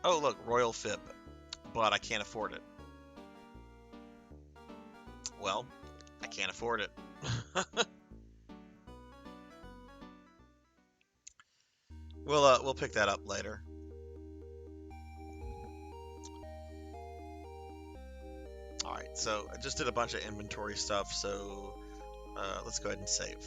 oh look, Royal Fib, but I can't afford it. Well, I can't afford it. We'll pick that up later. All right, so I just did a bunch of inventory stuff, so let's go ahead and save.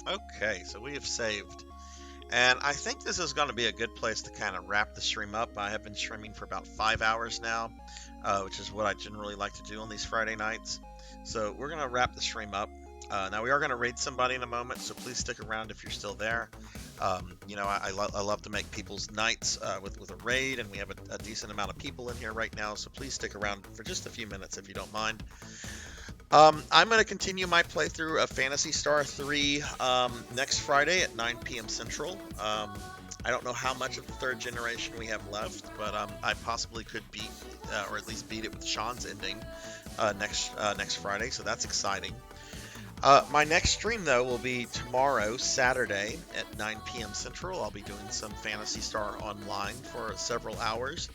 Okay, so we have saved. And I think this is going to be a good place to kind of wrap the stream up. I have been streaming for about 5 hours now, which is what I generally like to do on these Friday nights. So we're going to wrap the stream up. Now we are going to raid somebody in a moment, so please stick around if you're still there. You know, I love to make people's nights with a raid, and we have a decent amount of people in here right now, so please stick around for just a few minutes if you don't mind. I'm going to continue my playthrough of Phantasy Star 3 next Friday at 9 p.m. Central. I don't know how much of the third generation we have left, but I possibly could beat, or at least beat it with Sean's ending next Friday, so that's exciting. My next stream, though, will be tomorrow, Saturday, at 9 p.m. Central. I'll be doing some Phantasy Star Online for several hours.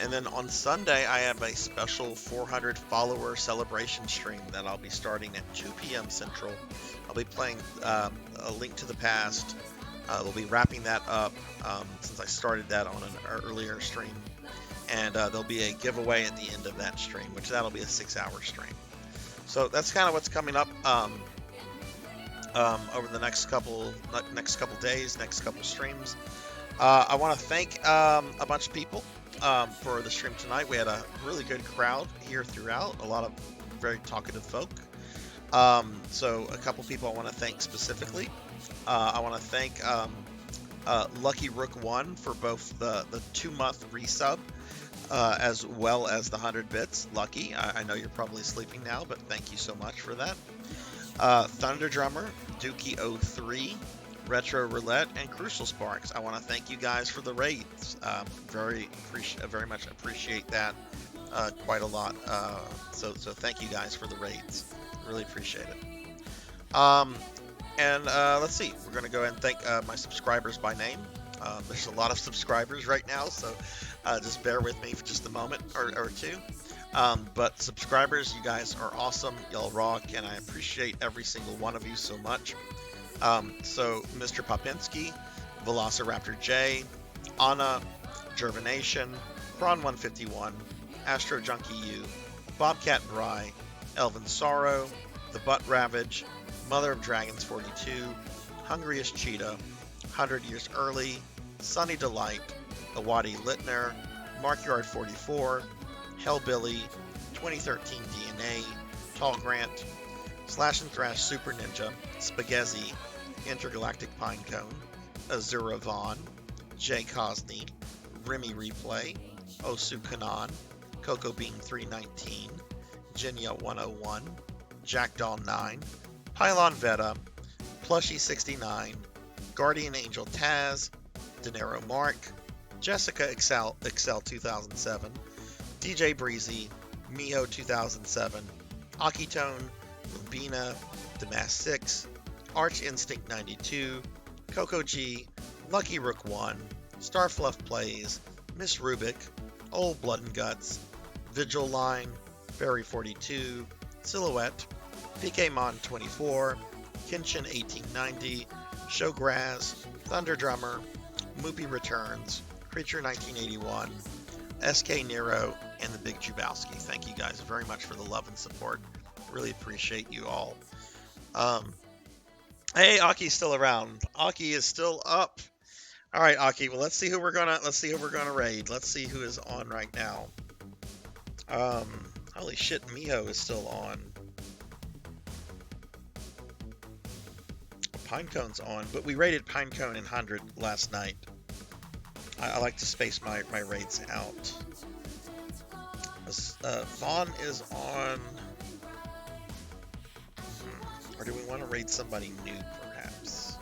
And then on Sunday, I have a special 400 follower celebration stream that I'll be starting at 2 p.m. Central. I'll be playing A Link to the Past. We'll be wrapping that up since I started that on an earlier stream. And there'll be a giveaway at the end of that stream, which that'll be a 6-hour stream. So that's kind of what's coming up over the next couple days, next couple streams. I want to thank a bunch of people for the stream tonight. We had a really good crowd here throughout, a lot of very talkative folk. So a couple people I want to thank specifically. I want to thank Lucky Rook 1 for both the 2-month resub as well as the 100 bits. Lucky, I know you're probably sleeping now, but thank you so much for that. Thunder Drummer, Dookie03, Retro Roulette, and Crucial Sparks. I want to thank you guys for the raids. Very much appreciate that quite a lot. So thank you guys for the raids. Really appreciate it. And let's see. We're going to go ahead and thank my subscribers by name. There's a lot of subscribers right now, so just bear with me for just a moment or two. But subscribers, you guys are awesome. Y'all rock, and I appreciate every single one of you so much. So Mr. Popinski, Velociraptor J, Anna, Gervination, Kron151, Astro Junkie U, Bobcat Bry, Elvin Sorrow, The Butt Ravage, Mother of Dragons 42, Hungriest Cheetah, 100 Years Early, Sunny Delight, Awadi Littner, Markyard 44, Hellbilly, 2013 DNA, Tall Grant, Slash and Thrash Super Ninja, Spaghetti, Intergalactic Pinecone, Azura Vaughn, Jay Cosney, Remy Replay, Osu Kanan, Coco Bean 319, Jinya 101, Jackdaw 9, Pylon Veta, Plushy 69, Guardian Angel Taz, Dinero Mark, Jessica Excel 2007, DJ Breezy, Miho 2007, Akitone, Rubina, Damas 6, Arch Instinct 92, Coco G, Lucky Rook 1, Starfluff Plays, Miss Rubik, Old Blood and Guts, Vigil Line, Fairy 42, Silhouette, PKMon 24, Kenshin 1890, Showgrass, Thunder Drummer, Moopy Returns, Creature 1981, SK Nero, and the Big Jubowski. Thank you guys very much for the love and support. Really appreciate you all. Hey, Aki's still around. Aki is still up. All right, Aki. Well, let's see who we're gonna raid. Let's see who is on right now. Holy shit, Miho is still on. Pinecone's on, but we raided Pinecone in 100 last night. I like to space my raids out. Vaughn is on. Or do we want to raid somebody new, perhaps?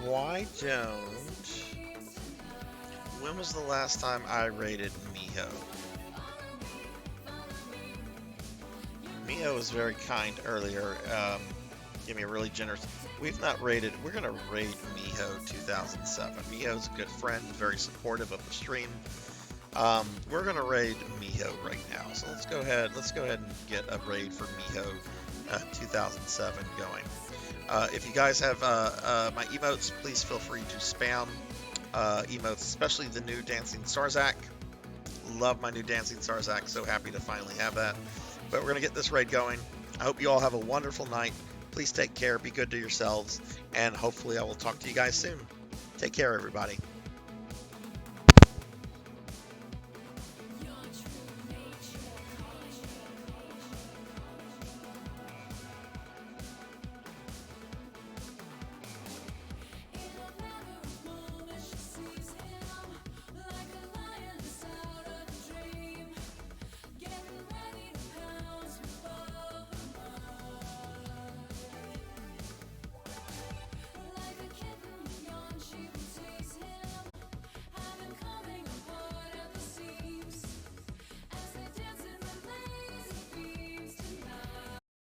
Why don't... When was the last time I raided Miho? Miho was very kind earlier. Gave me a really generous. We've not raided. We're gonna raid Miho 2007. Miho's a good friend, very supportive of the stream. We're gonna raid Miho right now. So let's go ahead. Let's go ahead and get a raid for Miho 2007 going. If you guys have my emotes, please feel free to spam emotes, especially the new Dancing Sarzac. Love my new Dancing Sarzac. So happy to finally have that. But we're gonna get this raid going. I hope you all have a wonderful night. Please take care, be good to yourselves, and hopefully I will talk to you guys soon. Take care, everybody.